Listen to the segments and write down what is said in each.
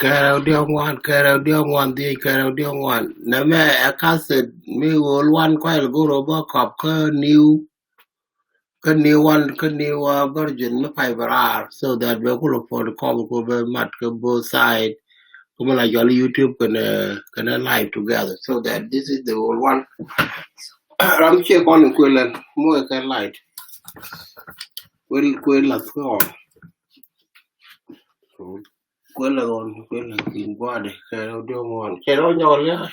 Kero diongwan di kero diongwan. Name akaset mi wolwan kwel guro ba kop ka new version me fiber so that we could for the com go be mat ka both side. Come like your YouTube can live together so that this is the old one. Ram check on Quillen more can light. Quill las go. Quillen in body. Kero diongwan. Kero nyol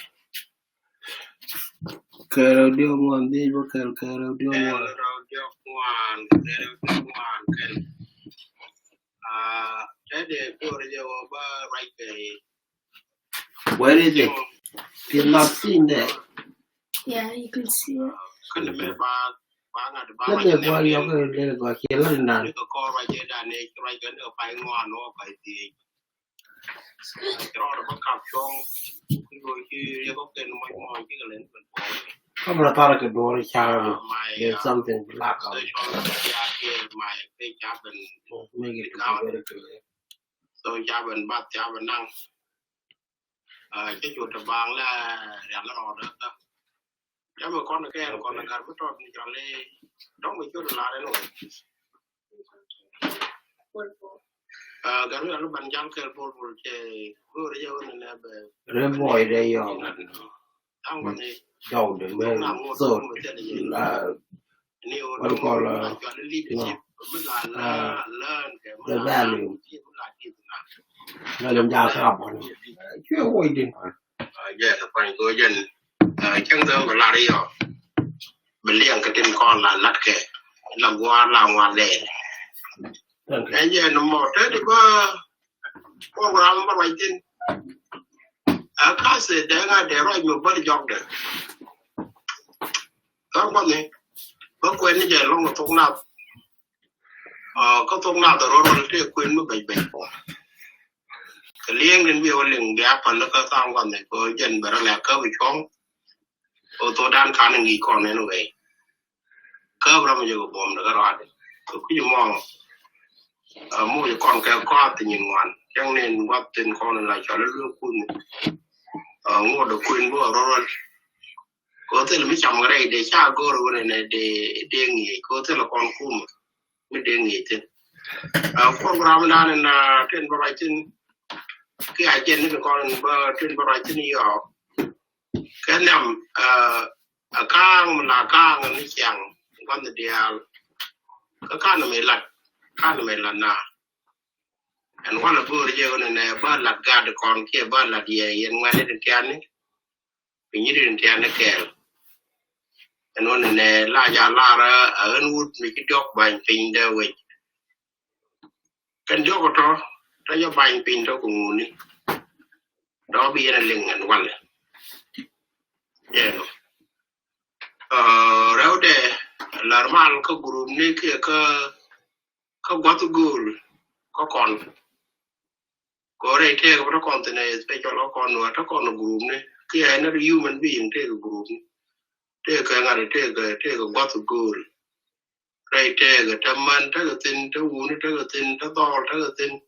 Kero diongwan di bakal kero diongwan. Where is it? You're not seeing that. Yeah, you can see it. Let me go younger go kill it now. Come on, I can do it. There's something black on it. Make it very clear. So Javan Bat Javanang. Cái chuột vàng là đèn nó đỏ đó. Nếu mà con cái em còn là gạt cái tròn thì cho lên đóng một chút là đấy rồi. Cái nó bắn giăng cái bột bột chơi vừa đấy giờ nên là Rồi mọi đây rồi. Đang còn gì? Đầu để về rồi là vẫn còn là the value. Là làm giàu sao bọn chưa quay đi. Dạ, các bạn có dân chẳng đâu mà là đi rồi. Mình liền cái tên con là lát kệ, làm qua làm ngoài lệ. Cái gì nó một thế thì có làm bao nhiêu tin. Các sự để rồi nhiều bớt dọc được. Các bạn này có quên như vậy luôn một thông nào. Có thông nào rồi thì quên mới bảy cái liên đến biểu liền gap và nó có xong còn này có dân và là cơ bị chóng ô tô đan khá là nghỉ còn này nó vậy cơ ra mà giờ bom nó ra đấy tôi cứ mong mua cho con cái con thì nhìn ngoan chẳng nên quát tên con là cho nó lương quân mua được quyền mua rồi có thể là mấy chồng cái đây để cha cô rồi này để nghỉ có thể là con cung mới để nghỉ thế program đan là trên bao nhiêu cái ai trên nó còn trên bao nhiêu tiền nhiều cái nằm cang là cang nó chẳng con thì điều cái cang nó mới là na anh quan là vừa giờ này ba là gà được còn kia ba là gì anh ngoài đây được kia này mình như được kia này kia anh nói này là giờ là ở nút mình cái dốc bành pin đâu vậy cái dốc đó nó cho bành pin đó cũng nè đó bây giờ là liền anh quan này yeah rồi để là mal có group này kia có quá tu group có còn có đây thế có còn thế này phải cho nó còn nữa nó còn là group này kia nó human being thế group thế cái ngành thế cái quá tu group đây thế cái tâm man thế cái tin thế uống thế cái tin thế to thế cái tin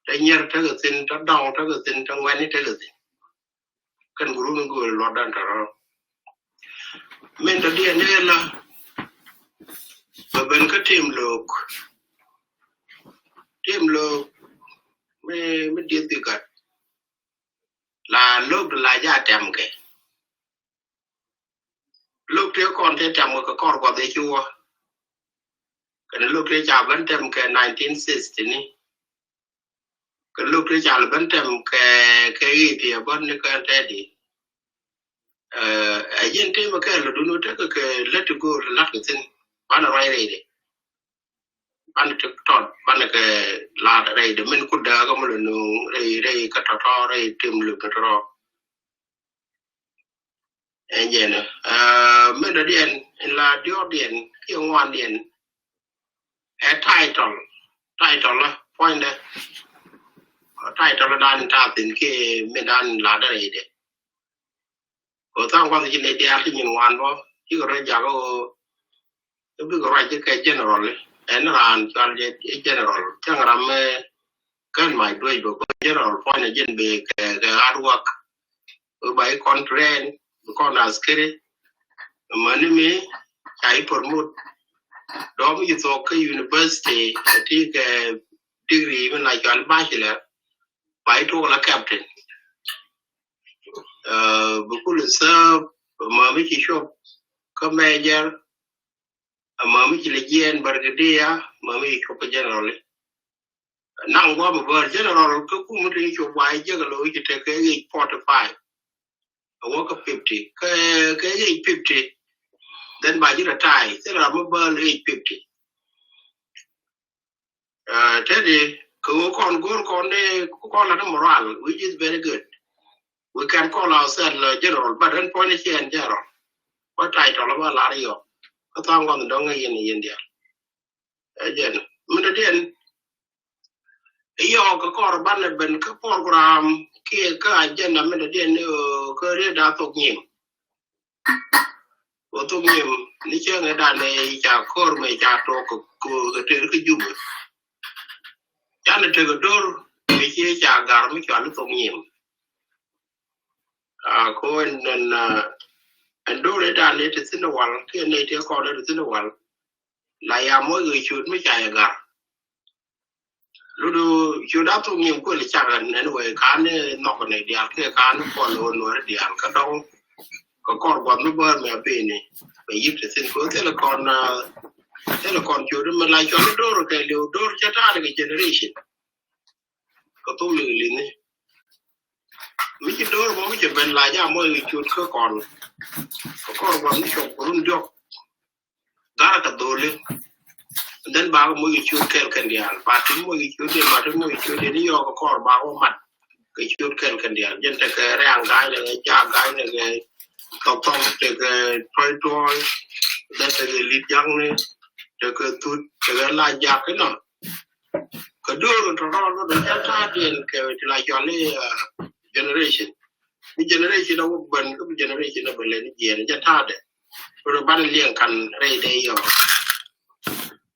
thế nhớ thế cái tin thế đau thế cái tin thế ngoan thế cái tin kan guru nunggu lodan karo men tadi ane la baban ka tim lok me dia tikat la lok la ja tem ke lok te kon te tem ko kor ko te chua kan lok te ja ban tem ke 1960 ni kan lok te ja ban tem ke ti ban ni ka te di ayen te ma ka lo do no te ke let go relax tin ban rai re ban te tot ban ke la re de men ku da ga mo no re ka to re tim lu ka to enjen men da dien la dio dien ki ngwan dien title la point da title dan ta tin ke men dan la da re de có thằng quan thì này đi ăn thì nhìn ngoan đó chứ còn giờ có biết có cái general ấy nó làm cho anh general chẳng làm kan mai doi bo general point again be hard work by contrain con askere mani me ai promote dom you so ka university ti ke degree man like al bachelor by to la captain bukul sa mami ki shop ka major mami ki legend bargadia mami ko general now one word general Kukumri to why Jagalo you take 45. I work of 50. 50. Then by your tie, there are mobile 850. Teddy, go call a moral, which is very good. We can call ourselves general, but then point here and general. What title of a Lario? A tongue on the donga in India. Again, Mudadian. Yo ka kor ban ben ka program ke ka agenda me de ne ko re da to nyim o to nyim ni che ne da ne ja kor me ja to ko te ke ju ja ne te go dor me che ja gar me ka to nyim a ko en do re da ne te sin wal ke ne te ko re sin wal la ya mo ge chut me ja gar Ludo Judato Nim Kuli Chagan anyway, can knock on a dear can follow no dear Kadong, a cord one no burn me a penny. But you to think for telecon children like on the door, okay, you door Chataric generation. Cotulu Lini. Which door, which have been like a more you should cook on. A cord one shop, room dog. Garaka Dolin. Then bago mo ichud kel kandial pati mo ichud de mate mo ichud de yo ko kor bago mat ke ichud kel kandial gente ke reang gai le ja gai le tong te ke toy de te lit yang ne te ke tut te la ja ke no ke do ro de ja ta den ke la jo le generation ni generation of ban ke generation of le ni je ja ta de ro ban lien kan re de yo.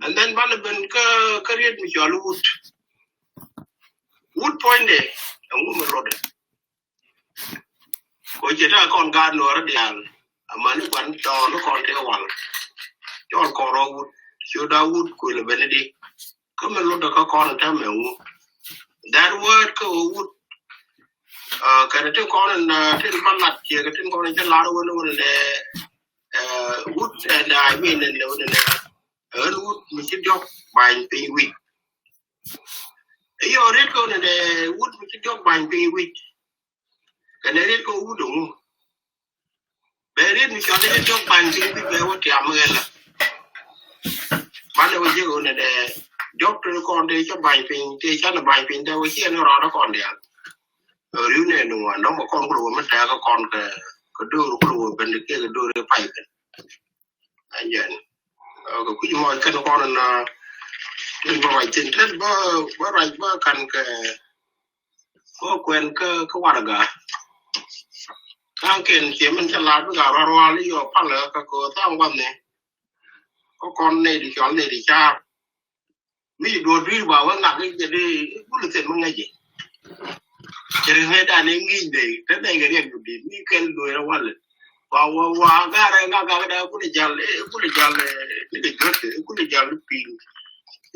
And then Balaban career with your wood point there, a woman road. Coacheta con garden or a deal, a man one down on the wall. John Coro wood, should I would cool a benedict. Come and look at a corner tamil. That word go wood. Can I take on and tell Balat, you can go and tell Laro wood, and I mean, and wood, which is job by being weak. You read go to the wood, which is job by being weak. Can I read go wood? Very much on the job by being weak. What Yamela? But I was going to the doctor condition by being taken by being there was here and around a condia. A reunion one, no more conclude, Mataka conquer, could do when the kid do the pipe. And then. Could you want to go on and I think that where I work and go when Kawanaga. Kankin, Chairman Chalabi, Rally, or Pala, Kako, one day. Okon lady, your lady, char. We do dream about one night the day, bulletin Mungaji. There is not an English day, then they get to be, we can do a wallet. Wow, Gagada, Pulijal, Pulijal, Pin.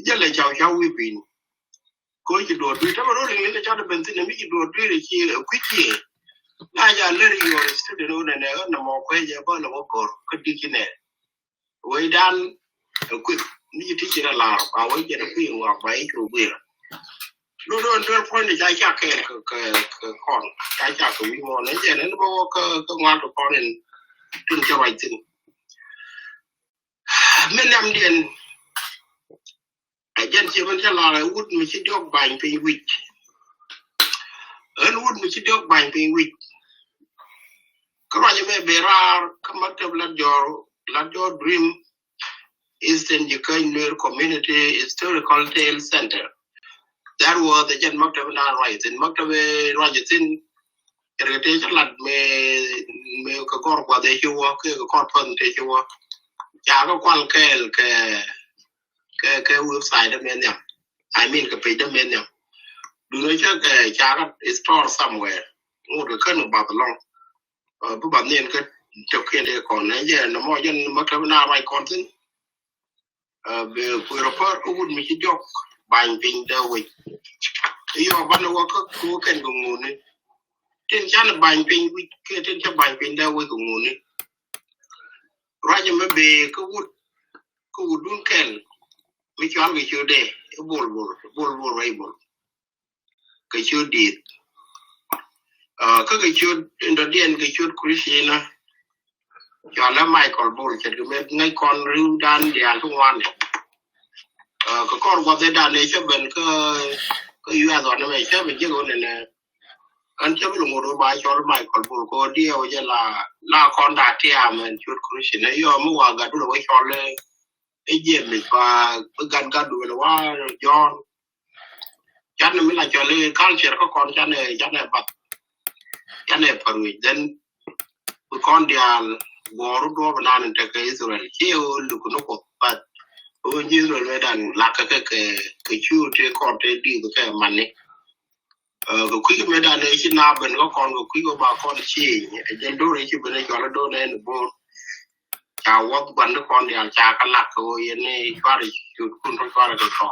Jale Chow weeping. Go to do it. We have rolling in the China Benton and make it do a really here a quick year. Now you're letting your student and no more question about the work or could teach in it. Way down a quick, you teach it a lot. I will get a queen walk by to wear. No, don't point the Jack corn. I got to be more than and walk want to call in. Menamdian again, Chivanjala would make a dog buying pay week. And would make a dog buying pay week. Karajame Berar, come out of Ladjor Dream, Eastern Ukraine Community Historical Tale Center. That was the Jan Maktavan Rice in Maktawe Rajatin. Irritation like me Kakor, what they show work, a corpon take your work. Jago Qual website of many. I mean, the page of many. no cha store somewhere ngô được khăn bảo long bu ban nen ka chọc khen de kon ne je no mo jen ma ka na mai kon tin be ku report ku mi chi jok ban pin da we yo ban wo ka ku ken ku ngu ni tin chan ban pin wi ke tin cha ban pin da we ku ngu ni ra je me be ku dun ken mi chal ge chu de bol rai bol ke chu di ka ke chu indien ke chu krishna cho là Michael Bull chết cái mấy ngay con riu đan để ăn không ăn cái con qua tới đan này chắc bên cái yêu rồi nó mày chắc bên chứ con này nè anh chắc là một đôi bài cho Michael Bull có điều chứ là con đã thiệt mình chút Christian này yo mua qua gần đó là cho lên cái gì mình và gần đuôi là quá John chắc là mình là cho lên culture có con chắc này bắt chắc này phần người dân con đi boru do banan ta ke Israel cheo lu ko no pat o Israel medan la ka ke chu te ko te di ko ke mane ko ku medan e china ben ko kon ko ku ba kon chi e jen do re chi ben ko la do ne bo cha wa ban kon ya cha ka la ko ye ne kwari chu kun ko kwara ko to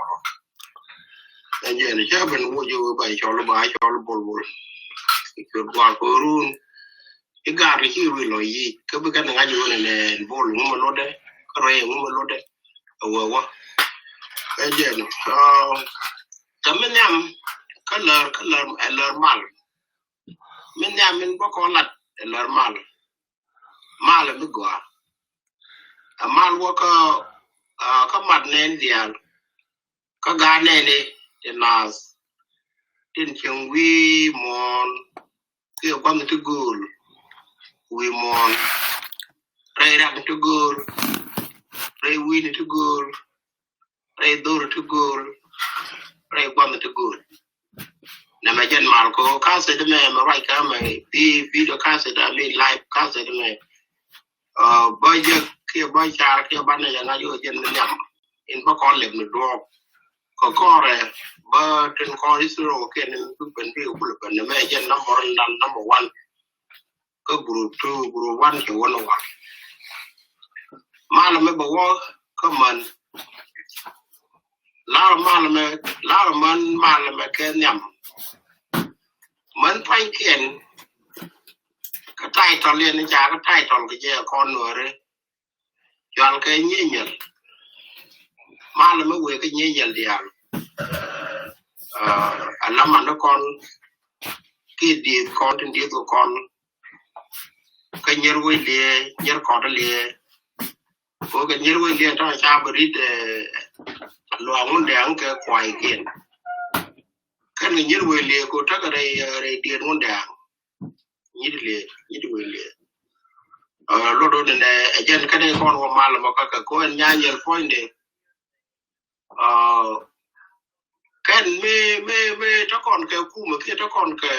en je ne cha ben wo ju ba cho lo bol ko ba ko run igar ki wi lo yi ke be kan nga ju ne bol mu lo de re mu lo de wa e je no kamenyam kalar mal menyam min bo ko lat lar mal mi gwa mal wo ka mat nen dial ka ga ne ne nas tin chang wi mon ke kwam tu gul we mon ray rak to gol ray win to gol ray dor to gol ray kwam to gol na ma jan mal ko ka se de me ma rai ka me video ka se da me live ka se de me boy je ke boy char ke ban ya na yo jen ne yam in ba kon le no do ko re ba tin ko isro ke ne ku ben bi ku le ben me jen number 1 ko group 2 group 1 ke wono wa malame ba wo ko man malame ke nyam man pan ken ka tai to le ni ja ka tai to ke je kon no re jal ke nyenyel malame we ke nyenyel dia ala man kon ki di kon tin di to kon ka nyer we le nyer ko le ko cái nhiều người liền trong cha beri de lo ngun de ang ke kwai gen kan nhiều người liền ko ta cái re điện ngun de ni de le lo do ne ajen ka de kon wa mal ma ka ko en nya nyer point de kan me ta kon ke ku ma ke ta kon ke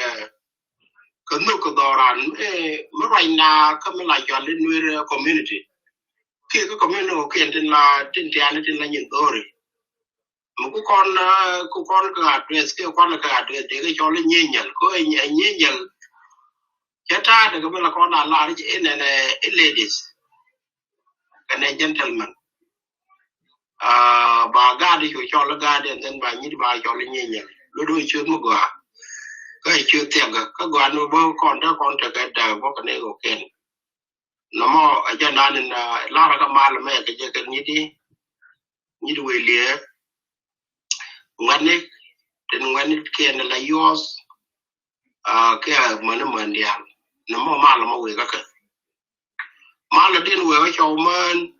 no ko doran me right na ka me la yo le nuer community ke ko men o ke tin la nyin dori mu ku kon ka address ke kon ka address de ke chole nyenyal ko nyenyal chata de ko la kon la ri en ladies and gentlemen ba ga di ko chole ga de den ba nyi ba chole nyenyal lo do chu mu ga ka chu te ga ga no bo kon ta ga da bo ka ne ko ken no mo ajana ni na lara ka mal me ke je ken ni di we le ngane ten ngane ke na la yos ke man dia no mo mal mo we ka mal din we cho man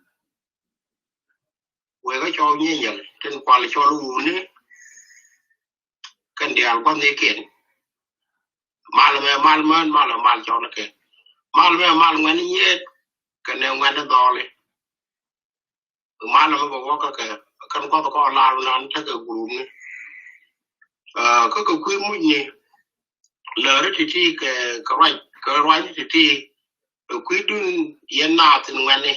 we ka cho nyenyal ten kwal cho lu ni kan dia ko ne ken mal cho na ke mal ngani yet kan ngani dole mal ma bo ka kan ko la nan ta ga guru ni ko ku mu ni la ri ti ka rai ti ku dun yen na tin ngani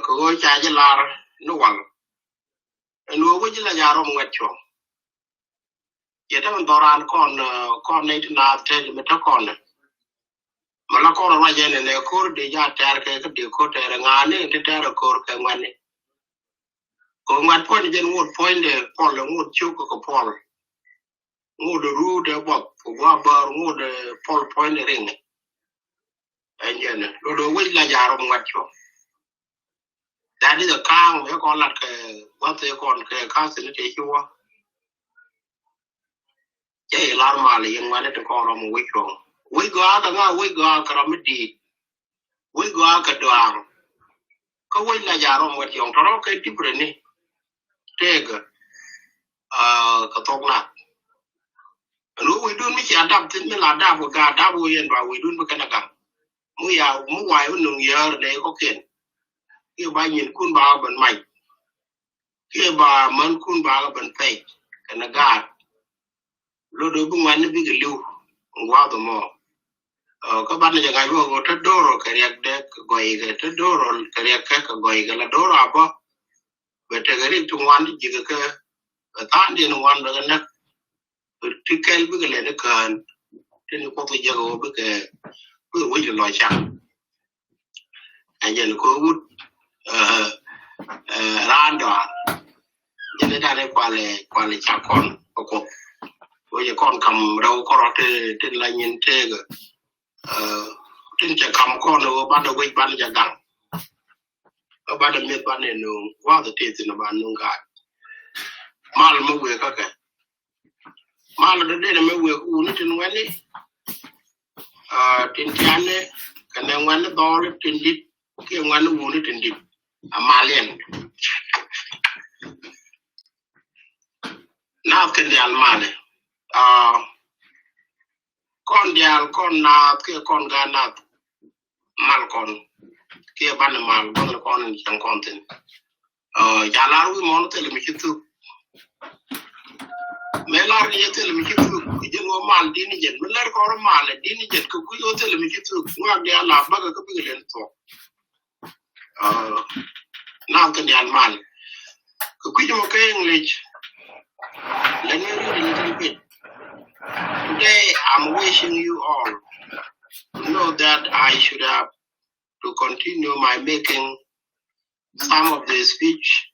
ko cha je la no wal no wo ji la ya ro ngwa cho ya ta man doran kon ne na te me ta kon mala kon ra je ne ko de ja tar ke de ko tar ngane te tar ko ke ngane ko ngat point je ngut point de pol ngut chu ko pol ngut ru de bob wa bar ngut pol point ring engine do wi la ja ro ngat chu that is a kang we ko lat ke what they kon ke ka se te chu wa je la ma le yin ngane te ko ro mu wi chu we go aka nga we go aka ramdi we go aka doang ko we la jarom wat yong toro ke tipre ni tega ka tokna no we dun mi adap tin me la da bo ga da bo yen ba we dun ba kana ga mu ya mu wa yu nung yer de ko ken ke ba yin kun ba ban mai ke ba man kun ba ban pe kana ga lo do bu ngwan bi ga liu ngwa do mo ko ban ja ga go to doro kariak de goi ga to doro kariak ka goi ga la doro aba bete gari tu wan ji ga ka ta ndi no wan ga na tikel bi ga le kan tin ko to ja go bi ke bi wo ji lo cha anjen ko wut rando ne da ne kwale cha kon ko wo je kon kam raw ko rote tin la nyin te ga tin cha kam ko no ba do ban ja gang ba da me ba ne no wa the teeth in ba no ga mal mo we ka ka mal do de me we u ni tin wani tin tiane kana wani do tin dit ke wani u ni tin dit amalien na ke de almane kon dial kon na ke kon ga na mal kon ke ban mal bon kon chan konten ya la ru mo no tele mi kitu me la ri tele mi kitu je no mal dini jen me la ko mal dini jen ko ku yo tele mi kitu wa ga la ba ga ko bi len to na ke dial mal ko ku mo ke english let me read a little bit. Today I'm wishing you all to know that I should have to continue my making some of the speech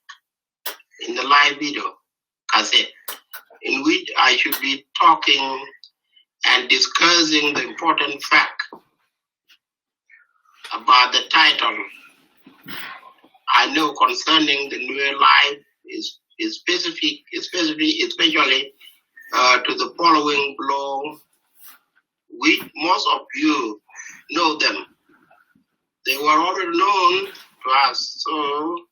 in the live video cassette, in which I should be talking and discussing the important fact about the title I know concerning the new life is specific, especially to the following blow, which most of you know them. They were already known to us. So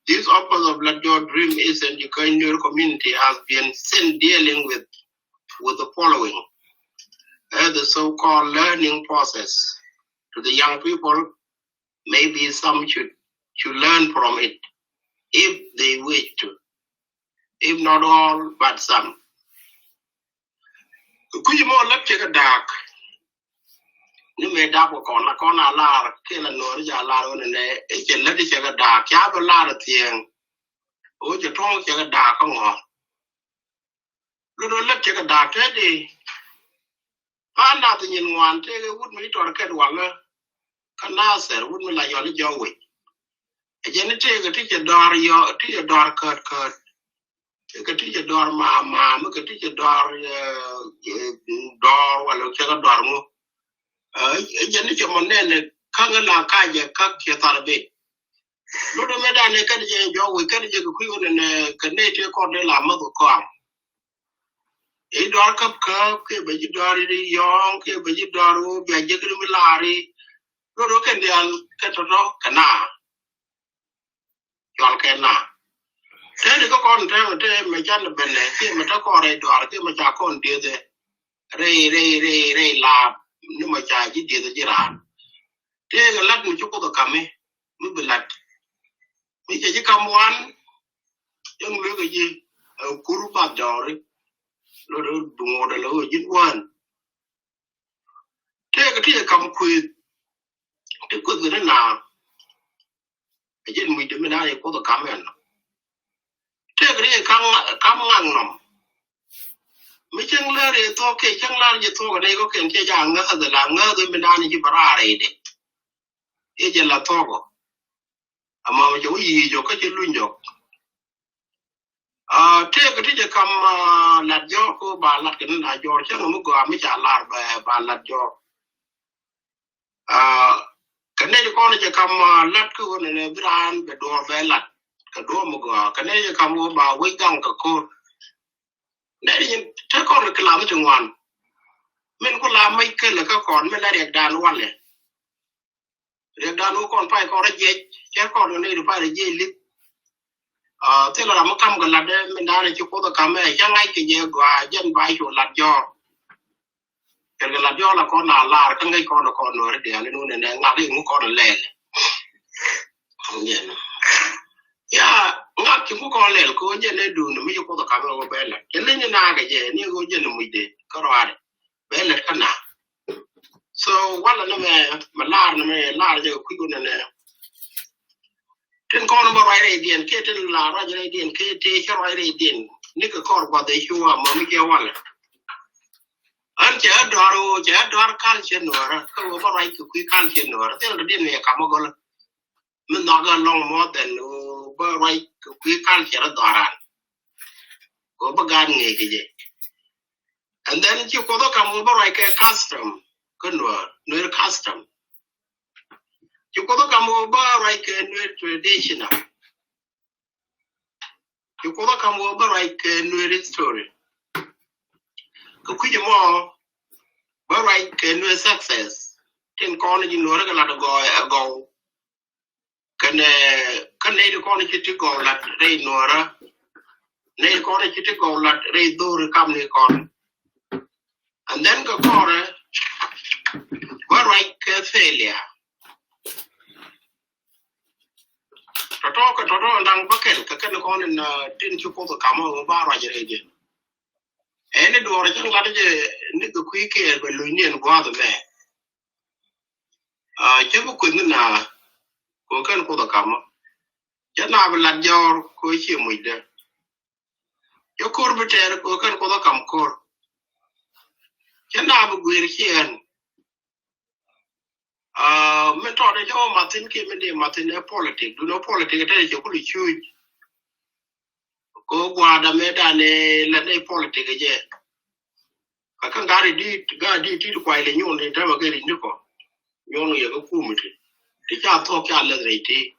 this office of Let Your Dream Isn't in your community has been seen dealing with the following. The so-called learning process to the young people. Maybe some should learn from it if they wish to. If not all, but some. Could you more let take a dark? You may double corner lar, kill a noria lar on a let it take a dark. You have a lot of thing. Oh, you don't take a dark on. Little let take a dark, Teddy. Find nothing in one, take a wood meat or a cat waller. Canasa wouldn't like your little way. A take a teacher door, your teacher door cut. Ka teacher door ma ka teacher door wala ka door mo jeni ke monene kanga na kaje ka ke tarbe lo do medane ka je jo we ka je ku yone ka ne te ko de la ma ko am e door ka ke be ji door ri yong ke be ji door wo be je ku mi lari lo do ke ndial ka to no kana yol ke na Tell go on time, my child belle, came a talk or a door, came a chacon did the ray lab, no my child did the giran. Take a Latin choco come, we will let. Which you come one, young Luigi, a Kuruba dory, little more the low one. Take a tea come quick, take good with it now. I didn't meet the midnight for the comment. Take a come along. Miche chừng là để to cái chừng là để to cái này có kiện cái dạng ngỡ rồi là ngỡ rồi mình đang như bara này đấy cái gì là to có mà chỗ gì chỗ cái chuyện luôn rồi thế cái gì cầm lạt gió cô bà lạt cái này gió chứ không có gọi mấy trả lạt bà lạt gió cái này con này cầm lạt cái con này brand cái đồ về lạt cái đồ mà gọi cái này cầm bà quay găng cái cô này thì thế con là cái làm cho ngoan mình có làm mấy cái là cái con mình là đẹp đàn ngoan này đẹp đàn nó con phải con là dễ chứ con này phải là dễ lít thế là làm cầm cái lạt đấy mình đã là chụp có cầm ấy chẳng ngay cái gì gọi dân bài chỗ lạt gió cái lạt gió là con nào là cái ngay con là con nữa để lênนู่นnày ngắt đi cũng con là lẻ vậy ya ngắt chúng con lẻ có dân này đủ nó mới chụp có cầm nó bé lẻ cái lên như nào cái gìนี่có dân nó mới để có rồi bé lẻ cái nào so what là nó mà la cho quý con này trên con nó bảo này điện cái trên là ra cái điện cái cho rồi điệnนี่cái con qua đấy chua mà mới kêuว่าanh chả đòi can chuyện nữa không có bảo cái can chuyện nữa thế là điện này cảm ơn mình nói cái long more than bảo cái can chuyện đó đòi có bao gan nghe cái gì and then you có cảm ơn bảo cái custom cái nữa custom you có cảm ơn bảo cái nữa traditional you có cảm ơn bảo cái nữa story cái quý gì mà bảo cái nữa success trên con này nữa cái là được gọi cái này được con này chỉ gọi là đây nữa này con này chỉ gọi là đây đôi cầm này con and then cái con này bảo cái failure Toto đang bắt cái con này trên chụp có cảm ơn ba rồi vậy đi em này đồ chứ không phải là những cái quý kia về lối niên qua rồi nè chứ có quyền nào của cái có cảm ơn chứ nào về làm giàu có chi mùi đấy chứ cô bị trẻ của cái có cảm cô chứ nào về quyền khiên mình nói để cho mà tin kia mình đi mà tin là politics, đúng không? Politics đây cho cô đi chui, cô qua đam mê đàn này là đây politics cái gì? Các gái đi quay lại nhon này, thay vào cái gì nữa con, nhon người có cùm thì cha thọ cha là gì thì,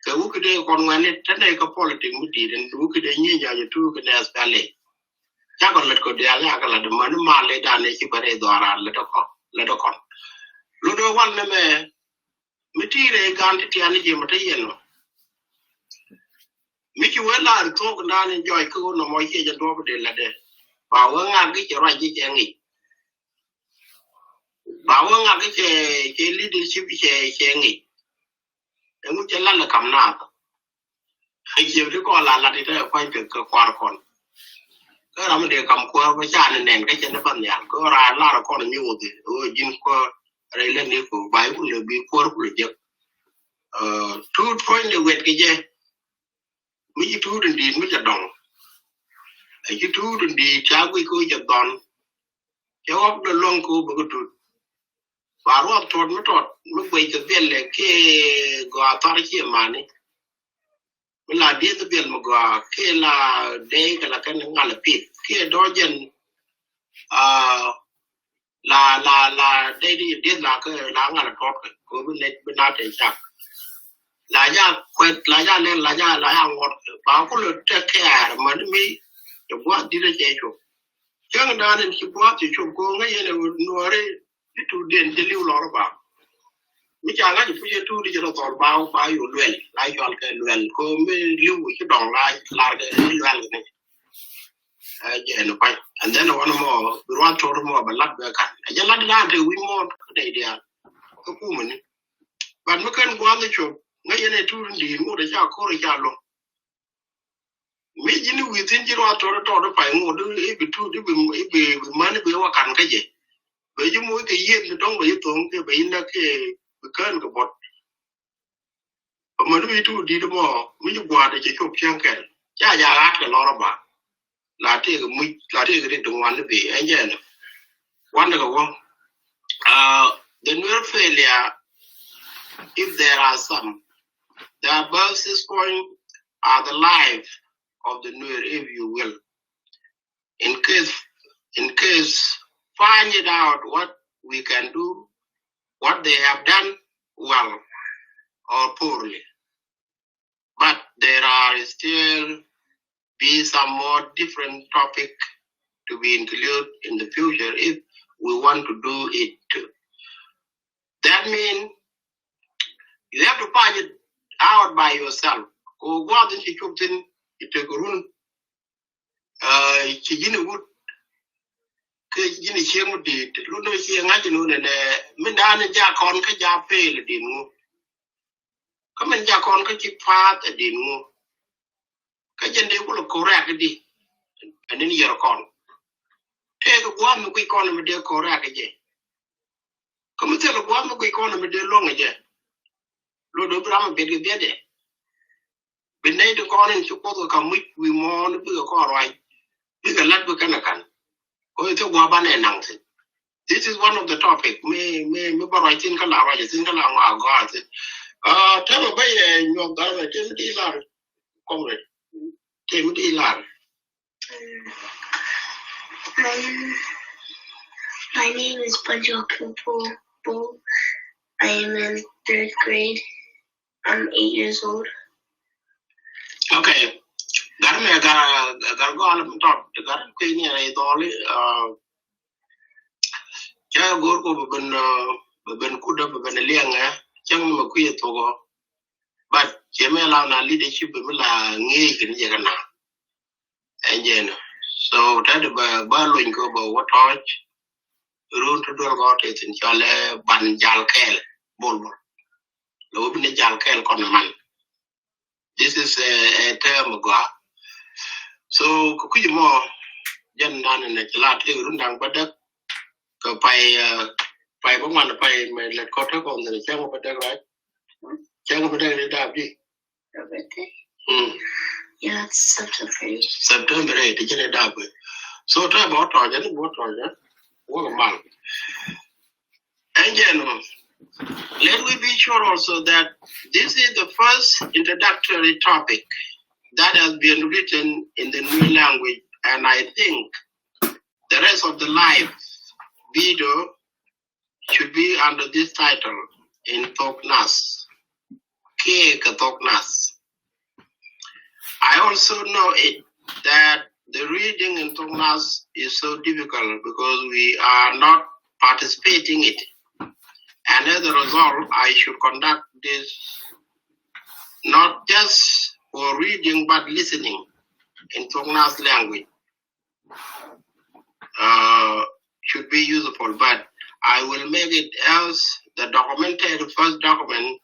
cái vụ cái đây con ngoài này, thế này có politics mới đi, đến vụ cái đây như nhà như tu cái này sẽ lấy, cha còn lật cái đấy là cái là đầm mà lấy đàn này chỉ phải đòi ra là đó con. Lúc đó quan này mình đi để gan thì anh gì mà thấy gì nữa, mình chỉ muốn là thôi cái nào enjoy cái nó mọi chuyện cho nó để là để bảo ngang cái chỗ này cái nghỉ, bảo ngang cái leadership cái nghỉ, em muốn chơi là cầm nào, hay chiều thứ con là thì thấy quay từ cái qua con, cái đó mình để cầm qua với cha này nền cái chân nó phân nhàng, cái ra là con là nhiều thì, dính qua đây lên đi của bài cũng được bị qua cũng được thu thôi là quên cái gì mấy thu đừng đi mới chặt đồng cái thu đừng đi cha quý cô chặt đòn cháu ốc đơn long cô bữa cái tụt và rồi trốn mới quay cái viên là cái gò to cái mà này mình là đi cái viên mà gò cái là đây cái là cái ngà là pít cái đó dân là đây đi là cái là ngà là tốt của bên nào để chắc là ra quét là ra lên là ra ngọt bảo có lượt cái kẻ mà nó mi chụp quá đi ra chơi chụp chẳng đàn nên chụp quá thì chụp cô ngay là nuôi đấy cái tu điện chỉ lưu lót bảo mấy cha ngay chụp cái tu đi cho nó toàn baoอยู่luyện lại chọn cái luyện cô mới lưu cái đòn lại là cái luyện này vậy nó phải and then one more run to more but lát về cả giờ lát ra thì we more cái đấy cái cú mình bạn mới cần quan để chụp ngay này tu đi mua để cho cô để cho luôn mấy cái này within chỉ lo cho nó phải mua được bị tu được bị mà nó bị qua cản cái gì bởi vì mỗi cái gì thì trong cái tuồng cái bị nó cái cơn cái bọt mà nó bị tu đi đâu mà mấy cái quạt để chụp trang cái cha già lát cái lo đó bà la take it one to be again. One to go. The new failure, if there are some, the above 6 points are the life of the new, if you will. In case, find it out what we can do, what they have done well or poorly. But there are still be some more different topic to be included in the future if we want to do it too. That means you have to find it out by yourself. Go out and see something, you take a room. You would you shame did, Luno here, Najan, and Mindan and Jack on Kaja fail at Dinu. Come and Jack on Kaji part at Dinu. Kajan they will correct it, and then you're con. Take one quick on with their correct again. Come and tell one quick on with their long again. Ludo Bram beg it. Benay the corn and suppose to come with we more the bigger car right. Bigger let we can. This is one of the topics. Me writing Kalara, you think along God. Tell me by your government, Timothy Lar, comrade. Timothy Lar. My name is Bajoku Bull. I am in 3rd grade. I'm 8 years old. Okay. Garme gar go on top. The gar queen and dolly. Cha gor ko ben kuda ben lianga. Chang ma kuya togo. But jemela na leadership bela ngi kin jegana. Enjen. So that ba loin ko ba what touch. Run to do got it in chale ban jal kel bol. Lo bin jal kel kon man. This is a term ago. So, kukuji mo jan nan na chala te rundang badak ko pai bangwan pai me let ko ta ko ne chang badak right chang badak ni da bi Yeah, it's September 8 te da bi so ta bo to jan wo mal and let we be sure also that this is the first introductory topic that has been written in the new language, and I think the rest of the live video should be under this title in Toknas. Ke Toknas. I also know it that the reading in Toknas is so difficult because we are not participating in it. And as a result, I should conduct this not just for reading but listening in Tongnas language. Should be useful, but I will make it as the documented first document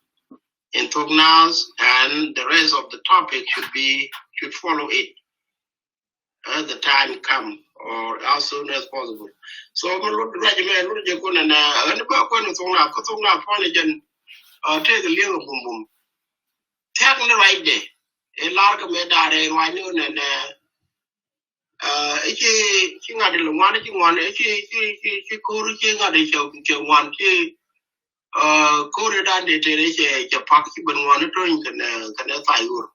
in Tongnas, and the rest of the topic should follow it as the time come or as soon as possible. So I'm going to take a little boom boom. Take the right day. A large medare, I knew, and she got the one, she got the one, she coded on the pocket when one drink and a fire.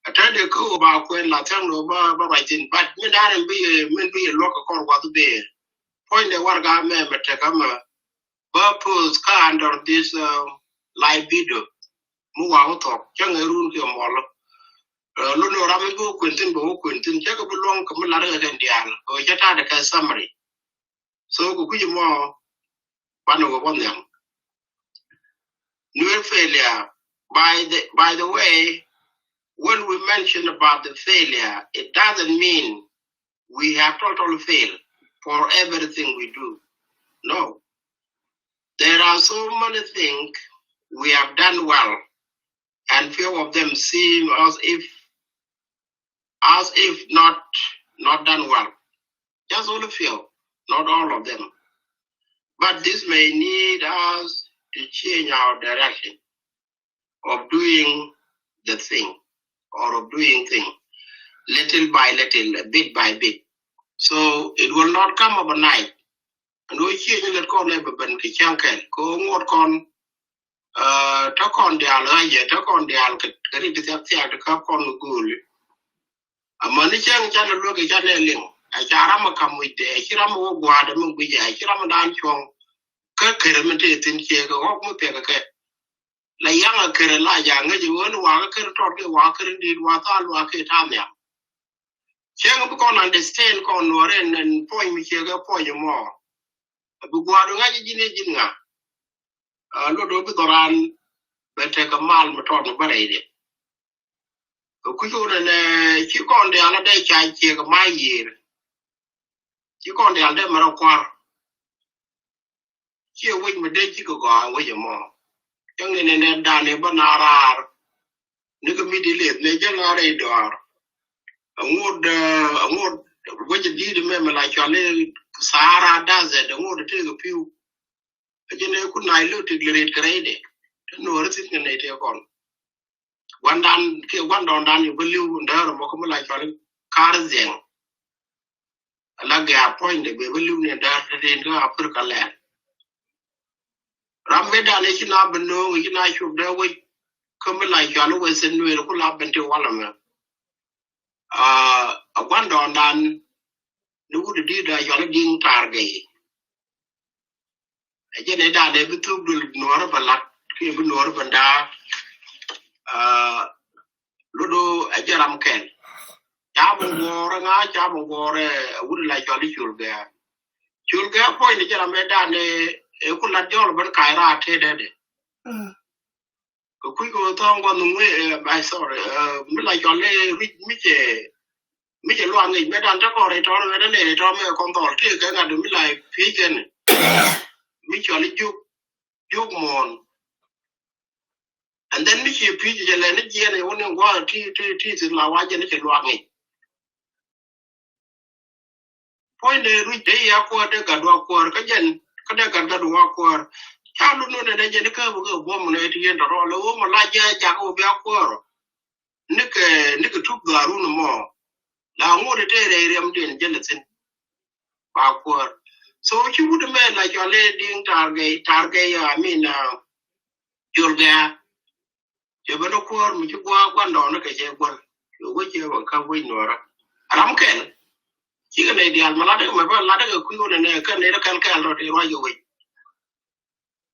I tried to go about when Latin over writing, but me not be a local call what to be. Point the one guy, man, but take a purpose car under this live video. Move out of young room to a mall. Luno Ramigo Quintin, check up along Kamala and Dial, or Jataka summary. So, Kukuji more one over one them. New failure. By the way, when we mention about the failure, it doesn't mean we have totally failed for everything we do. No. There are so many things we have done well, and few of them seem as if not done well. Just only few, not all of them. But this may need us to change our direction of doing the thing or of doing things. little by little, bit by bit. So it will not come overnight. And we hear you let go never been the chunkel, go more con, talk on the alaya, talk on the alcatari, the cup on good. A money chang channel look at channeling. A charama come with the Hiramo Guadam, with a Hiramadan chong, Kirkiramente in Chiego, Mupeka. La younger Kerala, younger, you won't walk a walker indeed, what I'll walk it on them. Chang can understand con Noren and point me here, point you more. A Buguaduaji Jinga. A lot of Doran, but take a mal maton buried. A Kuyu and you con the other day, child, check my year. You con the other Maraquar. Here, wait, my day, you go away more. Young in a Danny Banara, Nicomidi, Najan door. A wood, what you did remember like your little Sahara does it, and want to take a few. A general could not look to great grade. No, it's in a on. One down, you believe in there, and like your cars then. A lug appointed, we will live in there into Africa land. Rameda nation up and no, you know, should there wait. Come like you always send me a pull up into Wallama. A one down done, the wood did a yelling target. Again, I did every two will ignore a lot, came ignore Banda, Ludo, a Jaram Ken. Jabon war and I jabon war, would like Jolly Julga. Julga point the Jarameda, a could not join but Kaira headed. A quick old tongue on the way, I saw like your lay, Mitchell Long, Medan Taco, told me a control, take a like pigeon. Mitchell Duke Mon. And then Mitchell Pigeon and energy and only one teeth in La Wajan Long. Point the rich day, aqua, Gadwakor, Kajan, Kadakadwakor. How do you know that the woman at the end of all the woman like Jacob Biaquor? Nick took the room more. Now, what a day I am doing, Jellison. Backward. So, you would have made like your lady target, I mean, Julga. You better call me to go out one door, look at you, which you will come with Nora. Ramken. You can lady Almalada, my brother, Lada, Kuan and a can right away.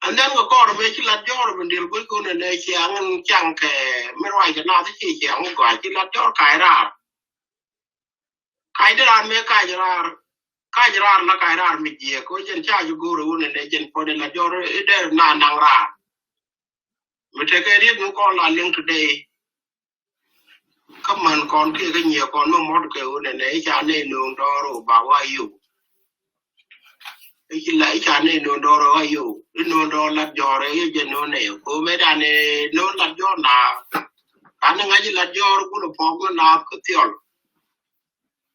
And then we call a very lot job and deal with good and a young junk, Mirai, another young guy, you let your Kaira. Kaira make Kaira, like Kaira, Midia, coach and charge you go to an agent for the Lajor, there, Nanara. We take a real call our link today. Come on, con kicking your con no more go and a chane no door about you. If like chane no door you, no door let your agent no nail. Go made an no let your now. And I let your good upon now, Cutiol.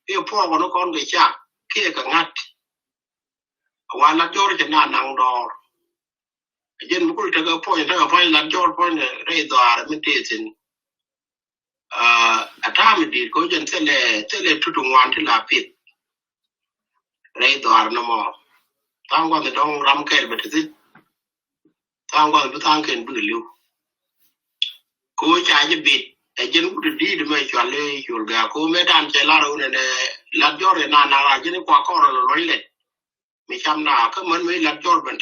You poor one on the chat, kick a nut. While let George and Nan door. Again, we take a point, I find that your point, radar, imitating. A time did go and tell it to one till I pit. Radar no more. Thank God the don't ram care, but is it? Thank God the thank and you. Go charge a bit. A gen would deed make your lay, you'll go, Madame Celaro and a Lajor and Nana, Jenny Quacker or Roylet. Michamna, come on, me, Lajor, but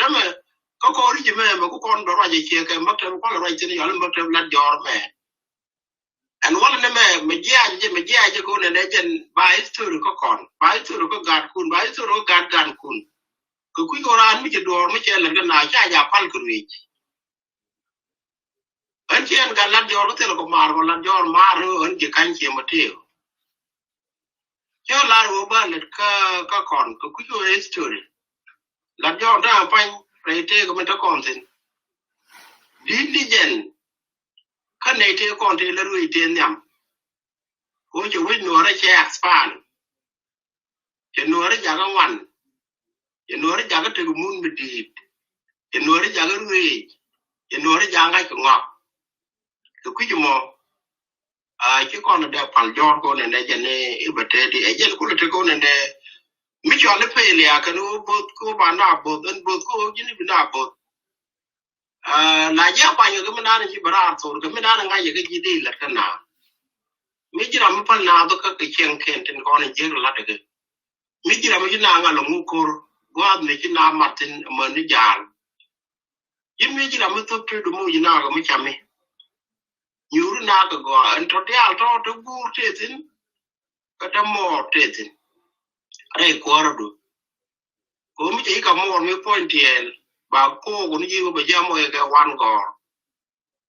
Coco, remember, go on the Raja Check and Mutter, right in the Olympic Lajor man. And one of them, Majia, go and agent buys to the cocon, buys to the God kun, buys to the God gun kun. Could we go around with the door, Michel and Naja Palkurich? And she and got your hotel marble and your Maru and Jacanchi Mateo. Your Laru Barlet Cacon, could we go a story? Let your down fine, pray take a metacontin. Diligent. Can they take on to the Ruitanium? Would you win no check span? You know a Jagan one. You know a Jagan to the moon with it. You know a Jagan way. You know a Janga to walk. The Quijamo. chứ còn là phản giọt con này cho nên vật thì ấy dân cũng là con này mi cho lấy phê liền cái nó bớt cô bạn nào bớt cô chứ nicht nào bớt là giá bao nhiêu cái mình đang chỉ bảo rồi cái mình đang ngay cái gì đi là cái nào mi chỉ làm phần nào đó cái chuyện khen trên con này chứ là được mi chỉ làm cái nào là ngu cô qua mi chỉ làm mặt trên mà nó già chứ mi chỉ làm cái thứ thứ đồ gì nào cái mi chăm mi nhiều nào cái gọi anh thôi đi ăn thôi tôi bu thế tin cái đó mò thế tin ai qua rồi cô mi chỉ có mò mi point tiền bà cô cũng như bây giờ mọi cái quan gò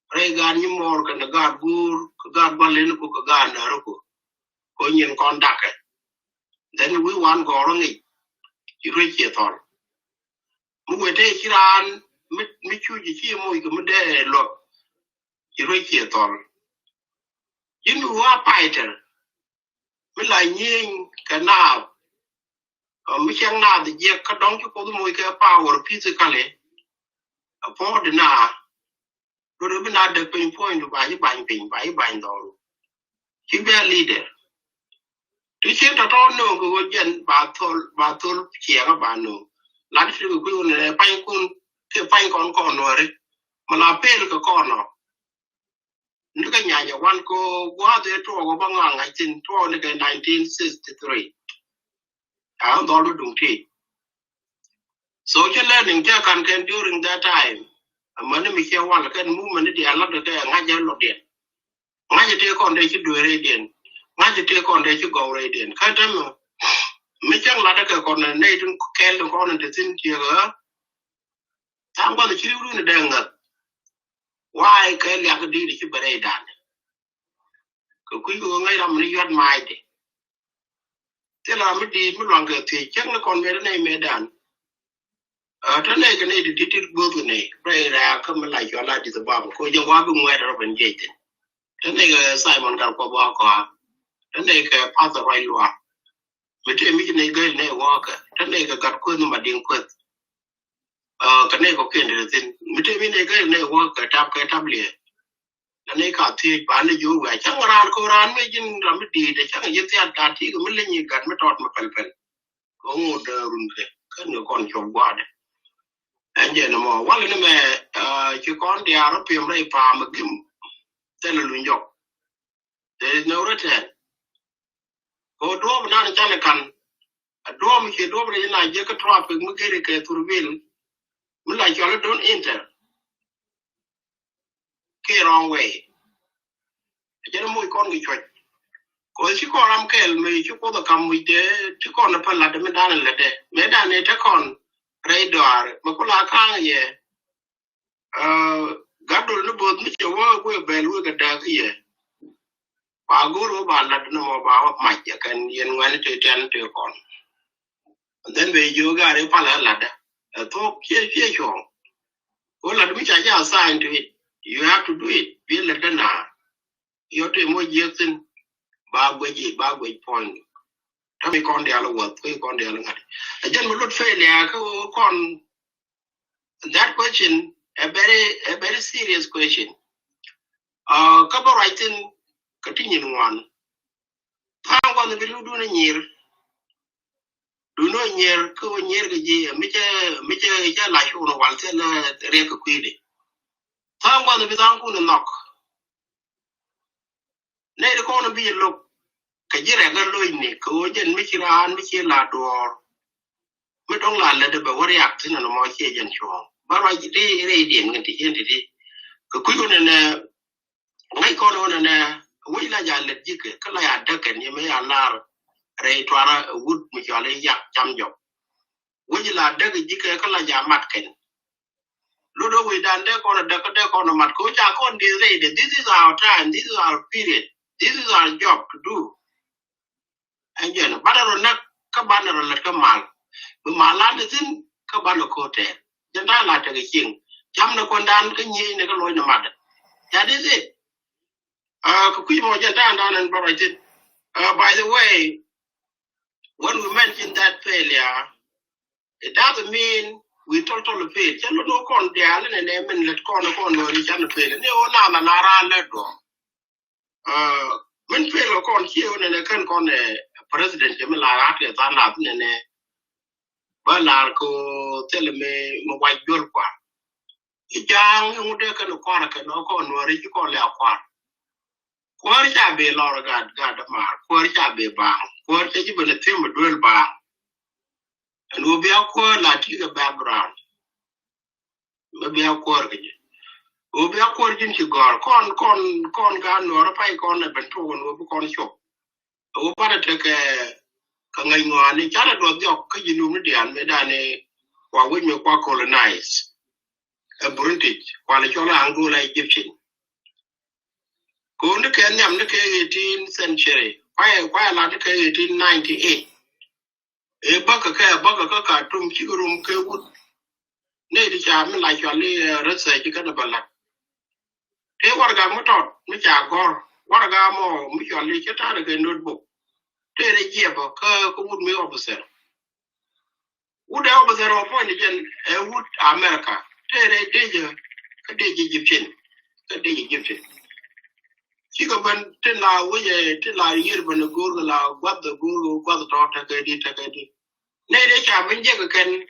ai gan như mò cái nó gạt gur gạt ba lên cô cái gạt nữa rồi cô nhìn con đặc ấy then we want gò rồi nghỉ chỉ rồi chia thon mỗi thế chỉ là mi chú chỉ mỗi cái mình để lọt chỉ rồi chia thon nhưng mà qua bài thế mình lại nhìn cái nào mi chẳng nào thì giờ cái đóng cho cô mỗi cái power physically for the na rồi mình đã được pin point bài đó chỉ là leader thì chuyện đó nó có dân bà thôn chia các bạn nó làm gì có cái này bay cái bay con rồi mà là pel cái con nó nước cái nhà quan cô qua tới chỗ có bằng ngang ngày trên chỗ này cái 1963 đó là đúng thì social learning cha can during that time mình mới kêu là cái movement đi ăn lót được cái ngay giờ lót điện ngay giờ thì còn đây chứ đuổi đây điện ngay giờ thì còn đây chứ gầu đây điện cái đó mà mấy chẳng là cái con này đây đừng kêu đừng con này thì xin chia nữa tham quan thì chứ luôn là đang ngật why cái liệt cái đi thì chứ bề đây đàn cái quý cô ngay làm mình yết mai đi thế là mới đi mới loạn cái thì chắc nó còn về đây này đàn thế này cái này thì đi bước cái này bây giờ không phải cho lại thì bảo cô chẳng qua bên ngoài đó bên gì thế này cái Simon gặp qua bao qua thế này cái pass right luôn mình thấy mấy cái này cái này qua thế này cái gặp quên mà điên quên cái này có kiện được thì mình thấy mấy cái này qua cái tab liền cái này cả thì bán được nhiều vậy chẳng ra cô ra mấy cái làm đi để chẳng là gì cả thì cái mình lên như cái mình trọt mà pel có một run cái nữa còn chồng quá đấy anh giờ nó mà quá lên mà chứ con đi ăn phim này phà mà kim tên là luyện dọc there is no return có đua mà đang chăn cần đua mình chỉ đua bây giờ này giờ cái traffic mới cái turbil mình lại cho nó don't enter cái wrong way cho nó mỗi con người chọn có chứ con làm cái mình chứ có được cầm mình thế chứ con nó phải là để mình đang là để mấy đàn này chắc còn radar mà có là khang gì gấp đôi nó bớt mới chịu qua về lui cái đó cái gì bà guru bà là nó mà bà mạch cái yên ngoan chơi trên chơi con then về yoga đấy phải là đó thuốc chia chọn có là mới chạy ra sign to it you have to do it biết là cái nào yếu tố mỗi việc xin ba quay pointถ้ามีคนเดียวเราวัดก็คนเดียวเราไงอาจารย์มันลดเฟลเนี่ยก็คน that question a very serious questionก็บอกไรtinก็ที่ยินวันถ้าวันนี้รู้ดูนี่ดูน้อยเนี่ยก็วันเนี่ยก็ยี่ไม่ใช่จะหลายชั่วโมงวันเท่านั้นเรียกก็คุยดิถ้าวันนี้ต้องคุณนอกในเรื่องของนั้นพี่ลูกcái gì này cái lối này cái dân mấy cái ăn mấy cái là đồ mấy đông là để bảo vệ ác thế nào mà cái dân chọn bao giờ đi đi điện cái gì thì đi cái cuối cùng này ngay con này quay lại giờ là gì cái là ada cái này mấy anh là rồi toàn là wood mấy cái là giặc chăm chọc quay lại ada cái gì cái là giờ mặt cái lúc đó quay đàn đấy con là mặt cố cha con đi đây this is our time this is our period this is our job to do anh giờ nó bắt đầu các bạn nó là cái mà làm được tin các bạn nó có thể chúng ta là cái chuyện chăm nó còn đan cái gì này cái lối nó mặt that is it cái quy mô chúng ta đang làm bảo tin by the way when we mention that failure it doesn't mean we totally fail chứ nó còn đẻ lên này mình lật con nó rồi đi chăm nó fail nếu nào là ra lên đó mình phải là con chiêu này là con này president chỉ mình là ác để ta làm này nè bởi là cô thế là mình quay vô quả cái trang không được cái nó qua là cái nó còn nuôi chứ còn lẹo qua chả bị lo gạt mà qua chả bị bảng qua chỉ bên thêm một đôi bảng anh uống bia qua là chỉ cái background mà bia qua cái gì uống bia qua chính chỉ gọi con gan nó phải con này bên trong con chụp uống bắt được cái ngày ngoài này chắc là đồ dọc cái gì luôn đi ăn mấy đàn này qua với mình qua colonize ở Burundi qua lại cho là Angola Egyptian cố nó cái nhầm nó cái 18th century quay là nó cái 1898 e baka ka tum chi rum ke wut ne di cha mi la cho li rasa chi kana bala e warga mo tot mi cha gor warga mo mi cho li cha ta de notebook te de je ba ka ko wut mi observe wut e observe o ni gen e wut America te de ka de Egyptian chi ko ban te la wo ye te la yir ban gor la gwad to ta ke di ne de cha min je ka ken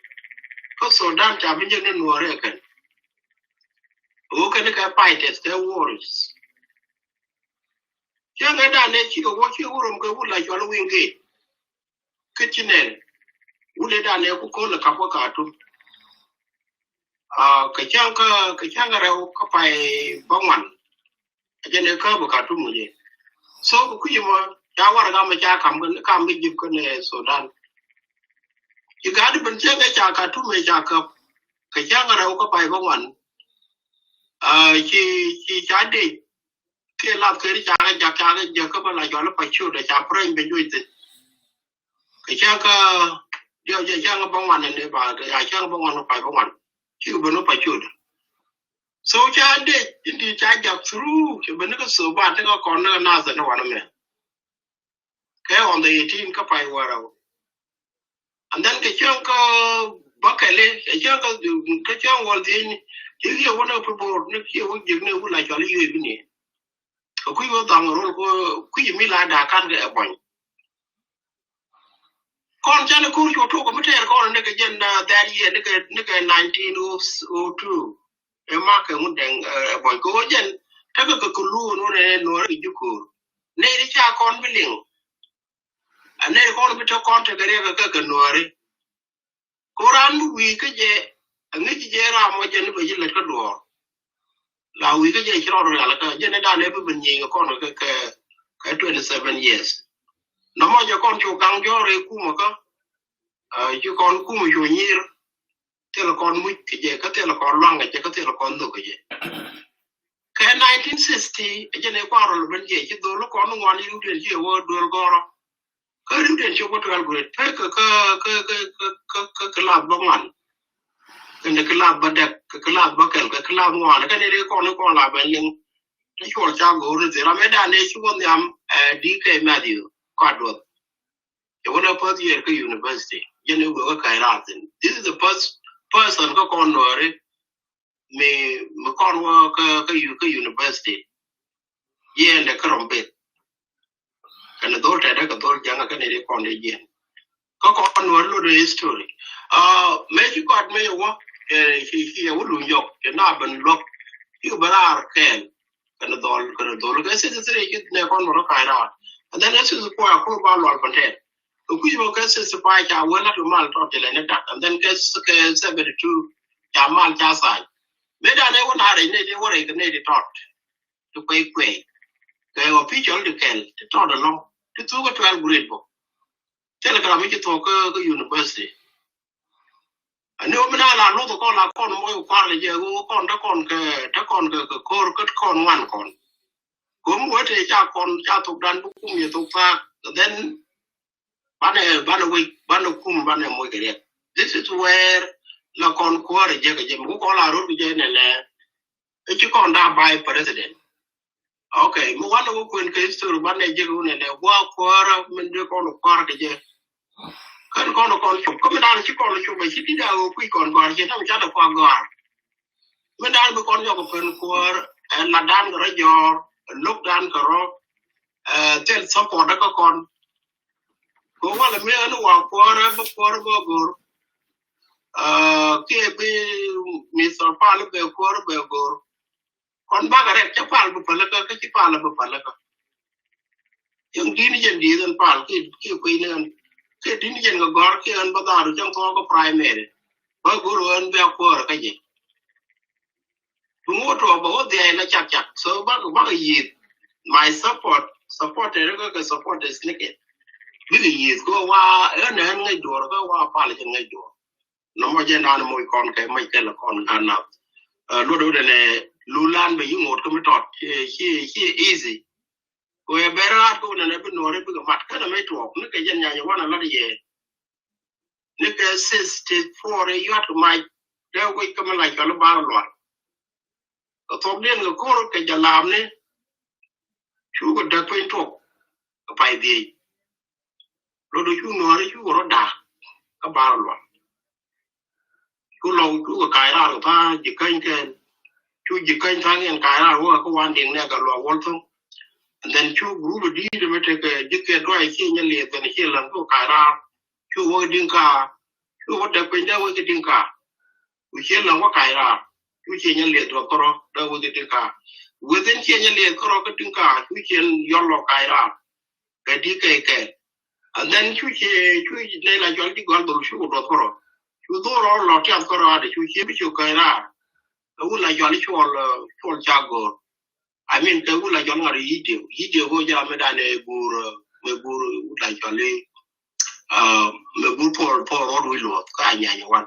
ko Sudan cha min je ne nuore ken o ken ka fight the wars cha ga da ne chi ko wo chi urum ko wula jo lo wingi kitchen wule da ne ku ko la ka ka tu ka chang ra ka pai bangwan je ne ka ka tu mu je so ku yi mo ya war ga ma cha kam bi jib ko ne Sudan you got to be check ka tu me cha ka chang ra ka pai bangwan chi cha de ke la ke ri cha je ka ba la jo la pa chu de cha pren be ju ti ke cha ka yo je cha bangwan ne ba ya cha bangwan pa bangwan chi ba no pa chu so cha de indi cha ja through ke ben ka so ba de ka kon na za na wa na me ke on the 18 ka pai wa ra and then ke cha ka bakale ke cha wal din you want to propose next year we give no like all you ni ko yo dang ro ko mi la da kan ga bon kon jana ko to ko meter ko ne ke jen that year ne ke 1902 e ma ke mun den bon ko jen ta ko lu no ri ju ko ne ri cha kon biling ane kon bi to kon te gare ka no ri ko ran wi ke je ngi je ra mo je ne be le ka do la wi ke je chro ro la ka je ne da ne be nyi ko no ka 27 years no mo je kon chu gang jo re ku mo ka ju kon ku mo ju nyir te la kon mu ke je ka te la kon lang ke ka te la kon do ke je ka 1960 je ne kwa ro ben je do lo kon ngwan yu de je wo do go ro ka ru de je wo to al gre ka la ba man cái club bắt đẹp cái club bắt cái club ngoài cái này con là bên liên cái chỗ cha gấu rồi thì làm mấy đàn này chú con nhắm đi cái mà đi quạt được cái one first year cái university you know cái cái ra thì this is the first person có con rồi mà con qua cái university yeah là cái rompe cái nó đôi trái đó cái đôi chẳng cái này con đi yeah có con rồi luôn rồi history mấy chú con mấy quá he would yok na ban lok you barar ken kana dol ka se kit ne kon ro ka ra and then this is ko ba lol content ku yo ka se pa cha wala to mal to tele ne dat and then ka 72 cha mal cha sai me da ne wona re ne wore ne de tot to kwe ke official de ken to do long to 12 grade book telegram ki to ka university nếu mà là lúc con là con mỗi quan là giờ con đã còn cái con ngoan còn cũng mỗi thì cha thuộc đàn cũng nhiều thuộc pha then ban đầu mỗi cái đấy this is where là con qua rồi giờ cái gì cũng có là lúc giờ này là chứ con đã bài president okay mỗi quan đâu quên cái sự ban này giờ này là qua mình đưa con qua cái gì con chụp có mấy đàn chứ con chụp mấy chiếc đi đâu quy còn chỉ thằng cha được qua gọi mấy đàn với con cho một phần của là đàn cái đó lúc đàn cái đó tel support ka kon ko wala me anu wa kwara ba gor ke be mi so pal be kwara be gor kon ba gare cha pal bu pala ka chi pal bu pala ka yung dini jen di dan pal ki ko ine ke dini jen ga gor ke an ba daru jang ko primary ba gor an be kwara ka je mo to ba o de na chak so ba yi my support ka support is nike bigi yi ko wa ene ngai dor ka wa pal je ngai dor no mo je nan mo kon ke mai ke la kon ana lo do de lulan be yingot ko mitot he easy ko e bera ko na ne bi no re bi mat kana mai to ne ke jen nya wana la ye ne ke 64 you have to my da ko ka mala ka lo ba lo ko to den ko ke jalam ne chu ko da ko to ko pai di lo do chu no re chu ro da ka ba lo chu lo chu ko kai ra ko ta ji kan ke chu ji kan ta ngen kai ra ro ko wan ding ne ka lo wol to and then chu guru di de mete ke jikke do ai ki nyali ten ki lan ko kara chu wo dinka chu wo de penda wo dinka u ki lan wo kara chu ki nyali do koro da wo dinka within ki nyali koro ko dinka chu ki yollo kara ga di ke and then chu ne la jol di gol do chu do koro chu do ro lo ti koro ade chu ki bi chu kara u la jol chu jago I mean, the wool like younger idio go jam medane bur like jolly me bur por road will kanya one.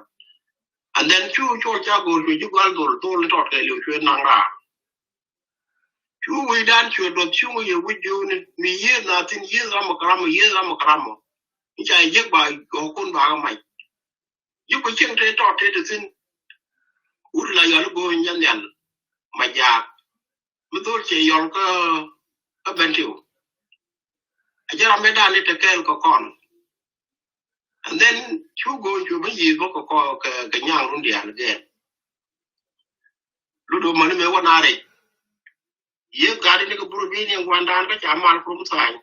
And then chu jago to you go to talk to you nanga. Chu we done chu do chu you with you me years nothing years I'm a gramo. Which I get by Okun Bagamai. You could change the talk to the thing. Would like you go in Yan, my jack. Betul che yon ka bentiu ajara meda ni tekel ko kon and then chu go chu bi go ko ka nyang run dia again ludo man me wona re ye gadi ni ko buru bi ni ngwandan ka chamal from sai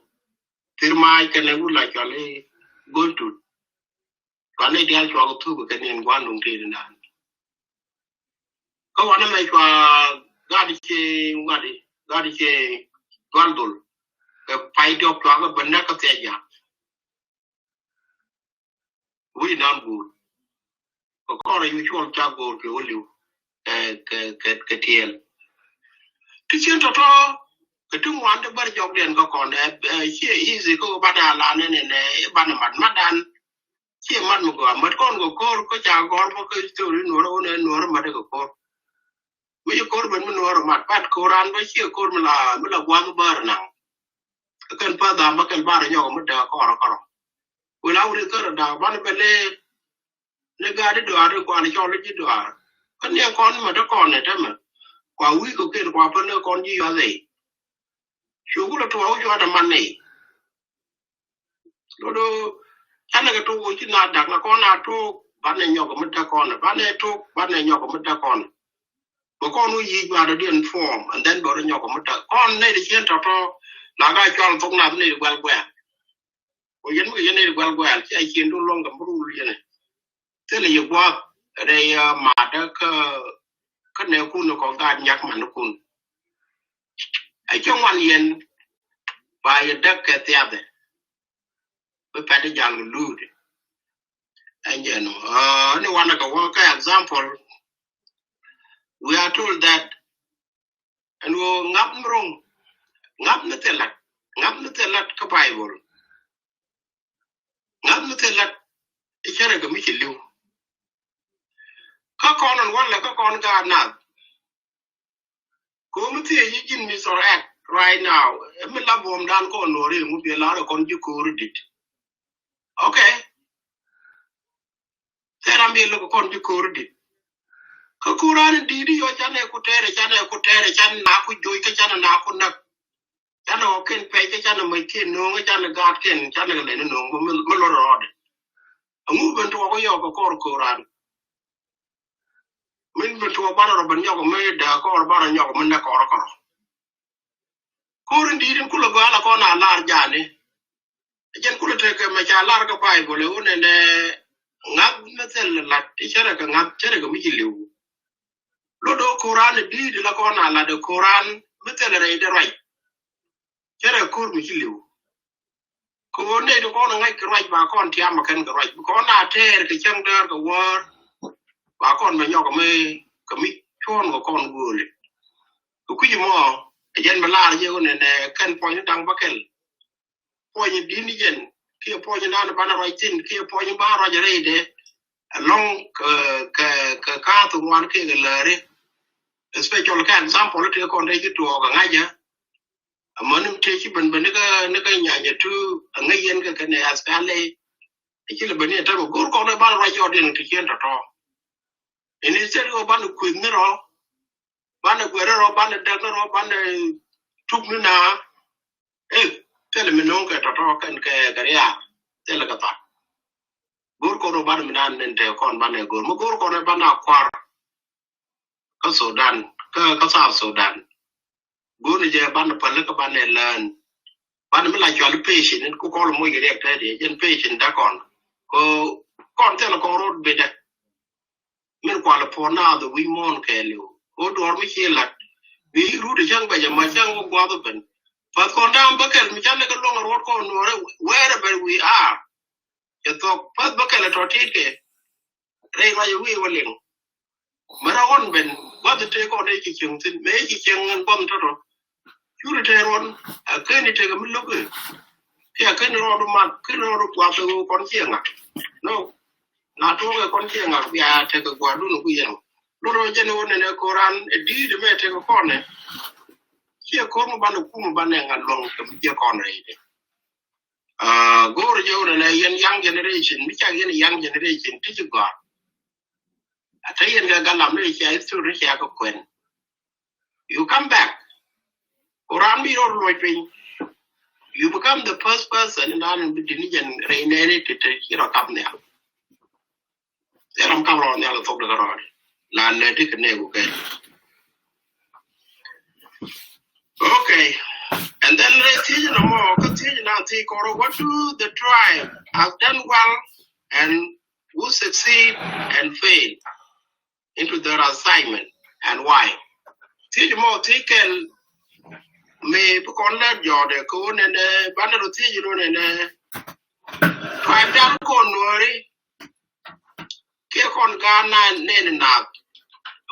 firmai ka ne wula chale go to kane dia cho tu ko ni ngwandung ti ndan ko wana me ko gadi che gondol pai do plaga banna ka teja we nan bul ko yu chol chago ke oliu ke tiel ti chen to ke tu wan de bar jog den ko kon che easy ko bada la ne ban madan che man mo ko mat kon ko cha gor ko to no mat ko we ko ban no mat pat ko ran ba che ko la wan bar na kan pa da ma kan bar nyo mo da ko we la uri ko da ban bele ne ga de do ar ko an cho le ji do ar kan ne kon ma da kon ne ta ma kwa wi ko ke kwa pa ne kon ji yo le shu ko to o jo da man ne do ana ga to wo ji na da na ko na to ban ne nyo ko mo da kon ban ne to ban ne nyo ko mo da kon ko kon wi ji ba da den form and then go da nyo ko mo da kon ne de chen to na ga cho to na ne gwal gwa o yen ne gwal gwa chi ai chen do long ga bru lu ne te le yo gwa re ma da ka ne ku no ko ga nyak man ku ai chong wan yen ba ye da ke te ade be pa de jang lu de and you know any one of the example we are told that and we ngap netelat ka bible ngap netelat ikere ga mi liu ka konon wala ka kon ga na ko mi te yi jin mi so act right now mi la bom dan ko no re mu be la kon ji ko rudit okay tera mi lo kon ji ko rudit ka kuran di yo chane ku tere chan na ku joy ka chan na ku nak chan o ken pe ka chan mai ken no ga chan ga ken chan ga le no mo lo rod amu ben to ko yo ko kuran min ben to ba ro ban yo ko me da ko ba ro yo ko na ko Kurin didin kula go ala ko na lar jani. Jen kula teke ma cha lar ka Bible une ne ngab mesel lat chere ka ngab chere ka mijiliu. Lodo Quran di la ko na la de Quran mesel re de right. Chere kur mijiliu. Ko ne do ko na ngai ka right ba kon tiam ma kan ka right. Ko na ter ke chang der ka war. Ba kon ma nyok me ka mi chon ko kon gole. Ko kuji mo jen ma lar je une ne kan po ni dang bakel. Po ni di ni jen ki po ni na ba na right tin ki po ni ba ra jare de long ka tu wan ke lere special kan example te ko de tu ga ngaja amanum te ki ban ne ka nya tu ngayen ka ne askale ki le bani ta go ko ne ba ra jo den ki ken to ini se ro ban ku ne ro ban gwere ro ban de ro ban tuk ni na tele me non ka to kan ka ya tele ka ta gur ko ro ban minan nente kon ban gur mo gur ko ne ban akwar ka Sudan ka South Sudan gur ni je ban pal ka ban len ban mi la jwal patient ko ko mo yire ta de jen patient da kon ko kon tele ko ro be de min ko la po na do wi mon ke lu o dor mi chilat bi ru de jang ba ja ma jang ko gwa do ben pa kon dam bakel mi chan ka lo ro ko no wherever we are to pat bakel to tike re ma yu wi walin mara won ben what the take on the kitchen tin me kitchen ngan bom to to churu te ron a keni te gam lo ke ya keni ro ma keni ro kwa to kon chienga no na to ke kon chienga ya te ko gwa du no ku yen lo ro jene won ne Quran e di de me te ko ne chi ko mo ban ku mo ban ngan long ke je kon re de go ro je won ne yen young generation mi cha yen young generation ti go Atayen ga galam ne cha isu ri cha ko kwen you come back Quran mi ro lo pin you become the first person in an Indonesian reinere to hiro kam ne seram kam ro ne ala tok de ro la ne tik ne ku ke okay and then let's see no more continue now see what do the tribe have done well and who succeed and fail into their assignment and why. See more taken me kon la jode ko ne banado ti no ne tribe down kon nori ke kon gana ne na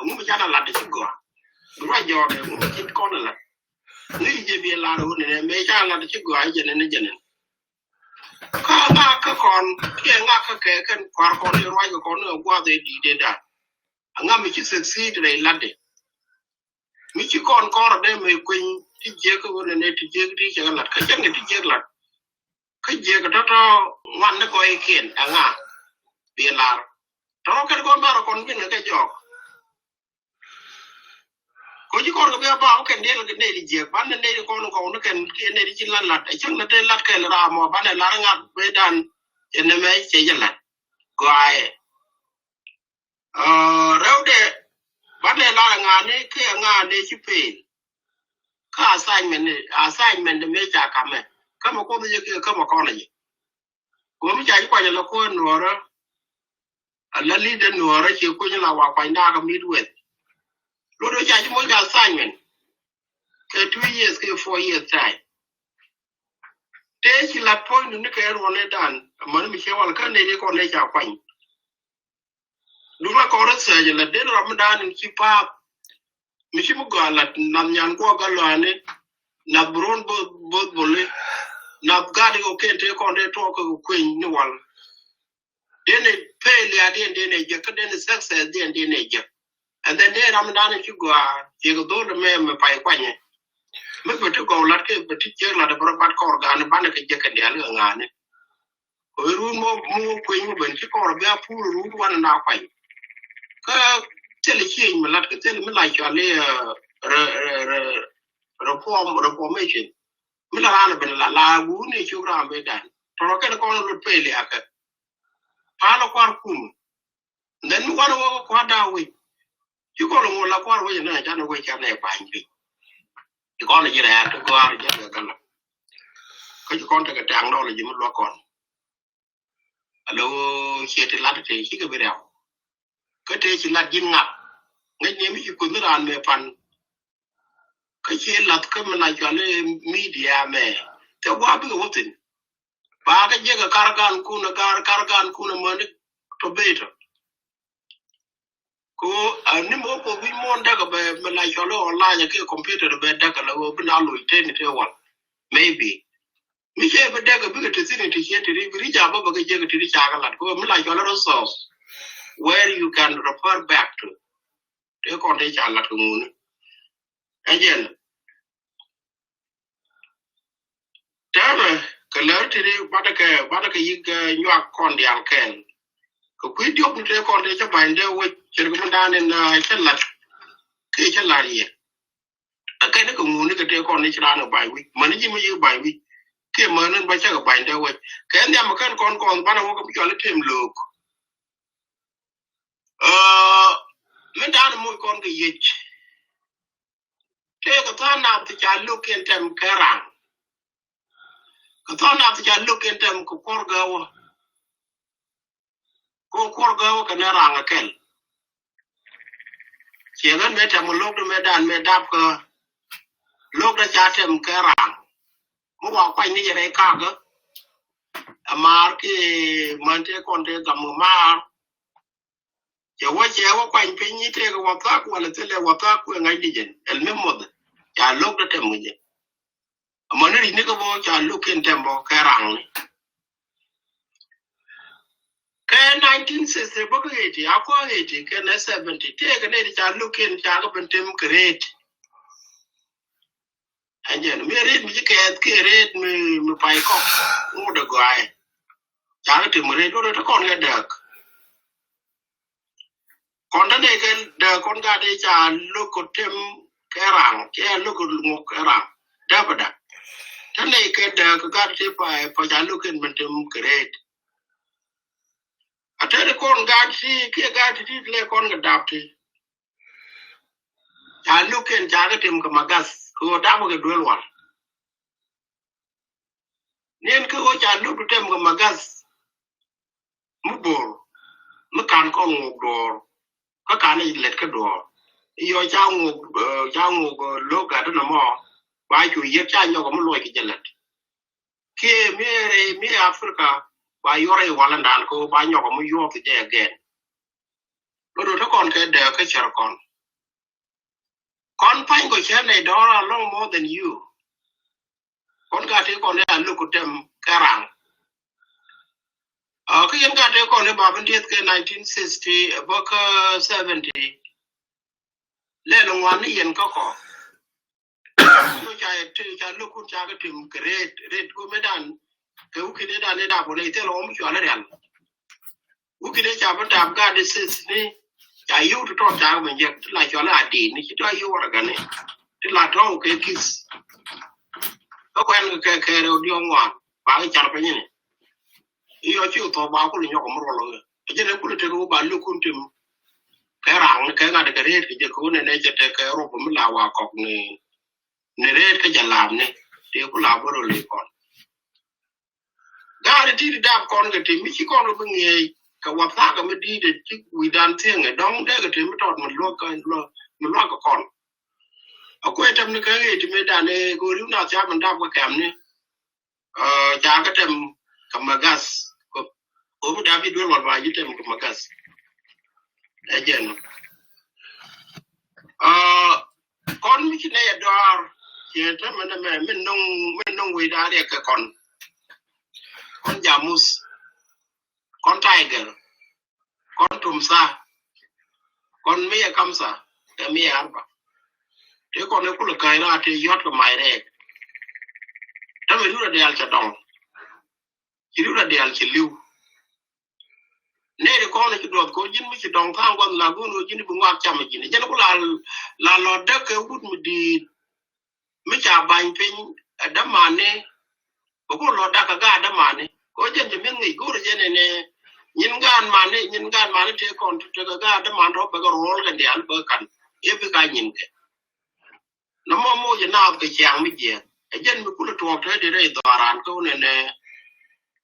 mu jana la de go ra jode mu ti kon la ni je bi la ro ne me jana la de go ai je ne ka ba ka kon ke nga ka ke kan kwar kon ro ko no gwa de di de da anga mi ci succeed re lade mi ci kon kor de me kuin ti je ko ne ti je ti je la ka jang ti je la ka je ka to wan ne ko e ken anga bi la to ka ko ba kon bi ne ka jok ko ji kon ko ba ko ne ne ti je ban ne ko no ken ke ne ti la la e chang ne te la ke ra mo ban ne la nga be dan ne me che je la ko ai rewde bade la ngane ke ngane ci pe ka assignment me ja kame kama ko de ke kama ko na ji ko mi ja ko la ko nora alla li de nora ci ko ni la wa kwa nda ka midwest lo do ja ji mo ja assignment ke 2 years ke 4 years time te ci la point ni ke ro ne dan man mi ke wal kan ne ko ne ja kwa Duma ko rasa je la den Ramadan ki pa mi ci bu galat nam ñaan ko galane na bron bo bole na gadi ko kente ko de to ko kwen ni wal dene pele ade dene je ka dene success dene je and then de Ramadan ki go je go do me pa kwanye me ko to ko lat ke beti je la de bro bat ko organ ban ke je ka de ala ngane ko ru mo kwen mo ben ki ko be a pu ru wan na kwanye tele change me lat tele me like ale reformation me la ben la gu ni chugra be dan to ke ko no pele aka ala kwar kum then wano ko da we you ko lo la kwar we na jana we ka na pa ngi con là gì đấy tôi qua rồi chắc là cái con cái trang đó là gì mất lo con alo chia thì lát thì chỉ cái video cái thế chỉ là dính ngập ngay như mấy cái nó làm về phần cái chuyện là cái mình lại cho lên media mẹ thì quá biết cái gì ba cái gì cái caravan kuna mà nó better ko ni mo ko vi mo daga be me la cho lo online ke computer be daga la wo bina lo ite te wan maybe mi che be daga bi ke tin ti che ti ri ja ba ke je ke ti cha ga la ko me la cho lo so where you can refer back to te kon te cha la ku mun again tama ke la ti ba da ke yi nywa kon dial ken ko ku dio ku te kon te cha ba nde wo che ko da ne na cha la ke cha la ri cái nó cũng muốn cái con đi ra nó bài vị mà nó chỉ mới yêu bài vị cái mà nó bây giờ cái bài đâu vậy cái anh em mà cái con bắt đầu có cho nó thêm lược mình đã là một con cái gì thế cái thằng nào thì chả lúc yên tâm cái ràng cái thằng nào thì chả lúc yên tâm cái con gấu cái nó ràng cái chỉ cần mấy thằng một lúc đó mấy đàn mấy đáp cơ lúc đó cha thêm cái ràng một quả quanh như vậy cả cơ mà cái mình thấy con thấy cầm mà chéo quanh phía như thế cái vật tác hoặc là thế là vật tác của ngay đi trên el mesmo cha lúc đó thêm cái gì mà nó đi cái bộ cha lúc hiện thêm bộ cái ràng này cái 1960 bao cái gì à qua cái gì cái 70 thế cái này cha lúc hiện cha có bên thêm great anh nhớ mình read mình cái read mình phải có một được gọi chả cái tìm read đó con cái được con đó này cái được con gà đây chả lúc có thêm cái ràng cái lúc có một cái ràng đó vậy đó thế này cái được cái gà thì phải chả lúc hiện mình thêm read à thế con gà thì cái gà thì lấy con cái đạp thì chả lúc hiện chả cái tìm cái magas có đáp cái đuôi loạn nên cái ô chả lúc thêm cái magas mất bor mất cán con ngục đồ các cái này lệch cái đồ yêu cháu ngục lúc cả đó là mò bài chủ yếu cha nhau có một loại cái gì lệch khi mi Africa bài yêu này hoàn đàn cô bài nhau có một yêu cái gì again rồi nó còn cái đề cái chợ con phải có chuyện này đó là long more than you con gà thì con này lúc của tem cái ràng cái em gà thì con này bảo bên cái 1960 about 70 lên long one yên có tôi chạy lúc con chạy cái tìm cái rate của mấy đàn cái u kia đàn này đạp vào đây thế là ông chọn nó đàn u kia chạy bên đạp gà đi này chạy yêu thì tròn chạy mình giờ lại chọn là đi này chỉ cho yêu là cái này thì là tròn cái kiss có quen cái đầu đi ngoan ba cái chặt phải như này yêu chịu thò bao cũng nhóc một rồi cái này cũng được cái bạn lúc cũng tìm cái ràng cái gà cái rate cái cô này chỉ cái rổ của mình là hòa cọc này này rate cái giờ làm này thì cũng làm bao rồi còn gà thì đạp con cái thì mấy chỉ con nó bên nghề cái vật tác cái mới đi để chứ vì đàn thiên người đóng đấy cái thì mới trọt mình lo cái con ở quê trong cái thì mới đàn này cô lúc nào cha mình đạp cái kèm này cha cái tem cái magas cô mới đạp đi đuôi một vài cái tem cái magas đấy chứ con mấy cái này đó thì thế mình nông về đá để cái con jamus con tiger con tumsa con mía kamsa cái mía arba thế con nó cũng là cái đó thì yết cái máy này đó mình lúc là đèn chặt đồng chỉ lúc là đèn chỉ lưu nên con này cái đồ có dính mấy cái đồng thang quan là cũng nó dính bung ngoặt chăm gì này cho nó cũng là lọt đất cái hút mình đi mấy chả bánh pin đâm màn này cũng lọt đất cái gà đâm màn này có chuyện thì mình nghĩ cũng là chuyện này nhìn gan mà này thì còn cái gà đâm màn đó phải có roll cái đèn bơ cắn, em phải cái nhìn cái nó mua gì nào cái chàng mới gì dân mới cũng là thuộc thế để đây tòa án câu này nè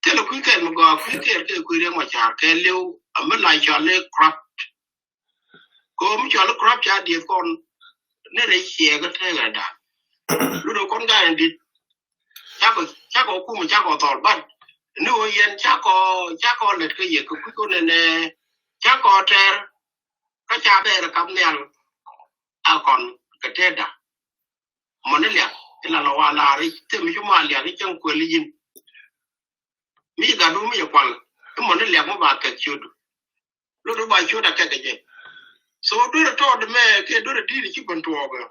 thế là quý kể mà gọi quý kể cái quý riêng mà chả cái liêu ở bên này cho lên crop cô mới cho lên crop cha đi con nên để chia cái thế là đã lúc đầu con gái đi chắc có cũng mà chắc có tỏi bắt nếu yên chắc có lệch cái gì cái quý cô này nè chắc có tre cái cha bé là cầm nèn còn cái thế đã mà nó lẹ là nó là đấy thì mình chúng mà lẹ cái trong quyền lý gì mi ga do mi kwal mo ne le mo ba ka chudu lo do ba chuda ka ka je so do to de me ke do di ki ban to ga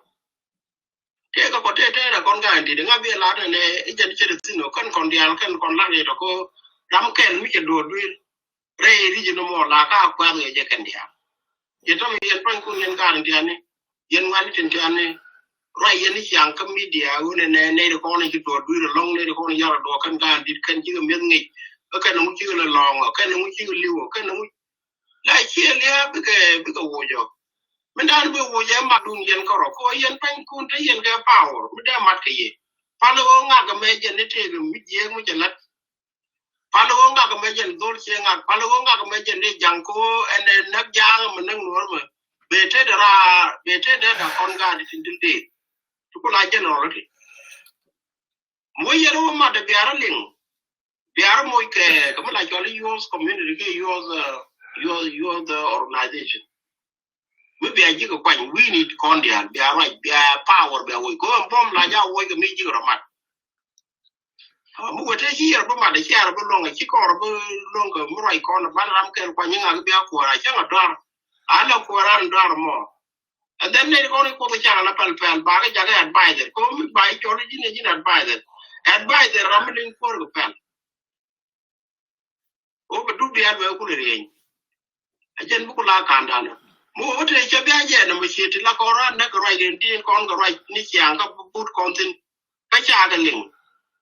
ke ka ko te ra kon ga ndi de nga bi la de ne e je che de sino kon dial kon la de to ko ram ken mi ke do du re ri je no mo la ka kwa de je kan dia je to mi yen pan ku yen ga ndi ani yen wan tin ti ani right yen ni yang ka media one ne de ko ne ki do du long ne de ko ne ya do kan ga ndi kan ji mi ngi cái nó chưa là lòng cái nó chưa liu cái nó lại chia lia bị cái vô jo mình đang bị vô jo mà đun yên có rồi có yên phanh kun thấy yên cái power mình đang mặt cái gì phá lô ngã cái mấy chân đấy thì mình giếng mình chân lật phá lô ngã cái mấy chân đôi xe ngã phá lô ngã cái mấy chân đấy giang cô anh nấc giang mình nấc nuốt mà về thế đó là con gà đi tin đi chúng có lại chân rồi đấy mỗi giờ đó mà để biar liền biar moi ke kamu la jolly yours community ke yours the organization we biar ji ko kwany we need condian biar right biar power biar we ko bom la ja we ke mi ji ramat mu wote hier bo ma de hier bo longa ki ko bo longa mu rai ko na ban ram ke kwany nga biar ko ra cha dar ala ko ran dar mo and then they only ko cha na pal ba ga ja ga advisor ko mi ba jolly ji ne advisor ramlin ko ko pal o ba du biar be ku le yen ajen bu ku la kan dan mo wote che bia je na mo che ti la ko ran na ko rai den tin kon ko rai ni chiang ka put kon tin ka cha ga ling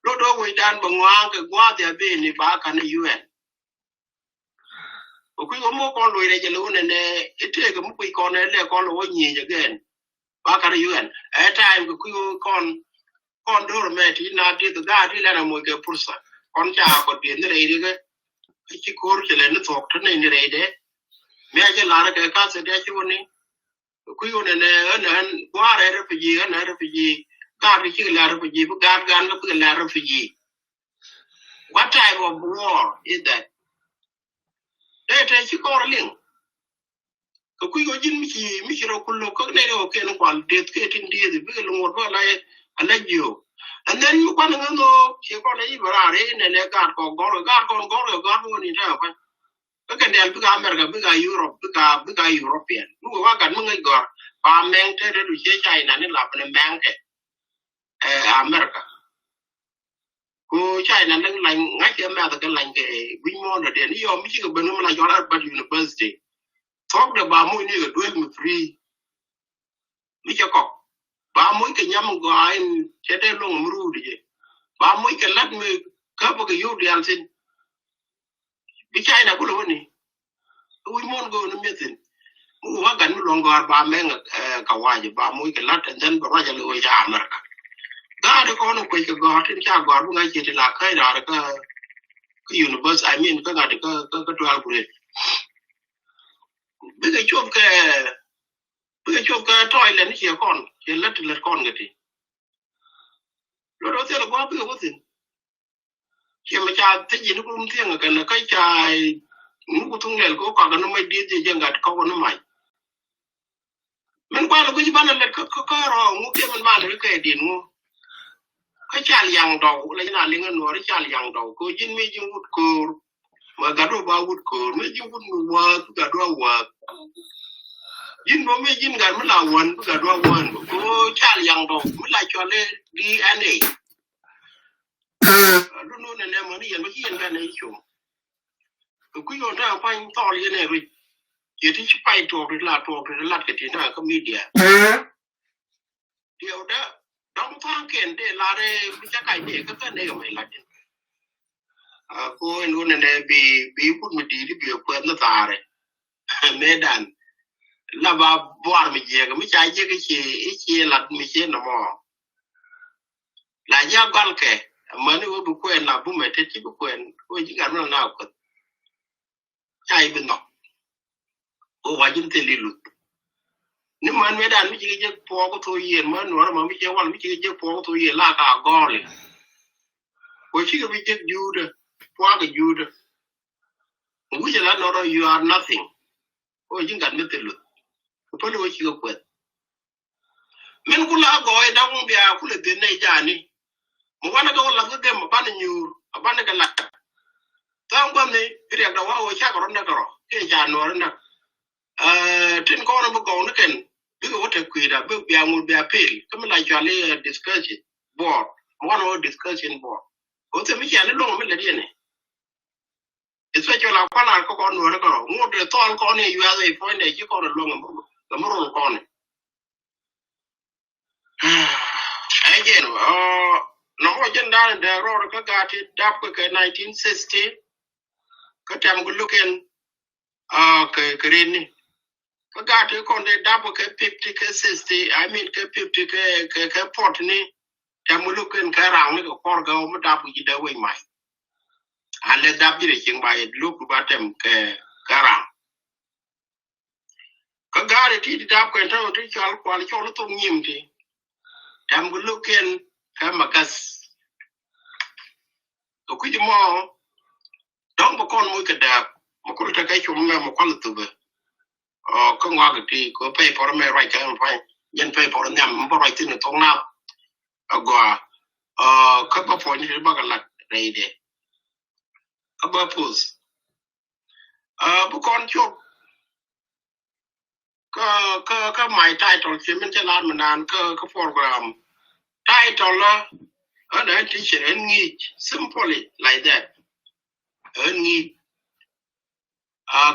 lo do we dan ba ngwa ke gwa de be ni ba ka na UN o ku mo kon lo re je lo ne ite ga mo ku kon ne le kon lo nyi je gen ba ka na UN a time ku kon do me ti na ti ga ti la na mo ke pursa kon cha ko de ne re ga ki kor ke le ne tok ne ni re de me je la na ke ka se de chi woni ku yo ne wa re refugee na refugee ka ri ki la refugee bu ga gan ga bu la refugee what type of war is that de te chi kor ling ku yo jin mi chi ro kullu ko ne ro ke no kwal de ke tin de bi lo ngor ba la ala jo and then you want to know she got a library and a guard go ni ta pa ka del bi America bi Europe bi European lu wa kan mo ngai go ba meng te de che China ni la ne meng ke America ko China nang lan ngai ke ma ka lan ke wi mo de ni yo mi chi ko benu la yo la university talk de ba mo ni go do me free mi cha ko ba mũi cái nhâm gọi chế đây luôn mưu đi ba mũi cái lát mày có một cái yếu điểm xin bị chạy nào cũng luôn nè ui môn go nó biết xin mua hóa gần luôn gọi ba mấy cái quay ba mũi cái lát chân bảo ra lùi ra mà đó được con quay cái gọi trên cha gọi lúc ngay chỉ là cái đó là cái universe I mean cái cái twelve grade bây giờ chụp cái toilet này chỉ con chỉ lật con cái gì rồi đó thì là quá bây giờ có gì khi mà cha thấy gì nó cũng thiêng cái là cái chai nó cũng thung lệ có còn nó mới đi gì chẳng gạt có nó mày mình qua là cái gì bạn là có rồi ngủ kia mình bán được cái điện ngủ cái chai yang đầu lấy là liên ngân cái chai yang đầu có dính mấy dính hút cồn mà gạt đồ bao hút cồn mấy dính hút mùa gạt đồ hoa jin bo me jin gar mala won ga do won ko chal yang do mala chole DNA do no ne mo ni yen ba yen ga ne chu ku yo da pan to ye ne ri ye ti pai to ri la ke ti na ko media điều đó đóng thang kiện để là để chắc cái để cái này mày là cô luôn này bị phút một tí thì bị quên nó tà rồi mê đàn la ba boar mi je ga mi cha je ke chi lat mi che no mo la ja gal ke mani wo bu kwen la bu me te ti bu kwen wo ji ga no na ko ai bi no o wa jin te lilu ni man me dan mi ji je po ko to yen man no ma mi je wal mi ji je po ko to yen la ka gole ko chi ga mi je jude po ga jude wu je la no you are nothing o jin ga mi te lu ko lo chi ga kwet men kula go e da un bia kula de ne jani mo wana ga wala ga mo ban nyur ban ga la ta ngom ni ri ga wa o cha ko na ko ke ja no na tin ko na go na ken bi go te ku da bi bia mu bia pel ko la jale discussion board mo wana discussion board o te mi ja ne lo me le di ne eso cho la pala ko no na ko mo de tol ko ni yu a point de ki ko lo mo ko ni again no mo jenda de ro ka ga ti dap ko 1960 ka tam go luken ka rini ka ga ti ko de dap ko 50 ka 60 I mean ka 50 ka port ni tam luken ka rang ni ko por ga mo dap ji da we mai ale dap ji ring ba luk ba tem ka rang ka ga ti dap ko ta ti chal kwal chol to nyim ti tam go luken ka magas ko ku mo dong mo kon mo ka da mo ko ta kai chum mo kon tu be ko ngwa ga ti ko pe por me right kan fa yen pe por nyam mo right tin to na agwa ka ba po ni ba ga la re de ka ba pus bu kon chop ka my title chi men cha lan manan ka program title la ana teacher en ngi simply like that en ngi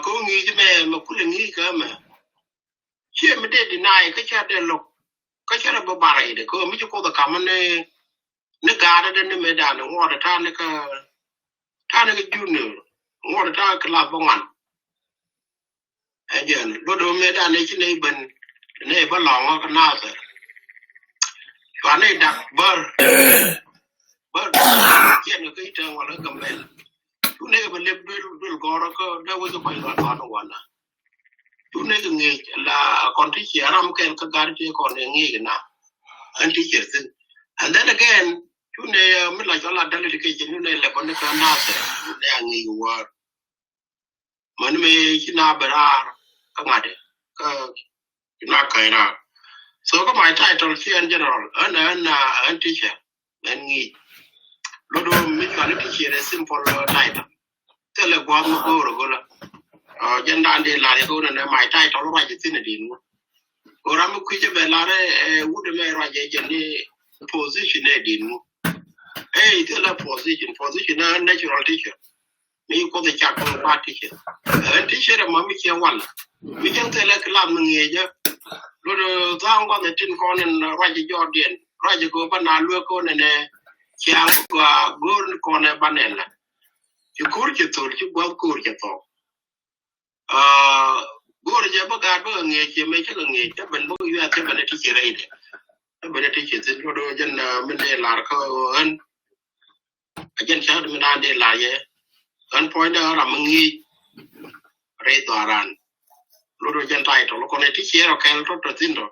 ko ngi me ma ku ngi ka ma che me de deny ka cha de lo ka cha ba ba re de ko mi ko da ka ne ga da ne me da no wa da ta ne ka junior wa da ta ka la ba wan again lo do me da ne chi ne ban ne ba lo ka na sa wa ne da bar che ne ka ita wa la ka me tu ne ba le bil go ro ko da wo ko ba no wa na tu ne ngi la kon ti chi ram ken ka gar ti kon ngi na an ti chi sin and then again tu ne mi la jola dal ti ke ni ne le kon ka na sa ne ngi wa man me chi na bara ka ngade ka na kai na so ko my title in general an teacher and ngi lo do mi ka ni teacher simple title tele gwa mo go ro go la jenda ande la ko na my title ra ji tin din ora mo ku je be la re wude me ra je ni position e din tele position na natural teacher mi ko de cha ko pa teacher teacher ma mi ke wala mi jen tele club ngi je lo do ta ngo de tin ko na ra ji jordan ra ji ko ba na lu ko ne cha ko gor ko ne banela ci kur ci tor ci gwa kur ci to gor je ba ga ba nge ci me ci nge ta ben bo yu ta ben ti ci reide ta ben ti ci tin do jen men de lar ko an ajen cha de na de la ye an point da ra ngi re do ran lo do jen tai to lo ko ne ti ci ro kel to tin do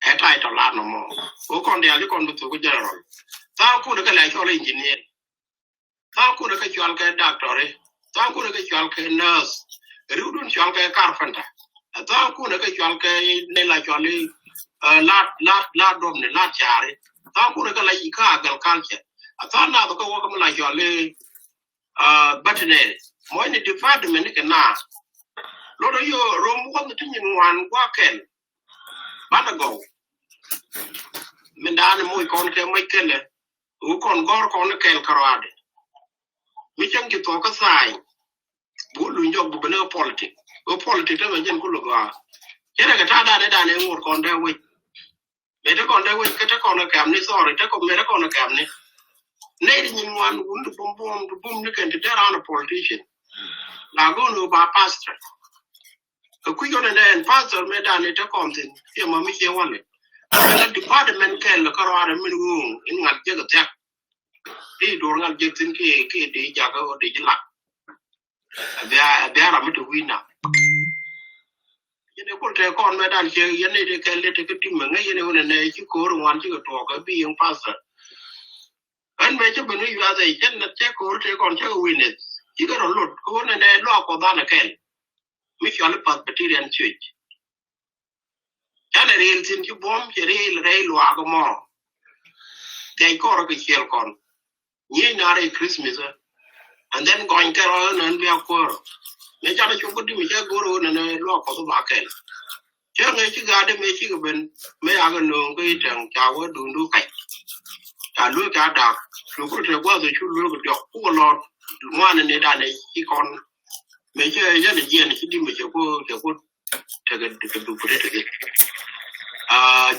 e tai to la no mo ko kon de ali kon bu ko general ta ku de ka la ko engineer ta ku da ka chwal ka doctor ta ku da ka chwal ka nurse rudun chwal ka carpenter ta ku da ka chwal ka ne la chwal la dom ne la chare ta ku da ka la ka agal culture ta na ko ko la chwal batene mo ni department ke na lo do yo rom ko tin wan kwa ken bana go men dan mo kon ke mo kele u kon gor kon kel karade mi chang ki to ka sai bu lu njog bu bena politic o politic ta jen ku lu ga kera ka ta da ne ngor kon da we me ta kon da we ka ta kon ka amni sorry ta ko me ta kon ka amni ne di nyin wan undu bum ne kan ta ra na politician la go no ba pastor ka ku yo ne pastor me da ne ta kontin ye ma mi che wan le department ken le karo ara min wu in ngal je ga ta di do ngal je tin ke de ja ga o de la abia ra mi to wina yene ko te kon me dan che yene de ke le te ke tim ngai yene wona ne chi ko ro wan chi ko to ka bi yung pastor an me che benu yu ada chen na che ko te kon che wine chi ga ro lot ko ne ne lo ko da na ken mi fi al presbyterian church yana real tin ju bom che real lo aga mo dai ko ro ke chel kon ni na re Christmas and then going to run and be a core me ja chu ko di mi ja go ro ne lo ko ba ken che ngai chi ga de me chi ga ben me aga no ko itang cha wo du du kai ta lu ka da lu ko te gwa zo chu lu ko ko lo mwana ne da ne chi kon me che ya ne je ne chi di me che ko te ga du ko te ke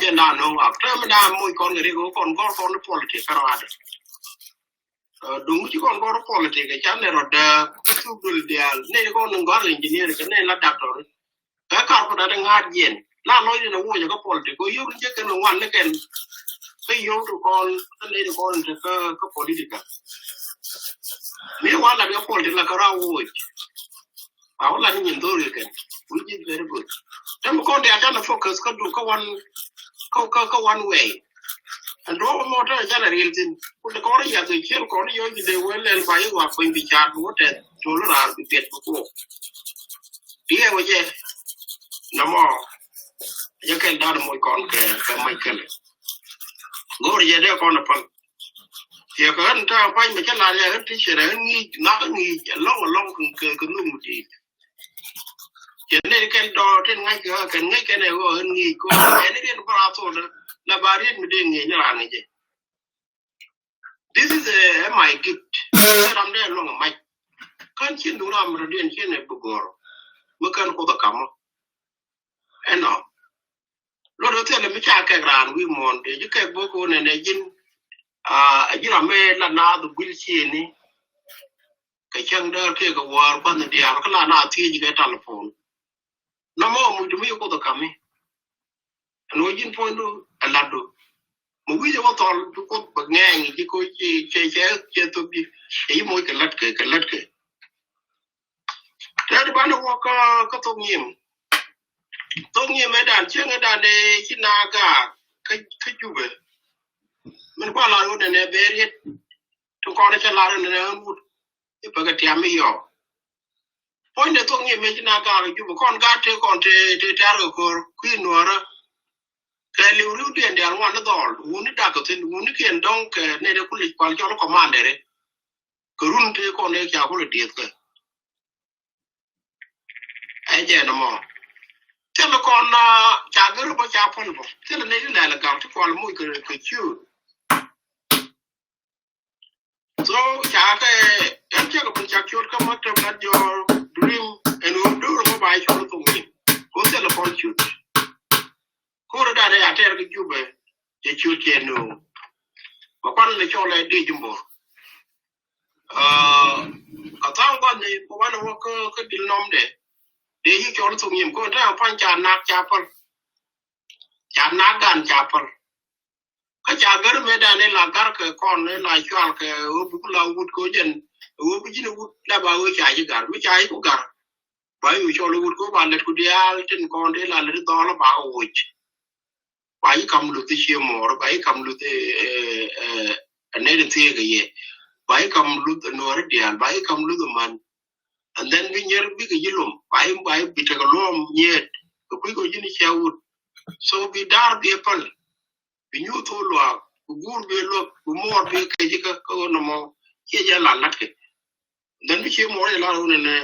je na no after me da mo kon ri go kon politics ka ra dung chi kon go politics cha ne ro da su dul dia ne ko no go engineer ke ne la doctor ka ko da ngat yen la lo ni no wo ya ko politics ko yo je ke no wan ne ken ke yo to kon ne ko ne ka politics me wala ga politics la ka ra wo awala ni ndori ken which is very good them ko they are focus ko do ko one way and do mo ta jana real tin ko de ko ya de chen ko ni yo de well and by wa ko bi chat wo te to ra bi pet ko tie wo je na mo ya ken da mo kon ke Michael go ye de ko na pa ye ko an ta pa me chala ya ti chere ni na ni long ke nu mu ti ye ne ken do ten ngai ka ken ngai ken e go ni ko ne den para to la bari mi de ngi na ni je this is my gift ram de long mai kan chin du ram ro den chen e bugor mo kan ko da kam eno lo do tele mi cha ke ran wi mon de ju ke bo ko ne jin ajira me la na du bil chi ni ke chang da ke ko war ban de ya ko la na ti ji ke telephone no mo mu du mi ko da kam no jin pondo alado mo wi je wo tol ko ba ngang ji ko che to bi e mo ke lat ke ta ba no ko to ngim me dan chen da de chinaga ka jube men ko la ro ne beri to ko ne la ro ne mu e ba ga ti am yo point de to ngim me chinaga jube kon ga te ta ro ko ku no ke liu de de wan do uni da ko tin uni ken donc ne de kuli kwal jo ko mandere ko run te ko ne ja ko le diet ke ai je no mo tele ko na ja gero bo ja pon bo tele ne de la ga to ko mu ke chu so ja ke en je ko ja chu ko mo to na jo dream en wo do mo ba chu to mi ko tele ko chu ko da de ater ke jube je chu che no ma kwa le cho le di jumbo ka ta ko ne ko wa no ko dil nom de yi cho to mi ko ta pan cha na cha gan cha ka cha gar me da ne la gar ke kon ne la chwal ke u bu la wut ko jen u bu jin wut la ba u cha ji gar mi cha ko gar ba yu cho lu wut ko ba le ku dia tin kon de la le do la ba u ba yi kam lu ti che mo ba yi kam lu te ne de te ga ye ba yi kam lu no re dia ba yi kam lu man and then we nyer bi ga yilum ba yi bi te ga lom nyet ko ko jin che wut so bi dar bi pal bi ñu to lo gur be lo mo be ke ji ka ko no mo ke ja la lat ke dan bi che mo la ne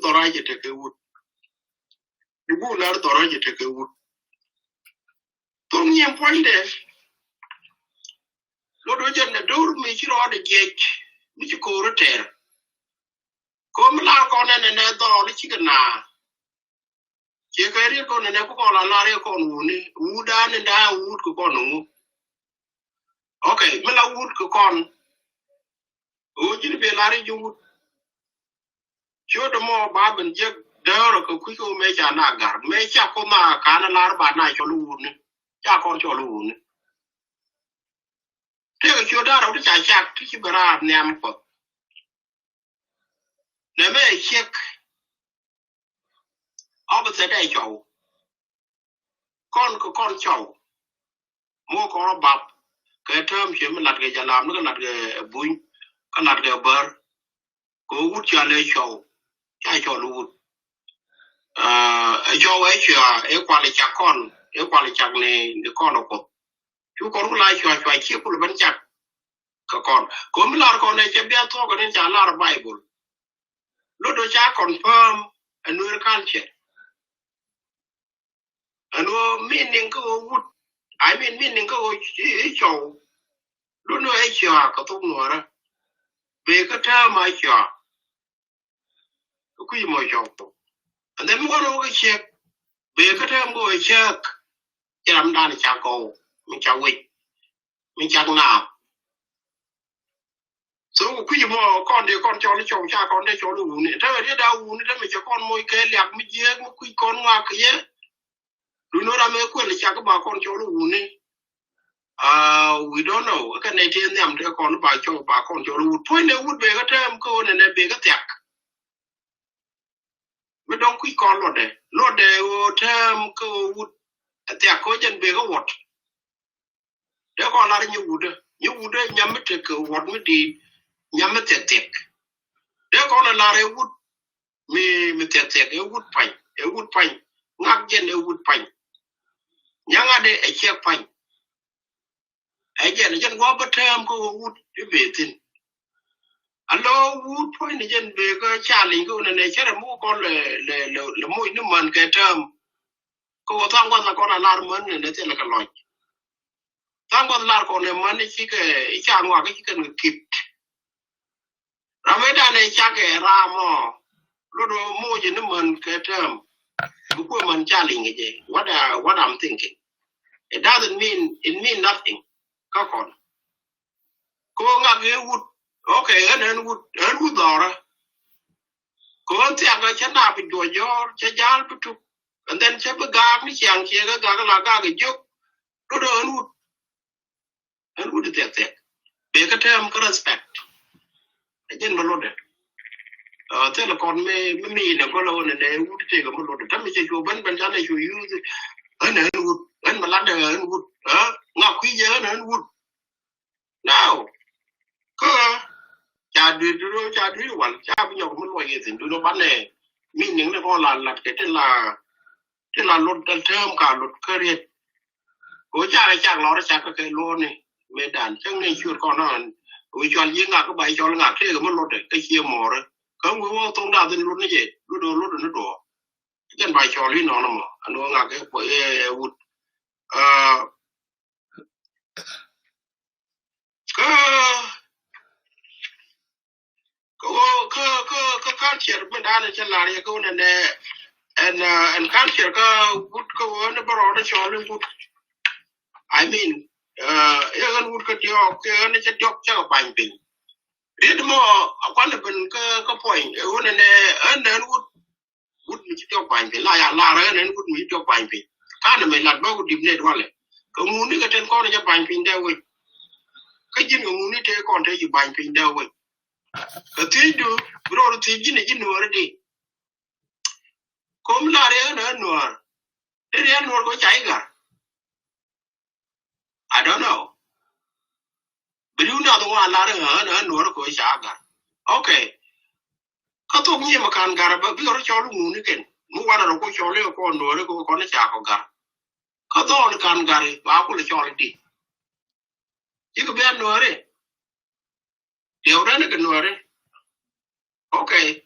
to ra je te ke wut bu la to ra je te ke wut to mi en poinde lo do je ne do mi chi ro de je mi chi ko ro ter ko mi la ko ne do ni chi na che ka ri ko ne ko la re ko nu ni u da ne da u ko no okay mi la u ko kon o ji be la re ju cho do mo ba ben je Dero ko ku me cha na gar me cha ko ma kana lar ba na cho lu ni cha kon cho lu ni te ko cho da ro cha cha ki bara nyam ko ne me check opposite dai cho con cho mo ko bab ke term che me lat ke jalam no lat ke buin ka lat ke bar ko wut cha le cho cha cho lu cho ấy chưa ấy qua lại chắc con ấy qua lại chắc này để con nó có chú con lại cho chiếc của bên chắc các con mình làm con này chỉ biết thôi con nên trả là Bible lúc đó cha confirm anh nuôi culture anh nuôi meaning cái wood I mean meaning cái ấy cho lúc đó ấy chưa có thông nữa đó về cái term ấy chưa cái gì mà cho and then more cái check về cái term của check cái làm đàn cha cô mình cha quỳ mình cha nào so ku yi mo kon de kon cho ni chong cha kon de cho lu ni ta de da wu ni ta me cho kon mo ke lyak mi je mo ku kon wa ke ye lu no ra me ku le cha ko ba kon cho lu ni we don't know ka ne te nyam de kon ba cho lu point ne would be ka tem ko ne be ka tak me don ku kon lo de o tem ko would tak ko jen be ka wot de kon la ni wude nyam te ko wot mi di nyam te tek de kon la re would me tek e would pain ngak jen e would pain nyanga de e check pain e jen go batam ko would e betin allo would point jen be ko challenge ko ne chere mu ko le mu ni man ke tam ko tang wa ko na lar man ne te le ka loj tang wa lar ko ne man chi ke cha ngwa ke ke kip rameda ne cha ke ramo lo do mu jen man ke tam ko man challenge je what I'm thinking. It doesn't mean nothing. Kakon. Ko ngage wood. Okay, and wood dora. Ko anti aga chana bi do yor chajal putu. And then chebe gag ni chiang chiega gag la gag jok. Do and wood te. Be ka tem ka respect. Ajen malode. Telecom me ne ko lo ne wood te ga malode. Tam che jo ban jana jo use and wood and malade and wood. Nga kuje and wood. Now, cha đi hoàn cha bây giờ cũng nói gì thì nó bán này mình những cái con là cái tên là luật đơn thơm cả luật cơ riết của cha này cha nó cha cái luôn này mẹ đàn chẳng nên chuyện con nó với cho riêng ngạc cái bài cho nó ngạc thế cái mất luật đấy cái chia mỏ đấy không có tông đào tên luật này gì luật nó đổ cái bài cho lý nó mà nó ngạc cái bởi wood ko culture me dane chala ya ko ne and culture ka good ko ne baro de chole good I mean ya gan good ka dio ke ne che dio cha ban pin rid mo akwan ben ka point e wona ne and good mi dio ban pin la ya la re ne good mi dio ban pin ka ne me lat ba ko dibne wale ko mu ni ka ten ko ne ja ban pin de we ka jin mu ni te ko te ji ban pin de we ka ti du bro ti jin wor di kom la re na nuar re nuar ko chai ga I don't know bilu na do wa la re na nuar ko cha ga okay ka to ni ma kan gar ba bi ro cho lu mu ni ken mu wa na ko cho le ko nuar ko na cha ko ga ka to kan gar ba ko le cho le di ji ko be nuar re yo ra ne ke nuar re okay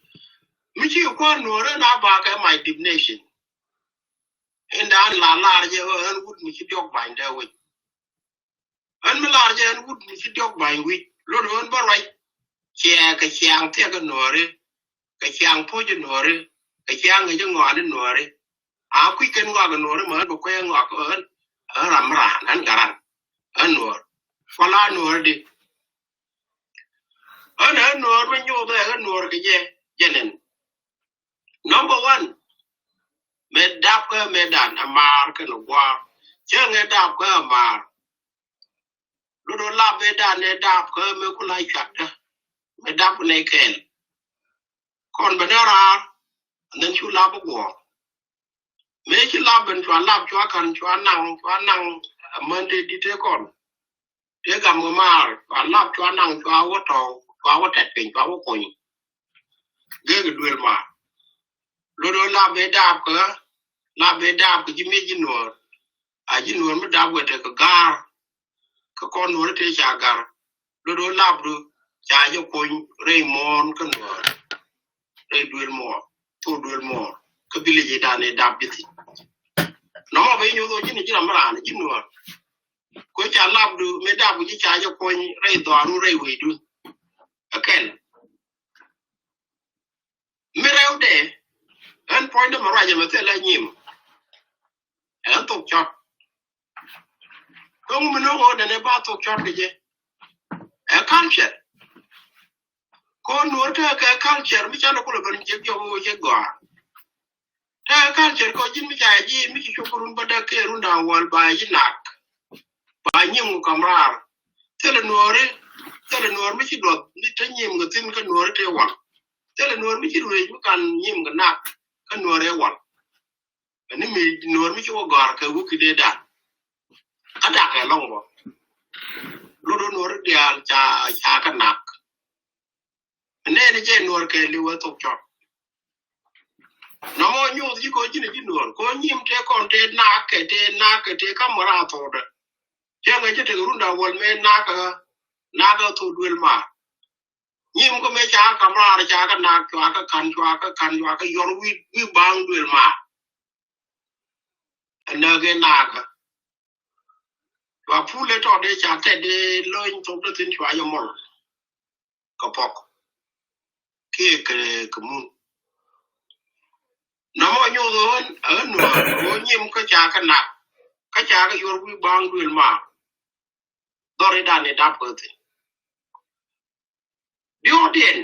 mi chi ko nuar na ba ka my divination and an la je an would mi chi dog bind there with an mi la je an would mi chi dog bind with lo do ba right che ka chiang te ka nore ka chiang po je nore ka chiang ge ngo an nore a ku ken ngo ga nore ma ko ko ngo ko an ram ra an garan an nore fala nore di an nore ba nyo ba an nore ke je jenen Number one, me dap ka me dan amar ka no gwa. Che nge dap ka amar. Ludo la me dan ne dap ka me kula chakta. Me dap ne kel. Kon banera and then you lab go. Me chi lab and chwa lab chwa kan chwa nang Monday di te kon. Te gam mar chwa lab chwa nang chwa wo to chwa wo tet pin chwa wo kon. Ge ge duel ma. Ludo la me dap ka la be dab ki mi jinor a jinor mi dab wete ka gar ka kon wor te cha gar do labru cha jo kon re mon kan wor re duel mo ka bile je tane dab biti no mo be nyu do jini jira mara ni jinor ko cha labru me dab ki cha jo kon re do aru re we du aken mi rewde en point de mara je metela nyim en tok chot ko mo no go de ba tok chot ge e culture ko nur ka culture mi chana ko ban je jo je go ta culture ko jin mi cha ji mi ki chokurun bada ke runda wal ba yinak ba nyim kamrar tele nore mi ci do ni ta nyim ga tin ka nore te wa tele nore mi ci ruwe ju kan nyim ga nak ka nore wa ni mi nore mi ci wo gar ka wuki de da ada ka long bo lodo nore dial cha ka nak ne ni je nore ke li wa tok chot no mo nyu ji ko jini ji nore ko nyim te kon te nak ke te kamara to de je nga je te runda wal me naka to duel ma nyim ko me cha kamara cha ka nak chwa ka kan yor wi bang duel ma na ge naka wa pule to de cha te de loin to de tin chwa yo mol ka pok ke mun no mo nyu don no nyim ko cha ka nak ka cha ka yor wi bang duel ma dore dane dap ko tin Diodien,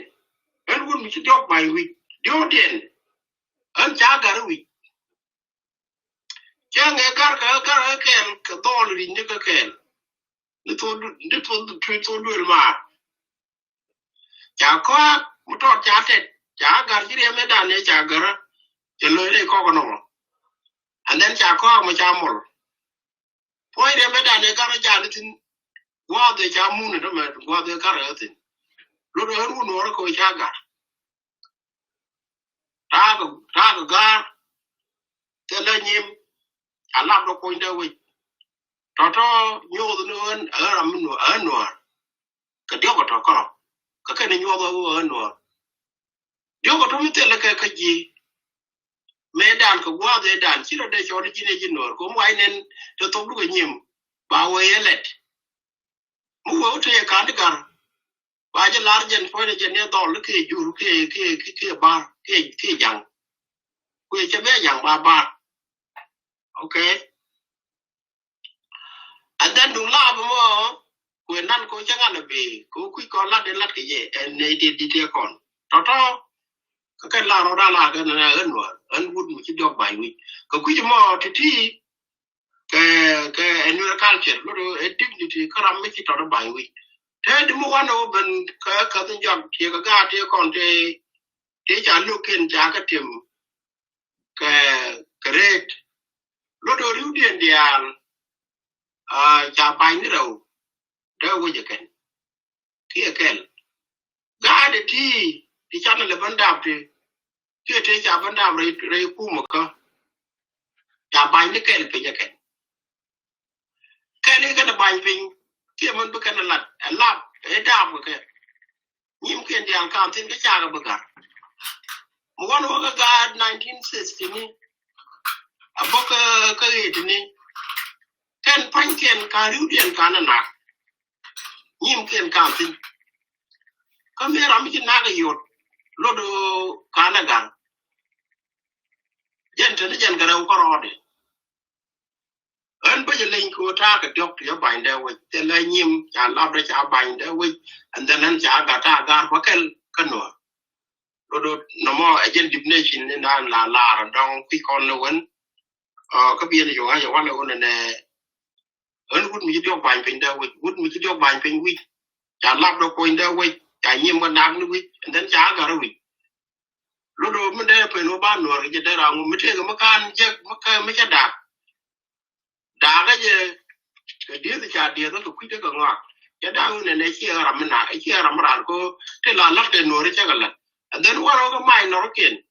and would be dog by week. Diodien, and Jagar week. Young a car, dollar in Nickel. Little the truth will do ma. Jacob, Mutot chatted, Jagar, Medane Jagara, the Lady Cocono. And then Jacob Machamor. Point a Medane Garajan, what the Jamun, what the Garatin. Lodo heru no ko chaga taga gar telanyim ala do ko nda we toto nyodo no an aram no anwar ka diogo to ko ka ken nyodo wo anwar diogo to mitele ka ji medan ko wa de dan chiro de chori jine jinor ko wainen to to du nyim ba we yelet mu wo to ye kan gar Baja largen for the general dollar ke juru ke bar ke yang ke chabe yang bar okay and then do lab mo we nan ko changa na be ko ko la de lat ke ye and ne di kon toto ka la ro da la ga na en wood mu ci dog bay wi ko ku mo ti ke annual culture lo dignity karam mi ci to bay wi Ted Muano Ben Cousin John Tiagati Conte, Teacher looking Jagatim, great Lodo Rudian Dial, Japinero, there was you can. Tia Kel. Guard the tea, the channel of Bandapti, Tia take a Bandam Ray Pumaka, Japine the Kel Pijakan. Can you get a binding? Kiaman bukan a lot, a dab with it. Nim can the accounting the Chagabaga. One over God 1960, a book a Karitini, 10 Pankin, Carudian Cananak. Nim can counting. Come here, I'm in Naga Yot, Lodo Canagan. Gentlemen, Garau Corodi. And by the link or target doctor your binder with the lanyim, and love the binder with, and then Jagata Garbakel canoe. rồi nó mà agent divination nên là đang khi con nó vẫn cái biên này chúng ta là con này ấn hút mình cho bài phim đâu hút mình cho bài phim quý chả lắp đâu coi đâu quý chả nhiệm mà đang nữa quý đến chả cả đâu quý rồi mình đây phải nó ban nữa cái đây là mình thấy cái makan chứ makan mấy cái đá cái gì cái đĩa thì chả đĩa đó cũng quý cái ngọn cái đá này chia làm mình nãy chia làm ra cô thế là lắp cái nồi chắc là and then what other mind nó kiện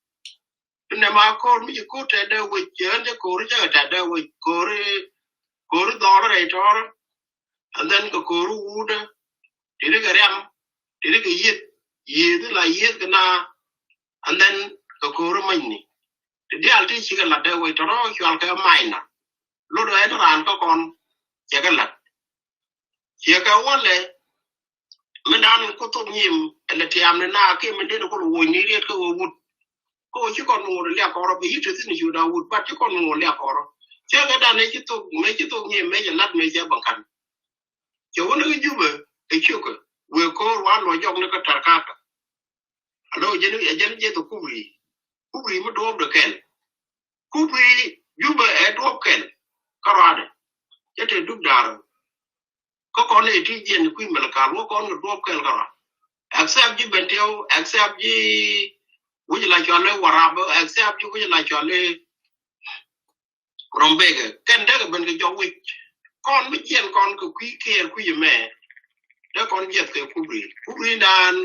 nên mà cô mình chỉ cô trẻ đâu quý chơi cho cô chắc là trẻ đâu quý cô đó là đó and then cô uống thì cái ram thì cái yết là yết cái na and then cô mình thì đi alti chỉ cái là đâu quý đó cho cái mind na lúc đó nó làm có con chỉ cái là chỉ cái quan lệ mình đang có tốt nhiệm là tiệm nên na khi mình đi nó có lùi ní đi cái vụt cô chỉ còn ngồi lẹ cỏ rồi bây giờ thì nhiều đâu vụt bắt chỉ còn ngồi lẹ cỏ rồi chứ cái đàn này chỉ tốt nhiệm mấy cái lát mấy cái bằng cành chỗ nó cái gì cái chuyện cái vừa có quá nói dòng nó cái trà cát rồi dân tụ cú bì mới đốp được kèn cú bì giúp về đốp kèn cái ra đấy chứ thì đúc đà có con này thì dân quy mà là cả có con đốp kèn cái ra accept you bên theo accept you which là cho lấy warab accept you which là cho lấy rombege cái đó là bên cái chỗ which con mới chiên con cái quý kia quý mẹ đó con giật cái cú bì đàn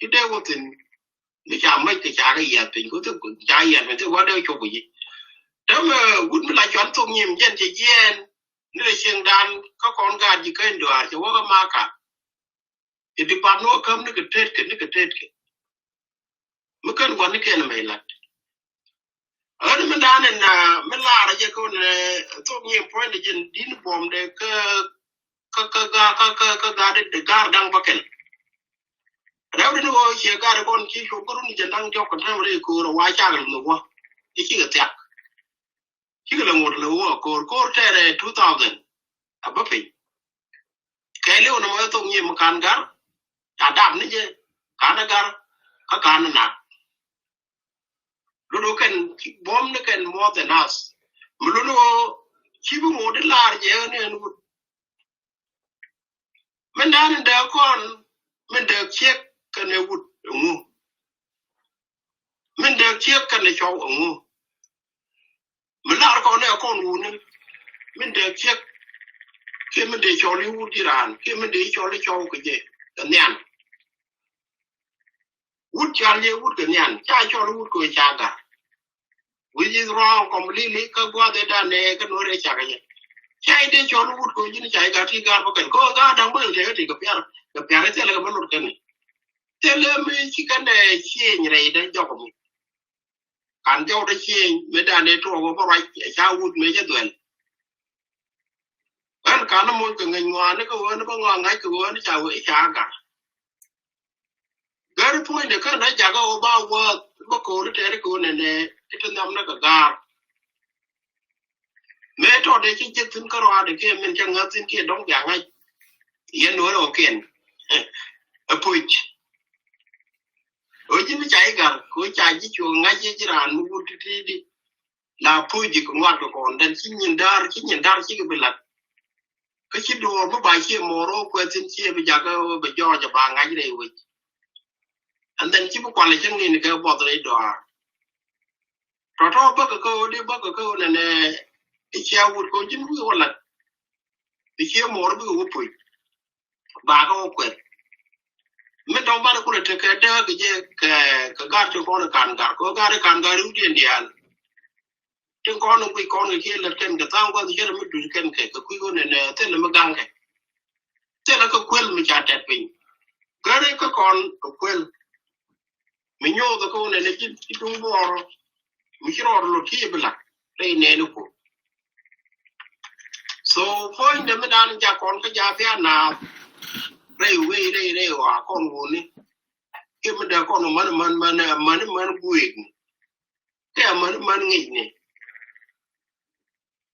cái đeo của tình cái chả mấy cái chả cái gì tình của tôi chả gì mà tôi qua đây cho cái gì đó mà quýt mới lại chọn thông nhiệm dân chỉ dân nếu là trường đàn có con gà gì cái đồ cho có ma cả thì đi bán nó cơm nó cái tết mới cần quan cái này là ở đây mình đàn này là mình là cái con thông nhiệm point để dân đi nó bom để cái gà đang bắt cái đó là nó chỉ có con chỉ số con dân đang cho con tham gia cô rồi quay cha cái nó quá chỉ cái tẹt chỉ cái là một lúa cô thế này 2000 à bắp phi cái liệu nó mới tung nhiều một can gà cả đạm nữa chứ cá gà các cá nó nặng lúc cái bom nó cái more than us mà lúc nó chỉ có một đến là gì nữa mình đang đeo con mình được check cái này vụt mình được check cái này cho mình là con vụt mình được check khi mình để cho đi vụt đi ran khi mình để cho cái gì cái nhàn vụt chán gì vụt cái nhàn cha cho vụt cái cha cả which is wrong completely cái qua đây đàn này cái nói cha cái gì chạy để cho vụt cái gì chạy cả thì cả cái có cả đang bơi thế thì cái cái thế là cái mình cái này thế là mình chỉ cần để chia như này để cho mình cần cho để chia mấy đàn này cho có phải sao vụt mấy cái tuổi anh cả nó muốn cái ngành ngoài nó có ngoài ngay cái nó chào với cha cả cái point để cái nó chả có bao work có cô nó thế cô này cái năm nó cả gà mấy trò để chính thức cái rồi để cái mình chẳng ngờ tin kia đóng dạng ngay yên nói ok approach ở trên cái chạy cả cô chạy chỉ chuồng ngay chỉ làm mua đi là approach cũng ngoan của con dan chỉ nhìn dar chỉ cái bên lật cái chiếc đồ mới bài chia mồ rô quên xin chia bây giờ cái do cho bà ngay đây vậy anh then chỉ có quan lại chân này cái bỏ tới đó rồi bắt cái câu này cái chiếc vụt câu chính cái quan lại cái chiếc mồ rô bị úp bà có quên mình đâu bao giờ cũng cái đó cái gạt cho con cản gạt có gạt đúng tiền điện trên con nó quy con người kia là trên cái tao con thì nó mới đủ cái quy con này thế là mới găng cái thế là cái quên mình trả tiền mình cái đấy cái con cái quên mình nhớ cái con này chỉ đúng bò mình chỉ rồi lột kia bên lại đây nè nó cũng so point để mình đang trả con cái giá thế nào đây hòa con nguồn đi cái mình đã con mình quỳ cái mình nghỉ này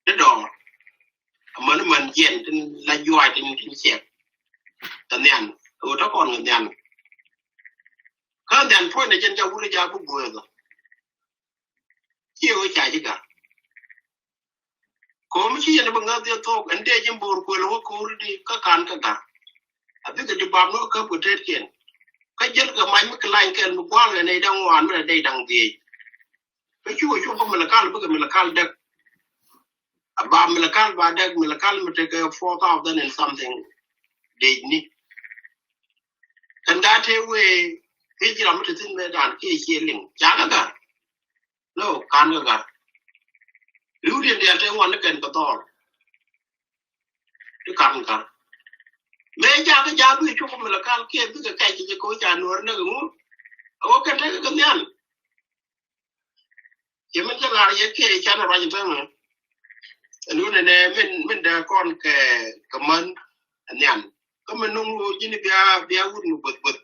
cái đó mình diện là doài trên xe tận nhàn ở đó còn người nhàn kan dan point ne jen ja wuri ja bu go ki o cha ji ga ko mi chi ne banga de to ande jin bor ko lo ko ri ka kan ka ga abi ga di bam no ka bu te ken ka jel ga mai mi klain ken mu kwa ne dang wan ne dai dang di ka chu ko mi la kal bu ga mi la kal de ba mi la kal ba de mi la kal mi te ka 4,000 and something de ni kan da te we ki ji ra mi te tin me dan ki ki ling ja ga no kan ga lu din de te wan ne ken ka to cái cam cả mấy cha cái cha bị chụp mình là cam kia cứ cái gì có cha nuôi nó cũng có cái thế cái nhân chỉ mình cái là cái kia cha nó ra như thế mà lúc này mình đã con cái mình nhân cái mình nung luôn chứ bia bia uống một bớt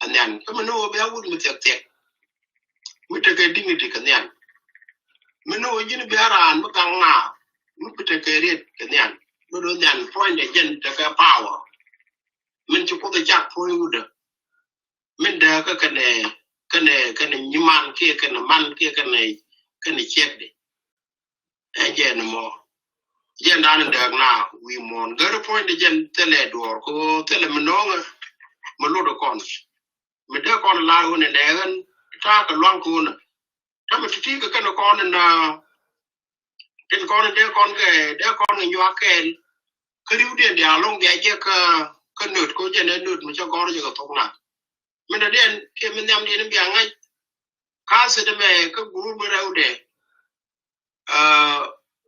nhân cái mình nung bia uống một tiệt mình thấy cái đinh thì cái nhân mình nung chứ bia ran mất căng nào mình thấy cái riết cái nhân nó đối nhân point để dân cho cái power mình chụp cái chắc point được mình đã cái này như man kia cái này check đi anh chị em mò dân đang được nào we mon cái point để dân tele door ko tele mình nói mình lột được con mình đã con là hơn này hơn ta cái loang cô nèถ้ามันที่cái nó con là trên con để con người nhua cái riu điện để long để cho cái nút có cho nên nút mình cho con nó cho thông nào mình đã điện khi mình nhắm điện nó ngay cá sẽ để cái group mới đâu để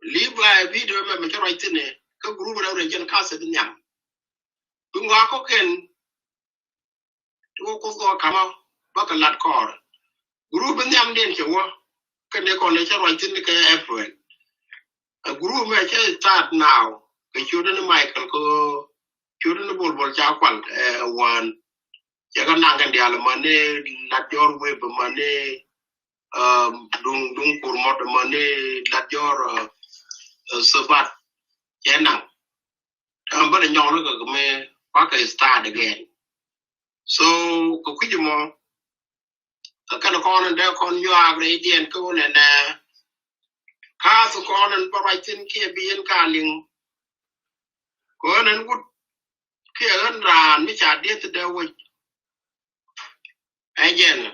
live lại video mà mình cho right này cái group đâu để cho cá sẽ để nhắm đúng quá có cái có cảm ơn bác cái lát cỏ group mình nhắm điện kiểu cái này còn để cho right này cái April group mà cho start now cái chỗ đó nó Michael có chỗ đó nó bol cháo quẩn one chỉ có năng cái điều là mà nè lát gió web mà nè dung cồn mót mà nè lát gió sơ bát chế năng thằng bây giờ nhau nó cái mẹ quá cái start again so cái gì mà cái nó con nó con yêu à cái điện cái này nè khá số con nó bảo vệ trên kia biển cả liền có nên cũng kia gần ra mới trả điện từ đâu vậy anh em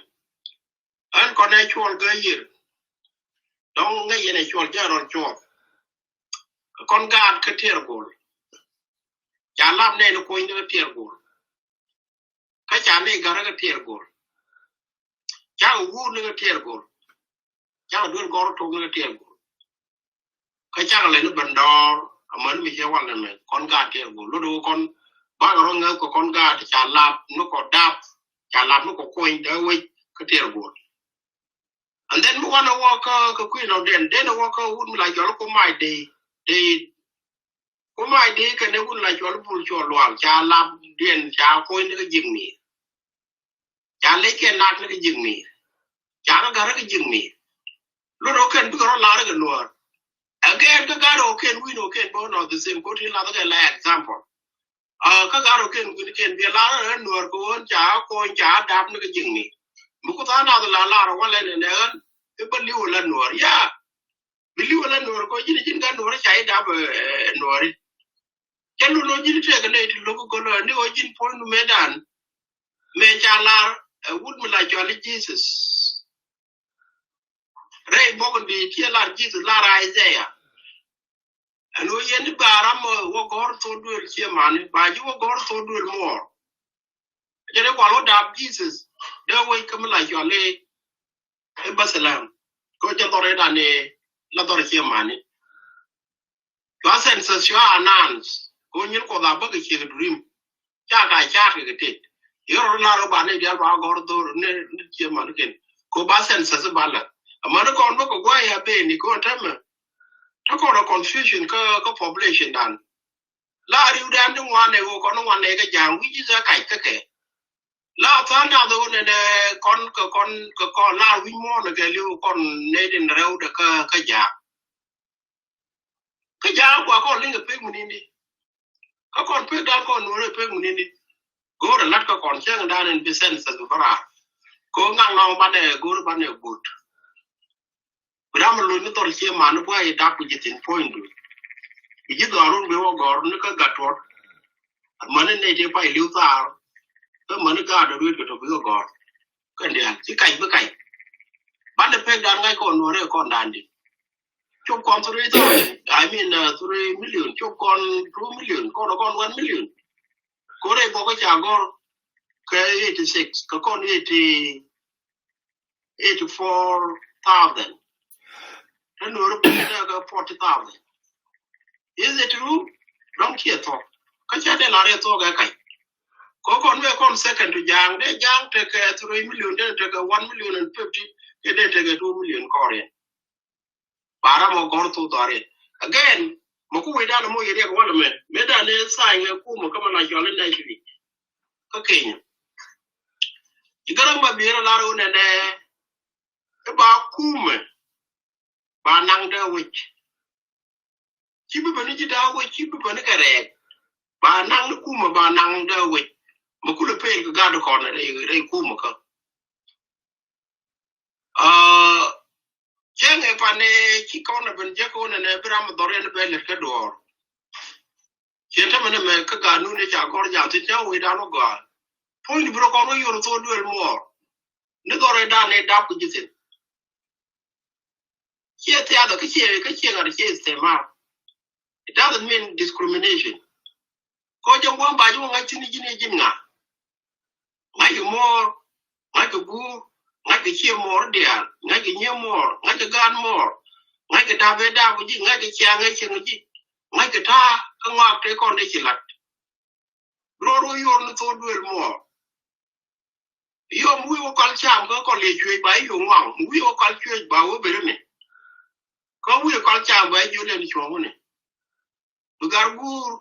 anh còn này chuột cái gì đông cái gì này chuột chứ rồi chuột con gà cái thiệt gol chả làm này nó coi như cái thiệt gol cái chả này gà cái thiệt gol chả uống nó cái thiệt gol chả đuôi gà trông cái thiệt gol cái chả là nó bẩn đỏ mà nó bị chế quan này con gà thiệt gol lúc đó con ba cái rong của con gà thì chả làm nó có đáp chả làm nó có coi đỡ vậy cái thiệt gol and then we want to walk cái queen of then nó walk would like cho nó có mai đi có mai đi cái này would like cho nó bùn cho loạn chả làm điện chả coi nó cái giường mì chả lấy cái nát nó cái giường mì chả nó cái giường mì lúc đó cái nó là cái loạn again cái gà đó cái we know cái both of the same có thể là cái là example cái gà đó cái việc là nó loạn có chả coi chả đáp nó cái giường mì muku ta na la wala ne e baliu la nor ya baliu la nor ko jini ga nor chai da ba nor kelu no jini te ga ne ti lo ko lo ni o jin pol nu medan me cha la would me la jolly Jesus rei bogon di ti la Jesus la ra Isaiah anu yen baram wo gor to duel che man ba ji wo gor to duel more jene ko lo da Jesus da way kam la jole e basalam ko ja tore da ne la tore che mani to sensation announce ko nyin ko da ba ke che dream cha ke te yo la ro ba ne dia ba gor do ne che man ken ko ba sensation ba la amana ko ba ko gwa ya be ni ko tam ta ko no confusion ko population dan la ri dan du wa ne ko no wa ne ga jang wi ji za kai ke la ta na do ne con la wi mo ne ke lu con ne den reu de ka ja kwa ko linga pe mu ni ka kon pe da ko no re pe mu ni go the lat ko kon chang dan in percent sa bara ko ngang no bane go bane but bram lo ni tor che man bo ai da ku jitin point du ji garun be wo gor ni ka gatot man ne te pai liu ta ko man ka da ru ko to be gor kan dia chi kai be kai ban de pe dan ngai ko no re kon dan di chop kon 3,000 I mean 3 million chop kon 2 million kon 1 million ko re bo ko cha gor ke 86 ko kon 84,000 and no 40,000 is it true don't hear talk ka cha de la re to ga kai ko kon we kon second to jang de jang te ke 3 million de te ke 1 million and 50 ke de te ke 2 million korean para mo gor to dare again mo ku we da mo yere ko wala me da ne sai ne ku mo kama na jole na shi ka kenya igara ma bira la ro ne ne e ba ku me ba nang de wich chi bi bani ji da wich chi bi bani kare ba nang ku me ba nang de wich mo ku le pe ga do ko ne re ku mo ka Jenge pane chi kona ben je kona ne bram dore ne bele ke dor. Cheta mene me ka ganu ne cha gor ja ti cha we da no ga. Point bro ko no yoro to duel mo. Ne dore da ne da ku jitin. Che te ada ke ga che sistema. It doesn't mean discrimination. Ko je ngwa ba ju ngai tini jini jinga. Ngai more, ngai gu ngai ke chi more dia, ngai ke nye more, ngai ke gan more. Ngai ke da be da bu ji ngai ke chia ngai chen ji ngai ke ta ka ngak te kon de chilat ro yor no to duel mo yo mu yo kal cham ko le chue ba yo ngwang mu yo kal chue ba wo be me ko mu yo kal cham ba ju le ni chwo ne bu gar gur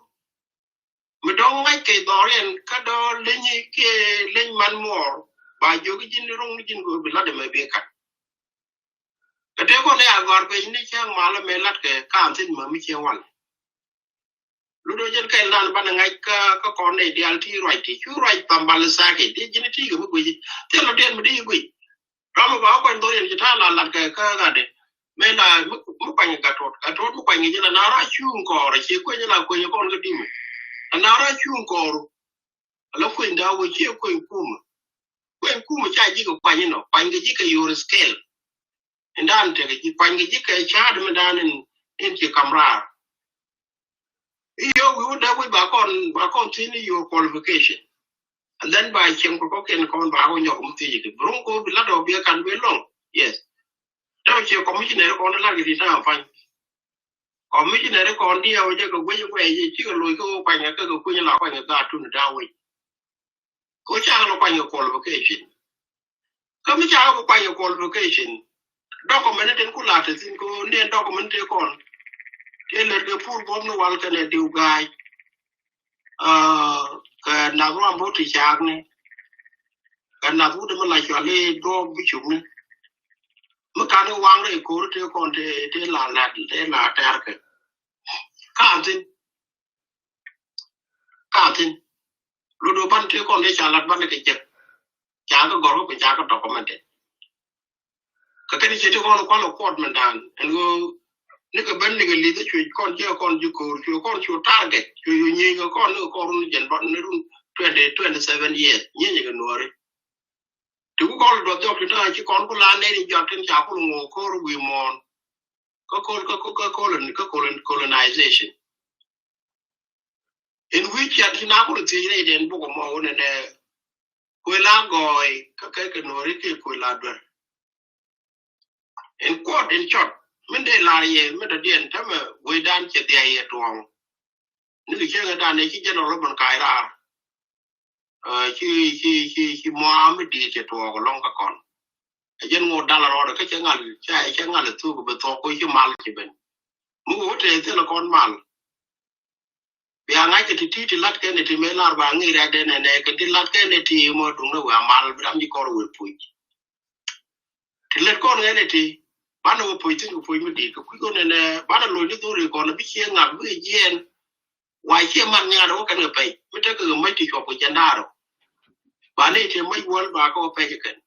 me dong ngai ke doren ka do le ni ke le man mo ba jo ki jin rong ni jin go bi la de me be ka te ko ne agor pe ni chang mala me lat ke kam tin ma mi che wan lu do jen kai lan ban ngai ka ko ne dial ti right ti chu right tambal sa ke ti jin ti go go ji te lo den mi di go ram ba ko ndo yen ta la lat ke ka ga de me na mu pa ni ka to mu pa ni jina na ra chu ko ra che ko ni la ko ni ko ga di mi na ra chu ko lo ko nda wo che ko ku mu cha ji ko pa ni no pa ni ji ka your scale ndan te ki pangi jike chad medan in ki kamra yo we would have ba continue your qualification and then by chem ko ken kon ba ho nyok mti ki bronco bi la do bi kan be long yes do che commissioner ko la gi ta fan commissioner ko ndi o je ko gwe ji chi ko lo ko pa nya ko ku nya la pa nya ga tu da we ko cha lo pa nya qualification ko mi cha ko pa nya qualification document den ku la te sin ko ne document te kon ke le de pour bom no wal ke le diu gai ka na ro mo ti chak ne ka na bu de ma la cho le do bi chu ne mo ka no wang re ko te kon te la ta ke ka tin lu do ban te kon le cha lat ban ke che cha ko goro ko cha ko document ka ke che te kon ko lo ko man dan en go ni ka ben ni ga li te chu kon je kon ju ko chu target chu ni ga kon no ko ru jen ban ne run 27 years ni ni ga no re tu ko do to ta chi kon ko la ne ni jo tin cha ko ngo ko ru wi mon ko colonization in which ya tina ko ti ne den bu ko mo ne ko la goy ka ke no re ke ko la do in court in short min de la ye min de den ta me we dan che de ye tuong ni ke ga dan ne ki je no ro ban kai ra chi mo am di che tuong long ka kon jen ngo dala ro ka che ngal tu ko be to ko chi mal chi ben mu wo te la kon mal bi anga ke ti lat ke ne ti me lar ba ngi ra de ne ke ti lat ke ne ti mo dung no wa mal bi am ji ko ro pu ti let ko ne ti bana wo poiti ko foi mi di ko ko ne bana lo ni duri ko na bi che nga bi jen wa che man nya ro kan pe mi te ko ma ti ko ko jandaro ba ne te mai wal ba ko pe ken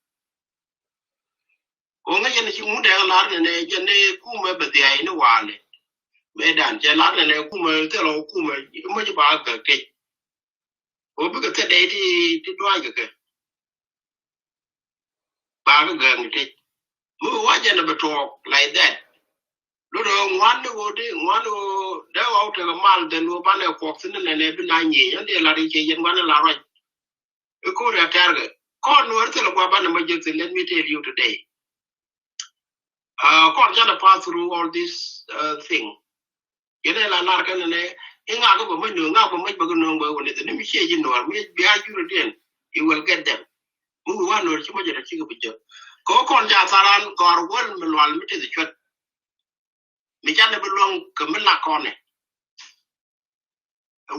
o nga yen chi mu de la ne je ne ku me be dia ni wale me dan je la ne ku me te lo ku me mo je ba ga ke o bi ga te de ti dwa ga ba ga ga te mu wa je na be talk like that lo do ngwan da wa te ga mal de no ba ne ko tin ne bi na nyi yan de la ri ke yen ngwan la ro e ko ra targa kon no te lo ba na ma je let me tell you today kon jana pass through all this thing yene la lar kan ne inga go ba no nga go ma ba no ba woni te mi che ji no mi bi a juro den you will get them mu wa no chi ma je chi go bi ko kon ja saran gor wol mi wal mi te de chot mi jana be long ke mi la kon ne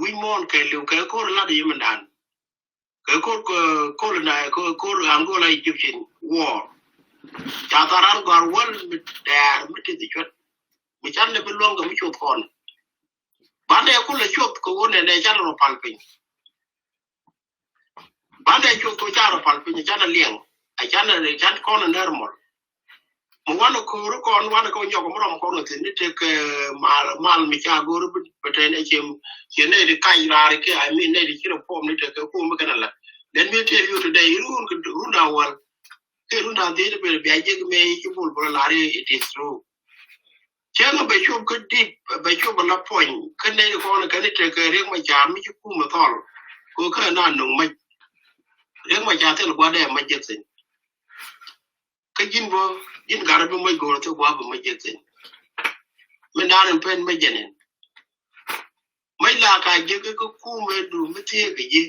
wi mon ke lu ke ko la de yimandan ke ko na ko angola egyptian war ja saran gor wol mi der mi te de chot mi jana be long mi chot kon bande ko le chot ko woni ne jana ro palpin bande chot ko jaro palpin jana lieng a jana ne jan kon normal mo wano ko nyoko mo ko no tin te ke mal mi cha go ru betene chem ne de kai rare ke I mean ne de kiro pom ni te ke ko mo kana la let me tell you today runda wal ke runda de be be je me ki bul bul la it is true chenga be chu ko deep be chu ba la point ke ne ko na ke te ke re ma cha mi ku mo tol ko ka na no ma re ma cha te lo ba de ma je tin ke jin gara be mai go to ba ma je tin me dan pen me jenen mai la ka je ko ku me du me te ke je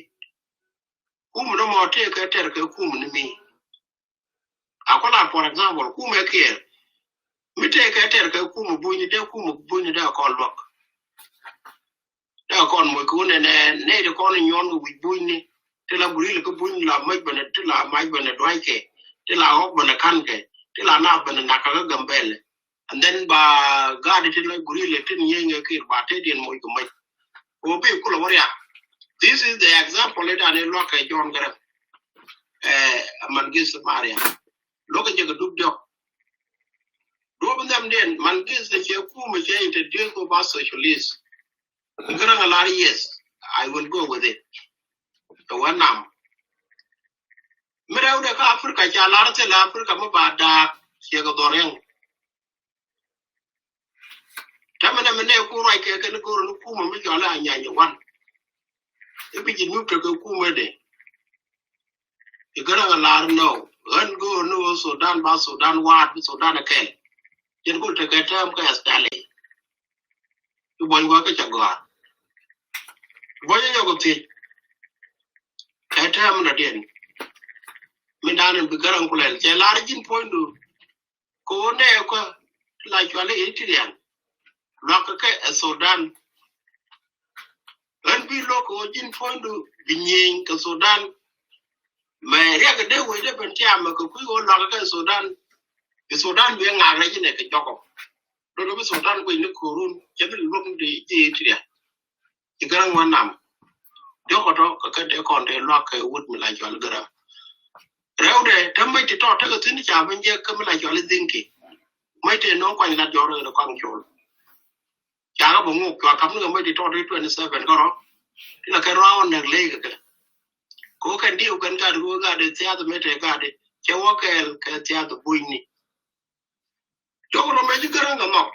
ku mo no mo te ke ter ke ku mo ni akola for example ku me ke me te ke ter ke ku mo bu ni da ko lok da kon mo ku ne de kon nyon wi bu ni te la buri le ko bu ni la mai bene te la mai bene doi ke te la hok bene kan ke te la na bene na ka gambele and then ba gadi te la buri le tin yenge ke ba te den mo ko mai o be ku lo waria. This is the example that I look at John Graham Mangis Maria look at your dub job do them then Mangis the Chaku Maja introduced about socialist grang a lot of years I will go with it the one now Mira the Africa Jalara tell Africa about dark Chiego Doreng Tamana Mene Kura can go to Kuma Mijala and one if you move to go Kuma day you got a lot no run go no Sudan ba Sudan wat Sudan ken yen go to get term ka stale you boy go ka chagwa boy yo go ti ka term na den mi dan bi garan kulel che larjin point do ko ne ko la chwale itirian lo ka Sudan ran bi lo ko jin point do binyen ka Sudan me ria ga de we de ben tiam ko ku go lo ka Sudan the Sudan we nga ra jine ka joko do Sudan ko ni ko run che bi lo de itirian ti garan wanam joko to ka de kon de lo ka wut mi la chwal gara rewde tamai ti to ta ga tin cha ban je ka mi la chwal zinki mai te no kwa la joro no kwang chol cha ga bu ngu ka kam no mai ti to 27 ko ro ti la ka round ne le ga ko kan di kan ka ru ga de tia to mete ga de che wo ka tia to buini joko no me ji gara ga no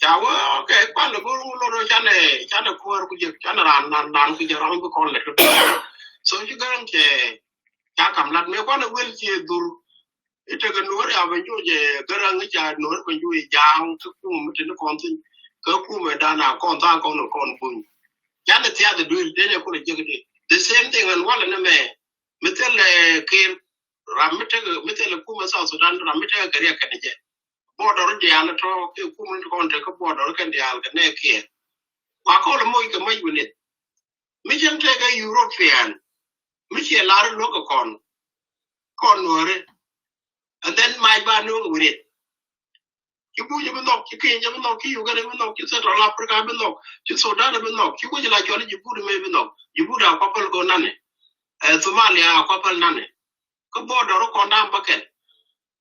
cha wo ke pa lo lo cha ne ko ku je cha na ran ku je ran ko kon le so ji gara ke cha kam lat me ko na wel che dur ite ga no ya ban jo je gara ngi cha no ban ju jang ku mu te no kon tin ka ku me da na kon ta kon no kon bun ya ne tia de dur de ne ko le je the same thing and wala na me tel ke ramete ku ma sa Sudan ramete ga ria ka je border de ala to ke ku mu kon te ko border kan de ala ne ke wa ko le mo ke mai wini mi jen te ga European mi che la ro ko kon nore and then my ba no wini you bu you no ki kin you no ki you ga no ki Central Africa be no ki Sudan be no ki ko la chole you bu me be no you bu da ko go nane Somalia ko pal nane ko border ko ndam bakel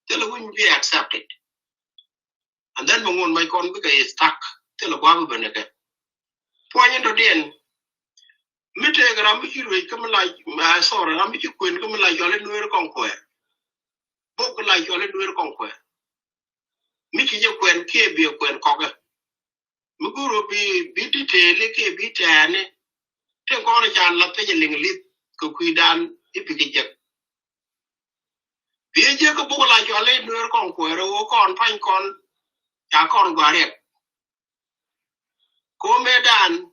tell wouldn't be accepted and then mongon my con be stuck tell gwa be ne ke point to den mite gram ki ru come like sorry ram ki queen come like jole nuer konko bok like jole nuer konko miki je kwen ke bi kwen koga muguro bi detail ke bi tane te ko chan la te ling lit ko kuidan ipiki je bi je ko bok like jole nuer konko ro kon pan kon ya kon gware ko medan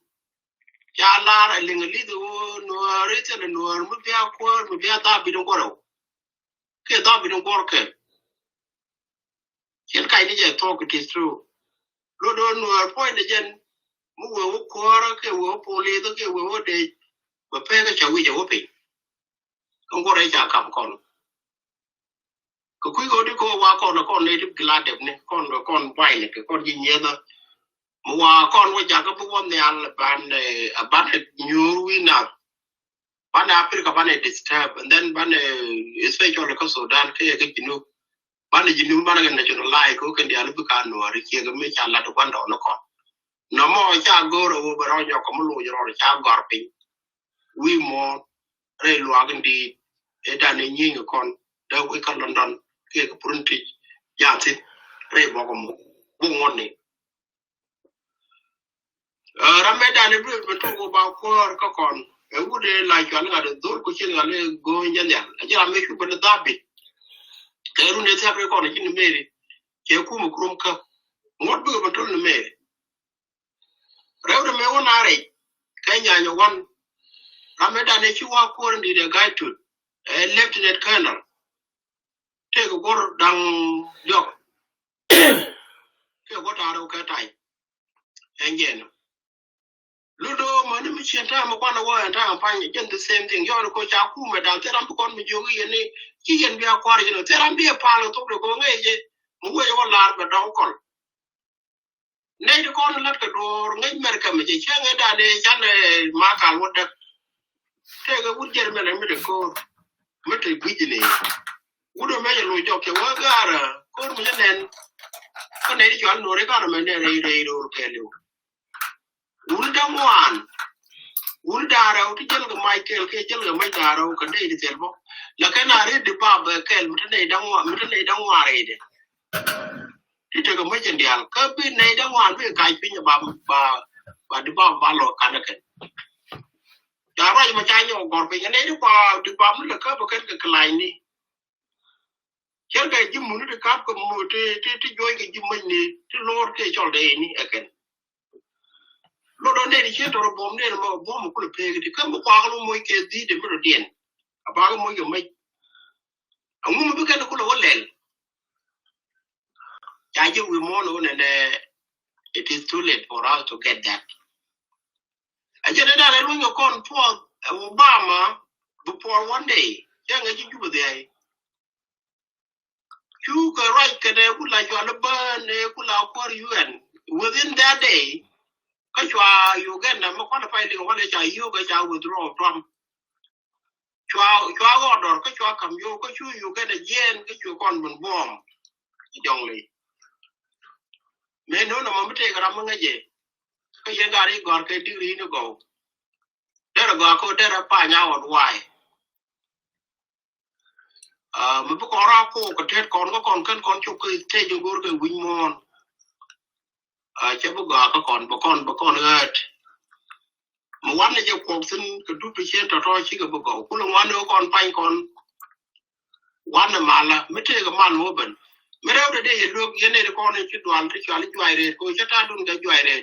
ya la ling lit no rete no mu bia ko mu bia da bi don goro ke da bi don goro ke chen kai ni je talk it is true lo do no point again mu wo ko ra ke wo poli to ke wo de ba pe ka chawi je wo pe kon ko re ja kam kon ko ku go de ko wa kon ne de glad ne kon bai ne ke kon ji nye da mu wa kon wo ja ka bu won ne al ban new winner ban Africa ban disturb and then ban especially ko Sudan ke jinu ban jinu ban ga national like ko kan dia lu ka no ri ke ga me cha la to ban do no ko no mo cha go ro bo ro nyo ko mu lu ro cha gor pin wi mo re lu agndi e da ne nyi kon da we ka London ke ko prunti ya ti re bo ko mo bu ngon ni rameda ne bu to go ba ko kon e wude la ka la do dor ko chin ale go nyanya ajira me ku ban dabi keru ne ta ko ne kin meri ke ku mu krum ka ngot bu ba to ne meri rewde me wona re kanya nyo wan rameda ne chi wa ko ndi de gaitu lieutenant colonel te ko gor dang jok ke ko ta ro ka tai engen ludo mani mi chenta mo kwana wo enta ampanye gen the same thing yo ko cha ku me dan teram kon mi jogi yene ki yen bi akwar jeno teram bi palo to ko ngeje mu wo yo lar be don kon ne de kon lat ka dor ngai mer kam je chenge dane chane makal woda te ga wurjer mele mi de ko mete bijini wudo me lo jo ke wa gara ko mu nen ko ne di jon no re ka me ne re do ke lu Uldangwan, Uldara, Tijel Michael, Kajel, my daro, Kade, the elbow. Lakana read the pub, Kel, Mutane don't worry. He took a merchant deal. Kirby, they don't want to guide pin about the bomb ballo canacan. Yara Machino Gorbing and any part the bomb the cup of Kalini. Kelka Jim Munu the cup of Muti to join Jim Money to Lord Cage all day again. Lodo ne di cheto ro bom ne mo bom ko le pege di kam ko aglo mo ke di de mo dien abaga mo yo mai amu mo be kan ko lo lel ya je we mo no ne it is too late for us to get that aje da le lo kon for Obama before one day ya nga ji jubo de ai you go right can I would like you all burn kula for UN within that day Kachwa Uganda mo kwa filing wale cha yoga cha withdraw from chwa order kachwa kam yo kachu Uganda yen kachu kon bon bom jongli me no no mamte gram ngaje ka yengari gor ke diri no go dera go ko dera pa nya od wai mo ko ra ko ko tet kon ko kon kan kon chu ke te jo gor ke win mon chebu ga ka kon gat mo wan je ko tin ko du pe chen to chi ga bo ko lo wan kon pan kon wan mala mete ga man mo ben me rew de lo yene de kon chi dwal ti chali jwaire ko chata dun ga jwaire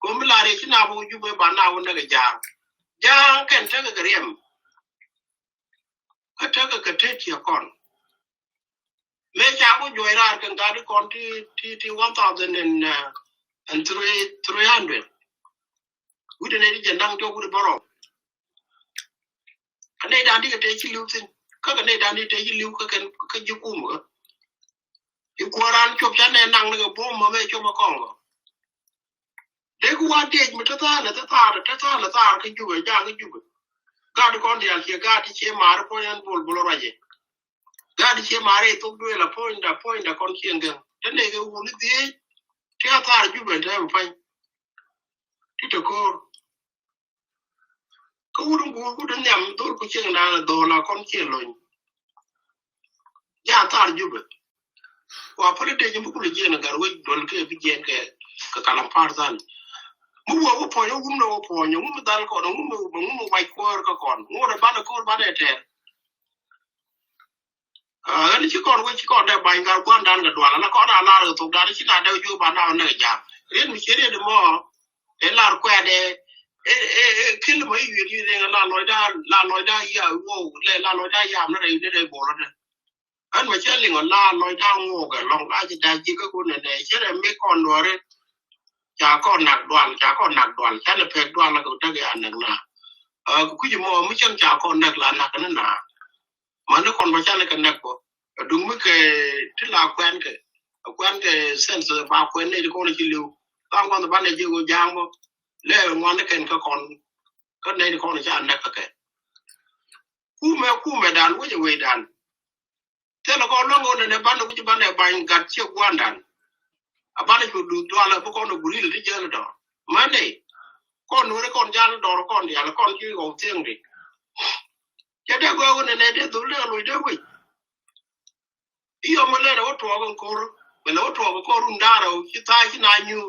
ko mi la re chi na bo ju be ba na won ga ja ken ta ga rem ka ta ga te ti kon me cha bo jwaira kan ga kon ti 1000 and 300 we didn't need jandang to good borrow and they don't take chi lutin ka ne dan ni te chi lu ka ju kum ga you kwaran chop chan ne nang ne bo mo me chop ma kongo de ku wa te mi ta ka ju ga ja ka ju gadi kon dial che gadi che mar po yan bol bol raje gadi che mare to due la point da kon chienge tene ge wuli di ti atar ju ben tem fa ti to ko wuru nyam dol ko chieng na do la kon chien lo ya tar ju ben wa pare de jum ko le jena gar we dol ke bi jen ke ka kalam parzan mu wo po yo gum no po nyo mu dal ko no mu wai ko ka kon mu da ba ko ba de te ani ci kon we ci kon de ba ngar ko dan ga dwala na ko na la to da ci na de ju ba na na ja ren mi chere de mo e la ko de kil mo yi de la lo da ya wo le la lo da ya na de bo lo de an ma chere ngo la lo da ngo ga long ga ji da ji ko ne de chere mi kon do re cha ko nak dwal cha le pe dwal la ko ta ga an na ku ji mo mi chen cha ko nak la na na mana kon ba chale kan nakko dung mu ke tila kwen ke sense ba kwen ne ko ni liu ta ngon ba ne jigo jango le ngon ken ka kon ka ne ko ni cha nakka ke ku me dan wo je we dan te lo ko longo ne ba no ku ba ne ba ngat che gwandan abane ko du dwala bu ko no guril ti jelo do mane kon no re kon jalo do kon ya kon ki go tiengi Jada go ne ne de dole lo de we. Iyo mo le o to go ko, me lo to go ko ndaro, ki ta ki na nyu.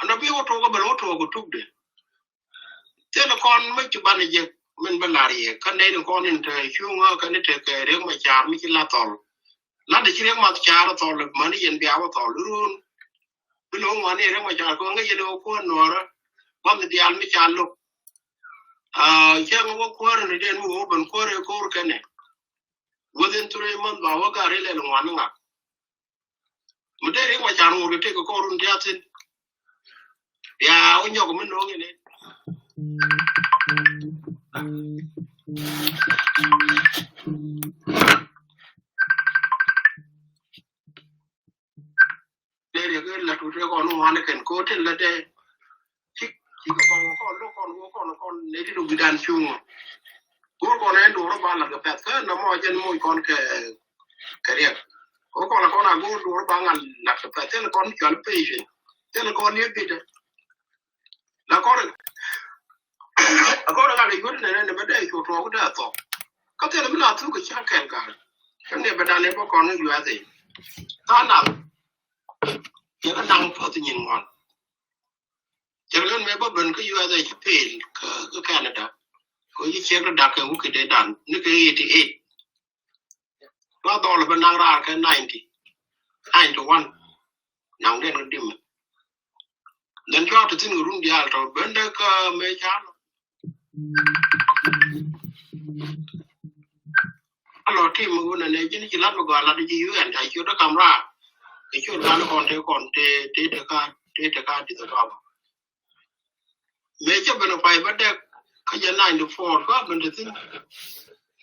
Ana bi o to go be lo to go tukde. Te no kon me ti bane je men balari kan ne ko ni te chunga kan te ke re ma char mi ki la tol. La de ki re ma char tol mani yen bi awo tol run. Bi lo ngani re ma char ko nge ye ko nora. Wa mi di al mi char lo yang wo kwar ne den wo ban kore kor kane within 3 months ba wa gare le ngwan nga mu de ri wa chan wo te ko korun tiatin ya o nyogo mun no ngene de ri ga la tu te ko no wan ken ko te la de ki ko ne ti do bidan chungo ko ne do ro ba la ga pet ka na mo jen mo kon ke kariya ko na go do ro ba ngal la ka pet ne kon ki al patient te ko ne bi de la ko ga le go ne ba de ko to da to ka te ne la tu ko cha ken ka ne ba da ne ko kon yu a de ta na ya ka nang po ti nyin ngon Jangan memang ben ke US aja pil ke Canada. Ko yi cek da ke u ke de dan ni ke 88. Wa dollar benang ra ke 90. 91. Nang den dim. Dan jo to tin run dia to ben de ke me chan. Alo tim u na ne jini jilat go ala di UN ta chu da kamera. Ke chu dan kon te de ka di to ba. Me che beno pai ba de ka ya 94 ka ben de tin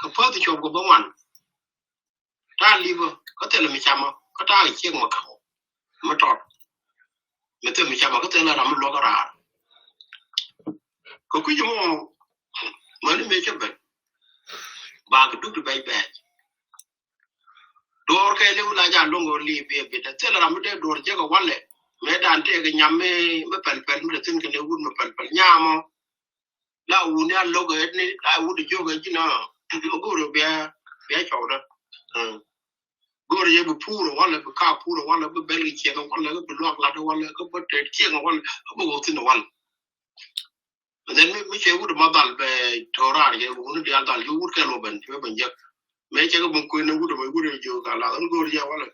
ka pa ti chob go ba wan ta libo ka te le mi chama ka ta chi ma ka ma to me te mi chama ka te la ram lo ka ra ko ku ji mo ma ni me che ben ba ka du bai ba dor ke le la ja lo ngo li be be te la ram de dor je ko wale me dan te ga nyamme me pel me tin ke le wun me pel nyamo la wun ya lo ga ni la wun jo ga jina go ro bia chawda go ye bu puro wala bu ka puro wala bu beli che ga wala bu lok la wala ko bu te che ga wala bu go tin wala then me che wud ma dal be torar ye wun dia dal yu wud ke lo ben be ben je me che ga bu ko ne wud me wud jo ga la go ya wala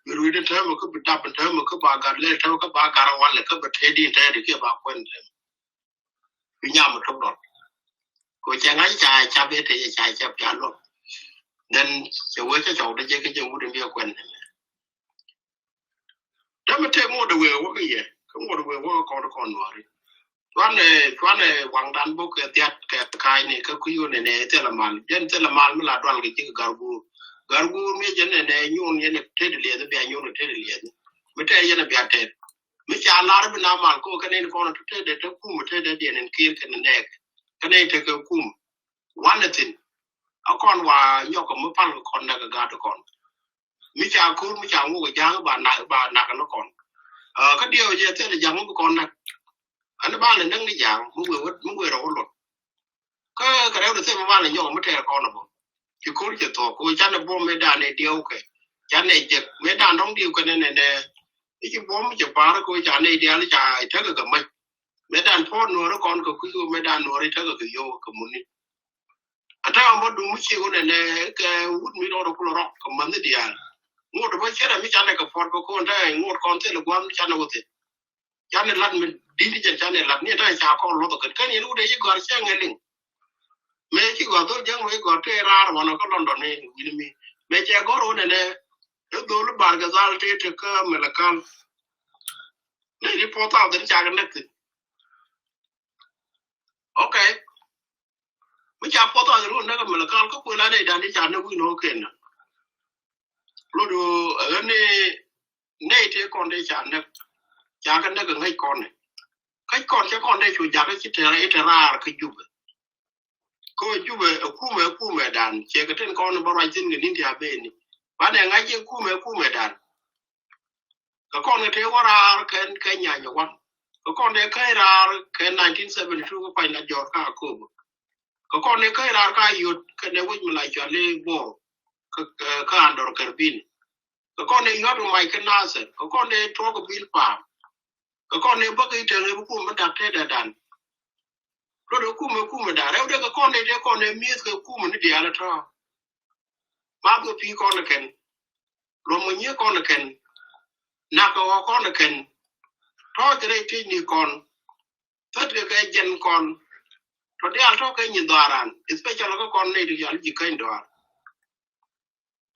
we did have a cup of tap and time a cup of got let a cup of car one cup of teddy and give up when we yam a top. Go chang I chap it a chap piano. Then the workers of the jacket wouldn't be a quen. Don't take more the way work here. Come over the way work on the convoy. One dan book at that kind of cocoon and a teleman, then teleman will not get you garbu. Gargu me jen ne nyun yen tedli the be nyun tedli me te yen be atet me cha lar bi na mal ko kanen ko to tede to ku me tede den en kir ken nek kane te ka kum wanatin akon wa nyoko mo pal kon na ga to kon mi cha kur mi cha ngo ga jang ba na ka no kon ka dio je te de jang kon na an ba le nang ni jang mu we ro lo ka ka re te ba le nyoko mo te kon na bo ki kur je to ko cha na bo me da ne dio ke cha ne je me da nong dio ka ne ki bo mi je pa ko cha ne dia le cha te ga ma me dan po no ro kon ko ku me dan no ri te ga yo ko mu ni ata mo du mu chi ko ne ke wut mi ro ko ro ko man di ya ngot ba chere mi chane ko for ko nda ngot kon te lo gwam chane wote chane lat mi di di chane lat ni ta cha ko lo to kan ni de yi gor che ngeling me ki go do jang me go te rar wono ko london ni mi me che goro ne do lu bar ga zal te ka me la kan ne ri po ta de cha ga ne okay mi cha po ta ru ne ka me la kan ko la de dan ni cha ne wi no ken lo do ne te kon de cha ne cha ga ne ga ngai kon ne kai kon che kon de chu ja ga chi te ra ka ju ko ju ku me dan che ga ten kon ba ra tin ni dia be ni ba ne ngai che ku me dan ka kon ne te wara ken nya nya wan ka kon ne kai ra ken 1972 ko pa na jor ka ko ka kon ne kai ra ka yut ka ne wi mla cha le bo ka andor karbin ka kon ne yodo mai ka nase ka kon ne to ko bil pa ka kon ne ba ka ite ne ku ma da te da dan lo do ku me da re de ka kon ne mi ka ku me ni dia la ta ma ko pi kon ne ken lo mo nye kon ne ken na ka wa kon ne ken to de ti ni kon to de ka jen kon to de al to ka ni daran especially ka kon ne di al ji kan do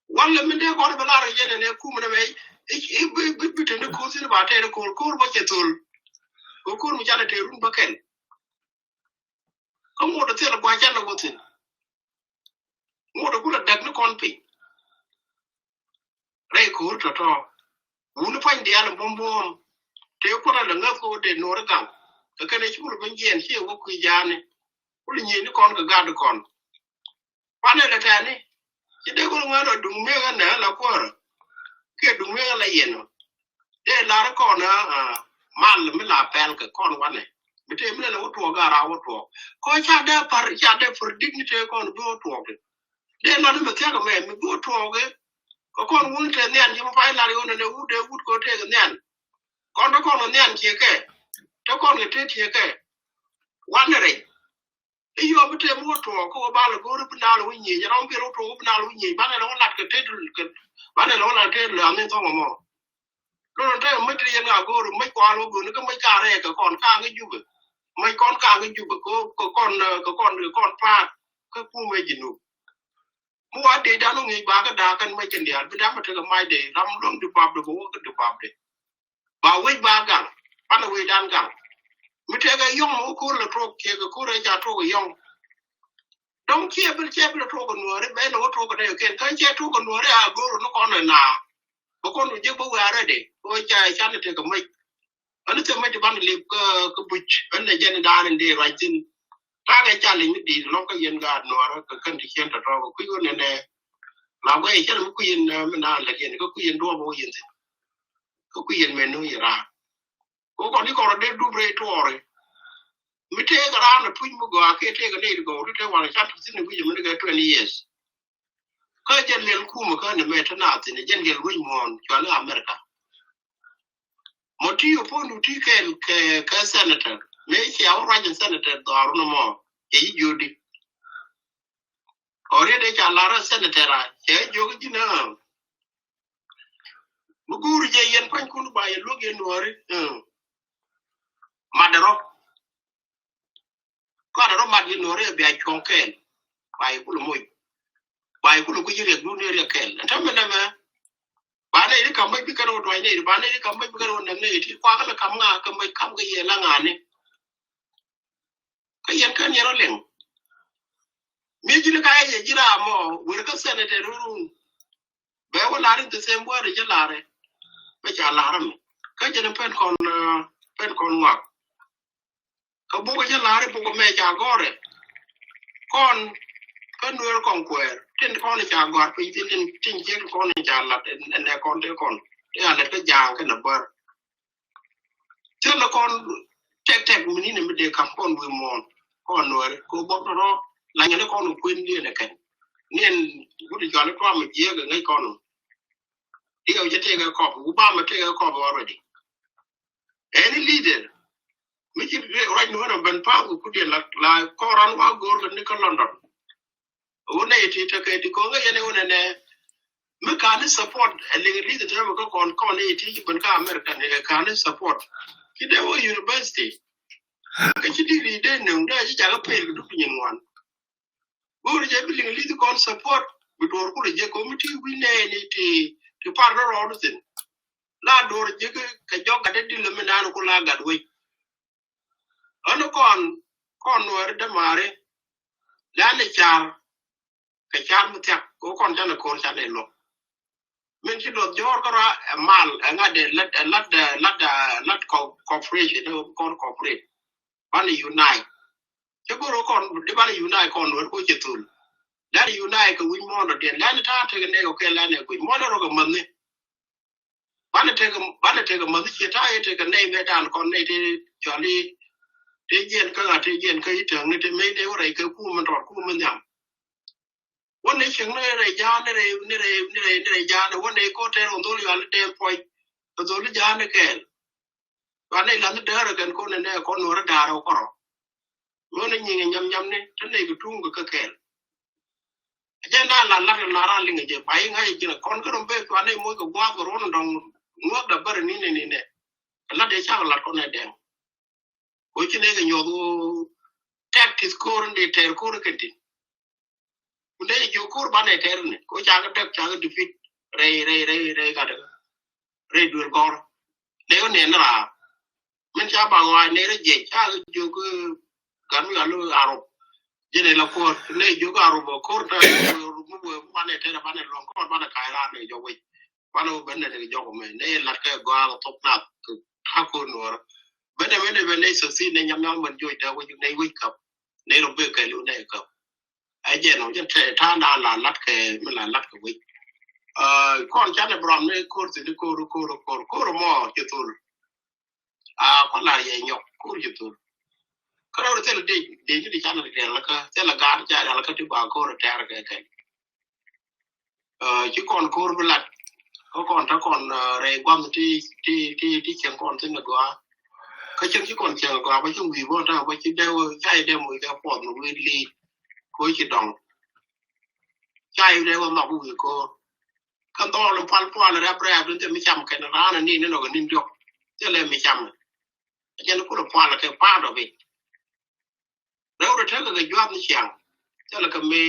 wala min de ko ba la re ne ku me ne bi te ne ko sin ba te ko ba ke tul ko mi jana te run ba ken ko mo de te la gwa jana ko tin mo de kula dag ne kon pi re ko to wunu pan de al bombom te ko la nga ko de no ra kan ka kene chu lu ben jen che ko ku jane ko ni ni kon ka ga de kon pane la tani che de ko ngado dung me ga na la ko ke dung me la yeno de la ra ko na mal me la pel ka kon wane bite me la wo ga ra wo ko cha de for dignity kon bo to de na me ka me bo to ge ko kon won te nyan ji mo fa la yo ne wu ko te nyan kon ko no nyan che ke to kon ke te che ke wan re iyo bite mo to ko ba la go ru na lu ni ya ron bi ru to na lu ni ba ne lo la ke te ke ba ne lo la te la ne to mo lo te mo ti ya na go ru mo kwa lo go ne ko mo ka re ka kon ka ngi ju mo kon ka ngi ju ko kon pa ko ku me ji nu mo wa de da no ngi ba ka da kan mo chen dia bi da ma te ka mai de ram long du pap de ko du pap de ba we ba gang pa na we dan gang mi te ga yong mo ko la tro ke ga ko re ja tro ga yong don ke bil tro ga no re be no tro ga de ke kan che tro ga no re a go no ko na ko no je bo wa re de ko cha ne te ga mai an te mai de ban le ka buch an ne je ne da ne ra tin ta ga cha le mi di no ka yen ga no ra ka kan ti chen ta tro ko yo ne la ga che mu ku yen na la yen ko ku yen do bo yen ko ku yen me no ya ko ni ko de du bre to ore mi te ga ran pu mu go ke te ga ne go ri te wa cha tu sin ku mu ga 20 years ka jen le ku mu ka ne me ta na tin jen ge ru mon cho na america mo ti yo po nu ti ke senator me chi a ra jen senator do aru no mo e jodi ore de cha la ra senator a che jogi dina mu guru je yen pan ku ba ye lo ge no ore madaro ko da ro mad ye no re bi a chonken ba ye ku mo ba ye ku ku je du ne re ken ta me na ma ba ne ri kam bi ka ro do ne ba ne ri kam bi ka ro ne ti kwa ka kam nga ka mai kam ga ye la nga ne ka yen kan ye ro len mi ji ka ye jira mo we ka sene de ru be wa la ri de sem bo re je la re be ja la ram ka je ne pen kon wa ka bu ko je la re bu ko me ja gore con con nuôi con quẹt trên con này chả gọt vì trên chiếc con này chả lật này con thế là cái giàng cái nắp bờ chứ là con tẹt mình này mới để cầm con vừa mòn con nuôi cô bóc nó là những con nó quên đi này cái nên bố đi chọn nó mà chia cái ngay con thì ở trên cái cọp Obama take a cọp already any leader mấy cái right nữa là bên pháp của cái là Koran vào gồm cái cái London hôm nay thì cái có cái này này mấy cái này support leader thì mà con này thì bên cái American này cái này support cái đó university cái gì đi đến nông đây chỉ là phải cái đúng như ngoan bố đi chơi bên leader con support bị đồ của cái committee win này thì part đó rồi đó la đồ cái job cái đi làm nào cũng la gạt quay anh con nuôi đã mà đấy lá này cái char một thiệt có con cha là con cha này luôn mình chỉ được cho cái ra mal ngay để lát corporation đó con corporate bạn này unite chứ có con để bạn này unite con nuôi có chỉ thôi lá này unite cái win more tiền lá này ta thấy cái này ok lá này win more rồi cái mình này bạn này thấy cái mình chỉ thấy cái này về đàn con này thì cho đi thế diện cái trường này thì mấy đứa này cái khu mình rọt khu mình nhầmวันนี้ฉันเนี่ยเลยยาเนี่ยยาเนี่ยวันนี้ก็เทนตัวอย่างเต็มไปตัวเลยยาเนี่ยแก่วันนี้หลังจากเดินกันคนเนี่ยคนหัวระดาเราก็รอวันนี้ยิงยำเนี่ยฉันเนี่ยก็ทุ่งก็แก่อาจารย์น่าหลั่นนาราลิงจะไปง่ายจริงคนก็ต้องไปวันนี้มวยกับว่าก็ร้อนดองงวกดับเบิลนี่เนี่ยแล้วเดี๋ยวช่างหลัดคนเนี่ยแดงคนที่เนี่ยก็โยกูแท็กที่สกอร์นี่เทอร์กูร์กันดิudah jukur bane terne ko jaga defeat re kada re dur gor le ne na men cha ba wa ne re je cha juku kan ga lu arab jene la ko ne juku arab ko ta mu bane terne bane lon ko bane kaira ne jo wi bane bane ne jo ko me ne la ka ga top na ta ko no bane so si ne nyam man jo ta ko ne wi kap ne ro be ka lu ne kap ai giờ nó just thà là lát cái mình là lát cái vị con cháu này brom này cô mò chịu thôi con là gì nhóc cô chịu thôi cái đó là đi đi cháu này là cái là gà cháu là cái thứ ba cô là trẻ cái chứ còn cô là lát có cònถ้าcòn rèn quanที่เชียงก่อนซึ่งก็cái chương chứ còn chờ có cái chương gì vô ra cái chương đeo mùi cái port nó nguyên li cô chỉ đong chạy đeo mà bùi côขั้นตอนเราพันป้อนแล้วแปรเป็นจะไม่จำกันนะร้านนี้นั่นเราก็นิ่งยกจะเลยไม่จำอาจารย์ก็เราพันแล้วแค่ป้าเราไปแล้วเราเท่ากับยอดนี่เชียงจะเราก็มี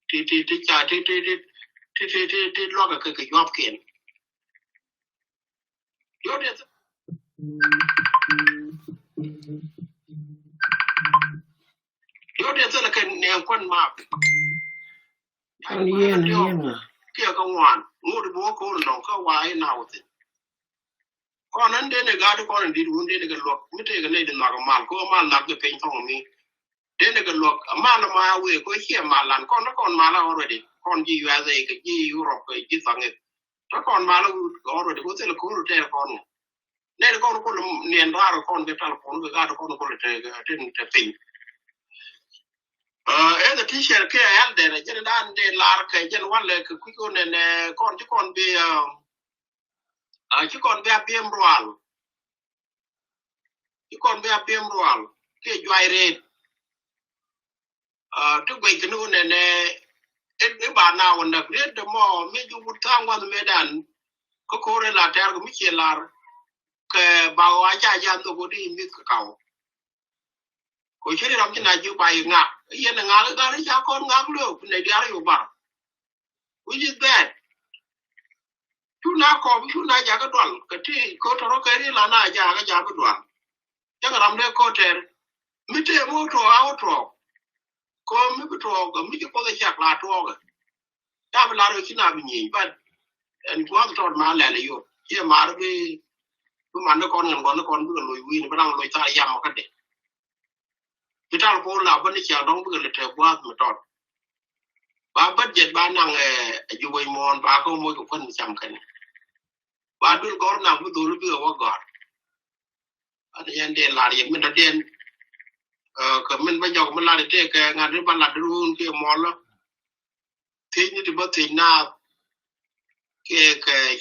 ที่จ่ายที่ลอกก็คือยอดเขียนยอดเนี่ยจะละกันแนวควันมากอันนี้เกี่ยวกับงานงูที่บัวโคนน้องเข้าไว้น่าวสิก่อนนั้นเดินในกาที่ก่อนดีดูเดินในกันหลอกไม่ใช่กันในเดินหนักมาก็มาหนักจะเป็นท้องนี้เดินในกันหลอกมาละมาเว้ยก็เขี่ยมาหลันก่อนแล้วก่อนมาแล้ว already ก่อนที่USA กับที่ยุโรปกับที่ต่างเนี่ยถ้าก่อนมาแล้ว already ก็จะละคนรู้ใจก่อนเนี่ยก่อนก็เนียนร่าก่อนก็ตลอดก่อนก็ก่อนก็เลยจะเป็นthe teacher ke elde je dan de lar ke je wale ke ku ne kon ju kon bi ju kon bi abiem roal ke jwaire to gwe knu ne e ba na wona re de mo me ju butang wa me dan ko kore la ter ko mi che lar ke ba wa ja to ko di mi ka ko chiri ram china ju bai nga yen nga le ga ri cha kon nga lu ne dia ri ba which is that tu na ja ga dwal ka ti ko to ro ka ri la na ja ga dwal ja ga ram le ko ter mi te mo to a to ko mi to ga mi ko ga cha la to ga ta ba la ro china bi ni ba en ko to ma le le yo ye ma ro bi bu man ko ngan ko bu lo wi ni ba dang lo ta yam ka de vital ko la ban cha dong bu le te bwa ma tot ba budget ba nang ju wei mon ba ko mo ko kon cham kan ba dul gor na bu dul bi wa gor an yan de la ye min da den ka min ba jog min la te ka ngar ba la dun ke mo lo te ni ti ba te na ke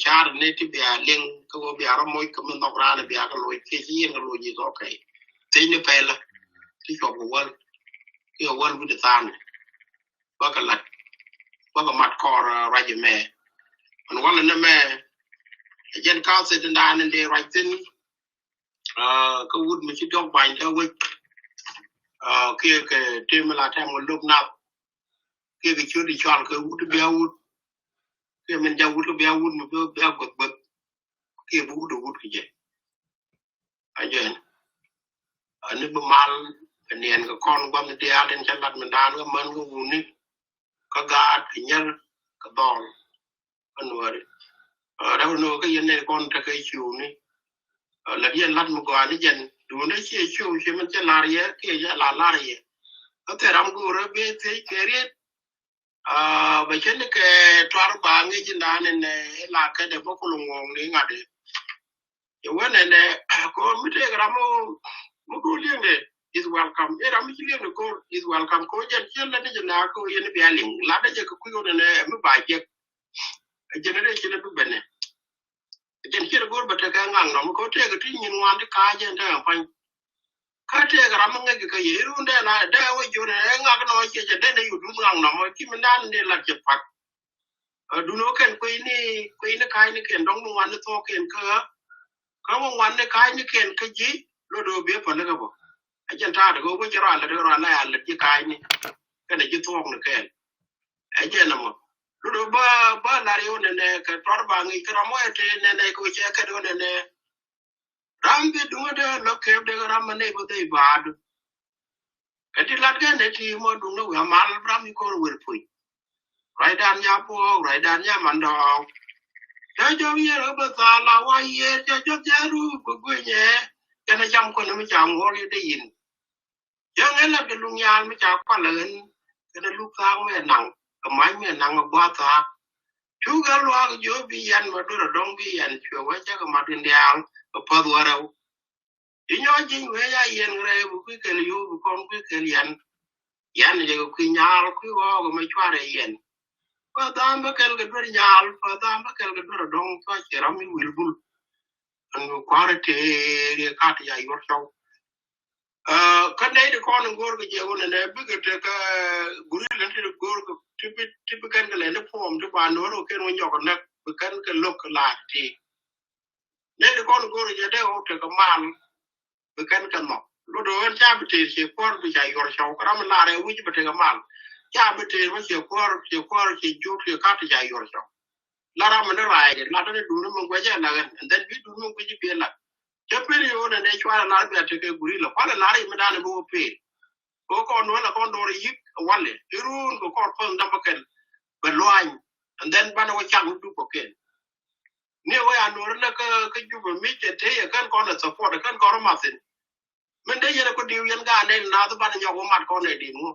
char ne ti bia ling ko bia ro mo ko min dog ra ne bia ka lo ke ji ne lo ji so kai te ni pe la ti ko wal ke wal bu de tan ba ka la ba ka mat ko ra ji me an wala ne me jen ka se da ne de ra tin ko wud mi ci dog bañ ta wëj ke téma la tam lu nap ke ci di chal ko wud bi awud ke men ja wud bi awud mu bi agot ba ke bu wud ki je ajen ani bu mal nien ko kon ba mi dia den chalat men dan ko man ko wuni ka ga ti nyal ka dol anwari da no ko yene kon ta kai chu ni la bien lat mu go ani jen du ne che chu che man che larie ke ja la larie te ram go re be te kere ba chen ke twar ba ngi jinda ne la ke de bo ko ngong ni ngade yo wene ne ko mi te gramo mu go liende is welcome e ram chi liende ko is welcome ko jen chen la ne jina ko yene bi aling la da je ko ku yo ne mi ba je generation bu bene jen kira gor bata ka ngang no ko te ga tin yin wan ka jen ta pan ka te ga ram ngi ka yiru nda na da wo ju ne ngak no ke je de yu du ngang no mo ki min dan ne la je pat du no ken ko ni kai ni ken dong wan to ken ka mo wan ne kai ni ken ka ji lo do be pa ne ga bo a jen ta da go ko jira la do ra na ya la ji kai ni ka ne ji to ne ken a jen na mo lu ba la yo ne ka tor ba ngi kra mo te ne ko che ka do ne ram be du de lo ke de ram ne bo de ba du ka ti lat ga ne ti mo du no wa mal ram ko wer pui rai dan ya po rai dan ya man do ja jo ye ro ba sa la wa ye ja jo ja ru ko gu ye ka na jam ko ne mi jam ho de yin ja ne la de lu nya mi ja pa len ka de lu ka me nang ka mai me nang gwa ta tu ga lo ga jo bi yan ma do dong bi yan chwe wa ja ka ma din yang ko pa do ra inyo jin we ya yen re bu ku ke yu bu kon ku ke yan je ku nyal ku wo ma chwa re yen pa da ma ke ga do nyal pa da ma ke ga do dong pa che ra mi wil bul an ko kware te re ka ta ya yor so kan dai de kon gor ga je wona ne bu ga te ka guri le te gor ga tipi kan ga le ne form to ba no ro ke no nyoko na bu kan ka lok la ti ne de kon gor je de o te ka man bu kan ka no lo do en cha bi te che por bi ja yor so ka ma la re wi bi te ka man cha bi te ma che por che ju che ka ta ja yor so la ra ma ne ra de la de du no mo gwa ja la gan den bi du no ko ji bi la che pe ri o ne chwa la bi te ke guri la pa la ri ma da ne bo pe ko ko no la ko do ri yik wale irun ko ko ko ndam ken be loan and then bana wa chang du ko ken ne wa ya no la ka ju ba mi te ya kan ko na support kan ko ma sin men de yene ko diw yen ga ne na do bana nyoko mat ko ne di mu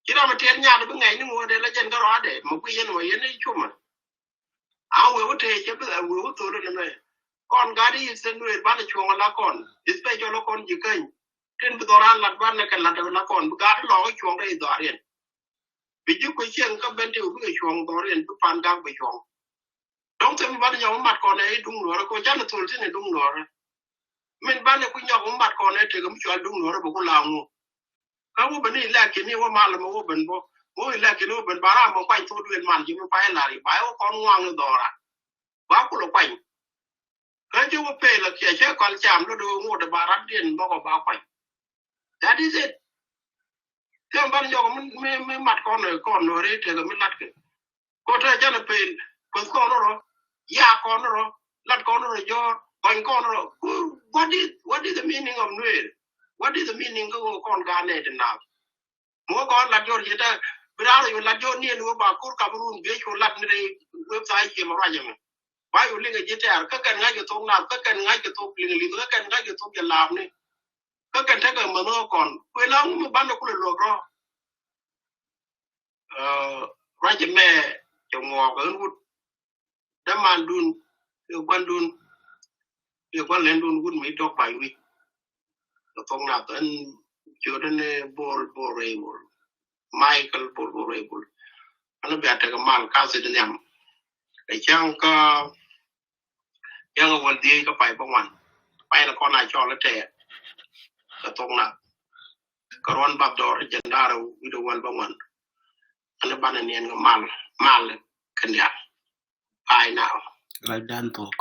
kira ma te nya do ngai ni mo de la jen ga ro de mo ku yen wa yen ni chuma a we wo te che ba we wo to le ne kon ga di sen we bana chuma la kon ispe jo lo kon ji kan ken bu doran lat ban ne kan lat la kon bu ga lo chuma re do rien bi ju ko chen ka ben te bu chuma do rien bu pan ga bu chuma donc te ban nyoko mat ko ne dung no ko jan to tin ne dung no men ban ne ku nyoko mat ko ne te gum chwa dung no bu ko la mu ka wo bani la ke ni wo ma la mo wo ben bo wo la ke no ben bara mo kwai to duen man ji mo pa la ri ba wo kon wang do ra ba ku lo kwai ka ju wo pe la ke che kon cham lo do ngo de bara den bo ko ba kwai that is it ke ban yo me mat ko no re te ga mi lat ke ko ta ja na pe ko no ya ko no lat ko no jo ko no what is the meaning of nuer what is the meaning of kon ga ne de na mo ko la jor yeta bralo yo la jor ni no ba kur kabrun be ko lat ne website ke ma rajam ba yo linga jeta ka kan ga to na ka kan ga to linga linga ka kan ga to ya lam ne ka kan ta ga mano kon ko la mu ban ko lo ro ra je me jo ngo ga wut da man dun yo bandun yo ban len dun wut mi tok bai wi to tong na tan Jordan Borable Michael Borable ana be ta ga mal ka se den yam ai chang ka yang won di ka pai ba wan pai la ko na cho la te ka tong na ka ron ba dor jandara wi do wan ba wan ana ban ne nga mal kan ya pai now I done talk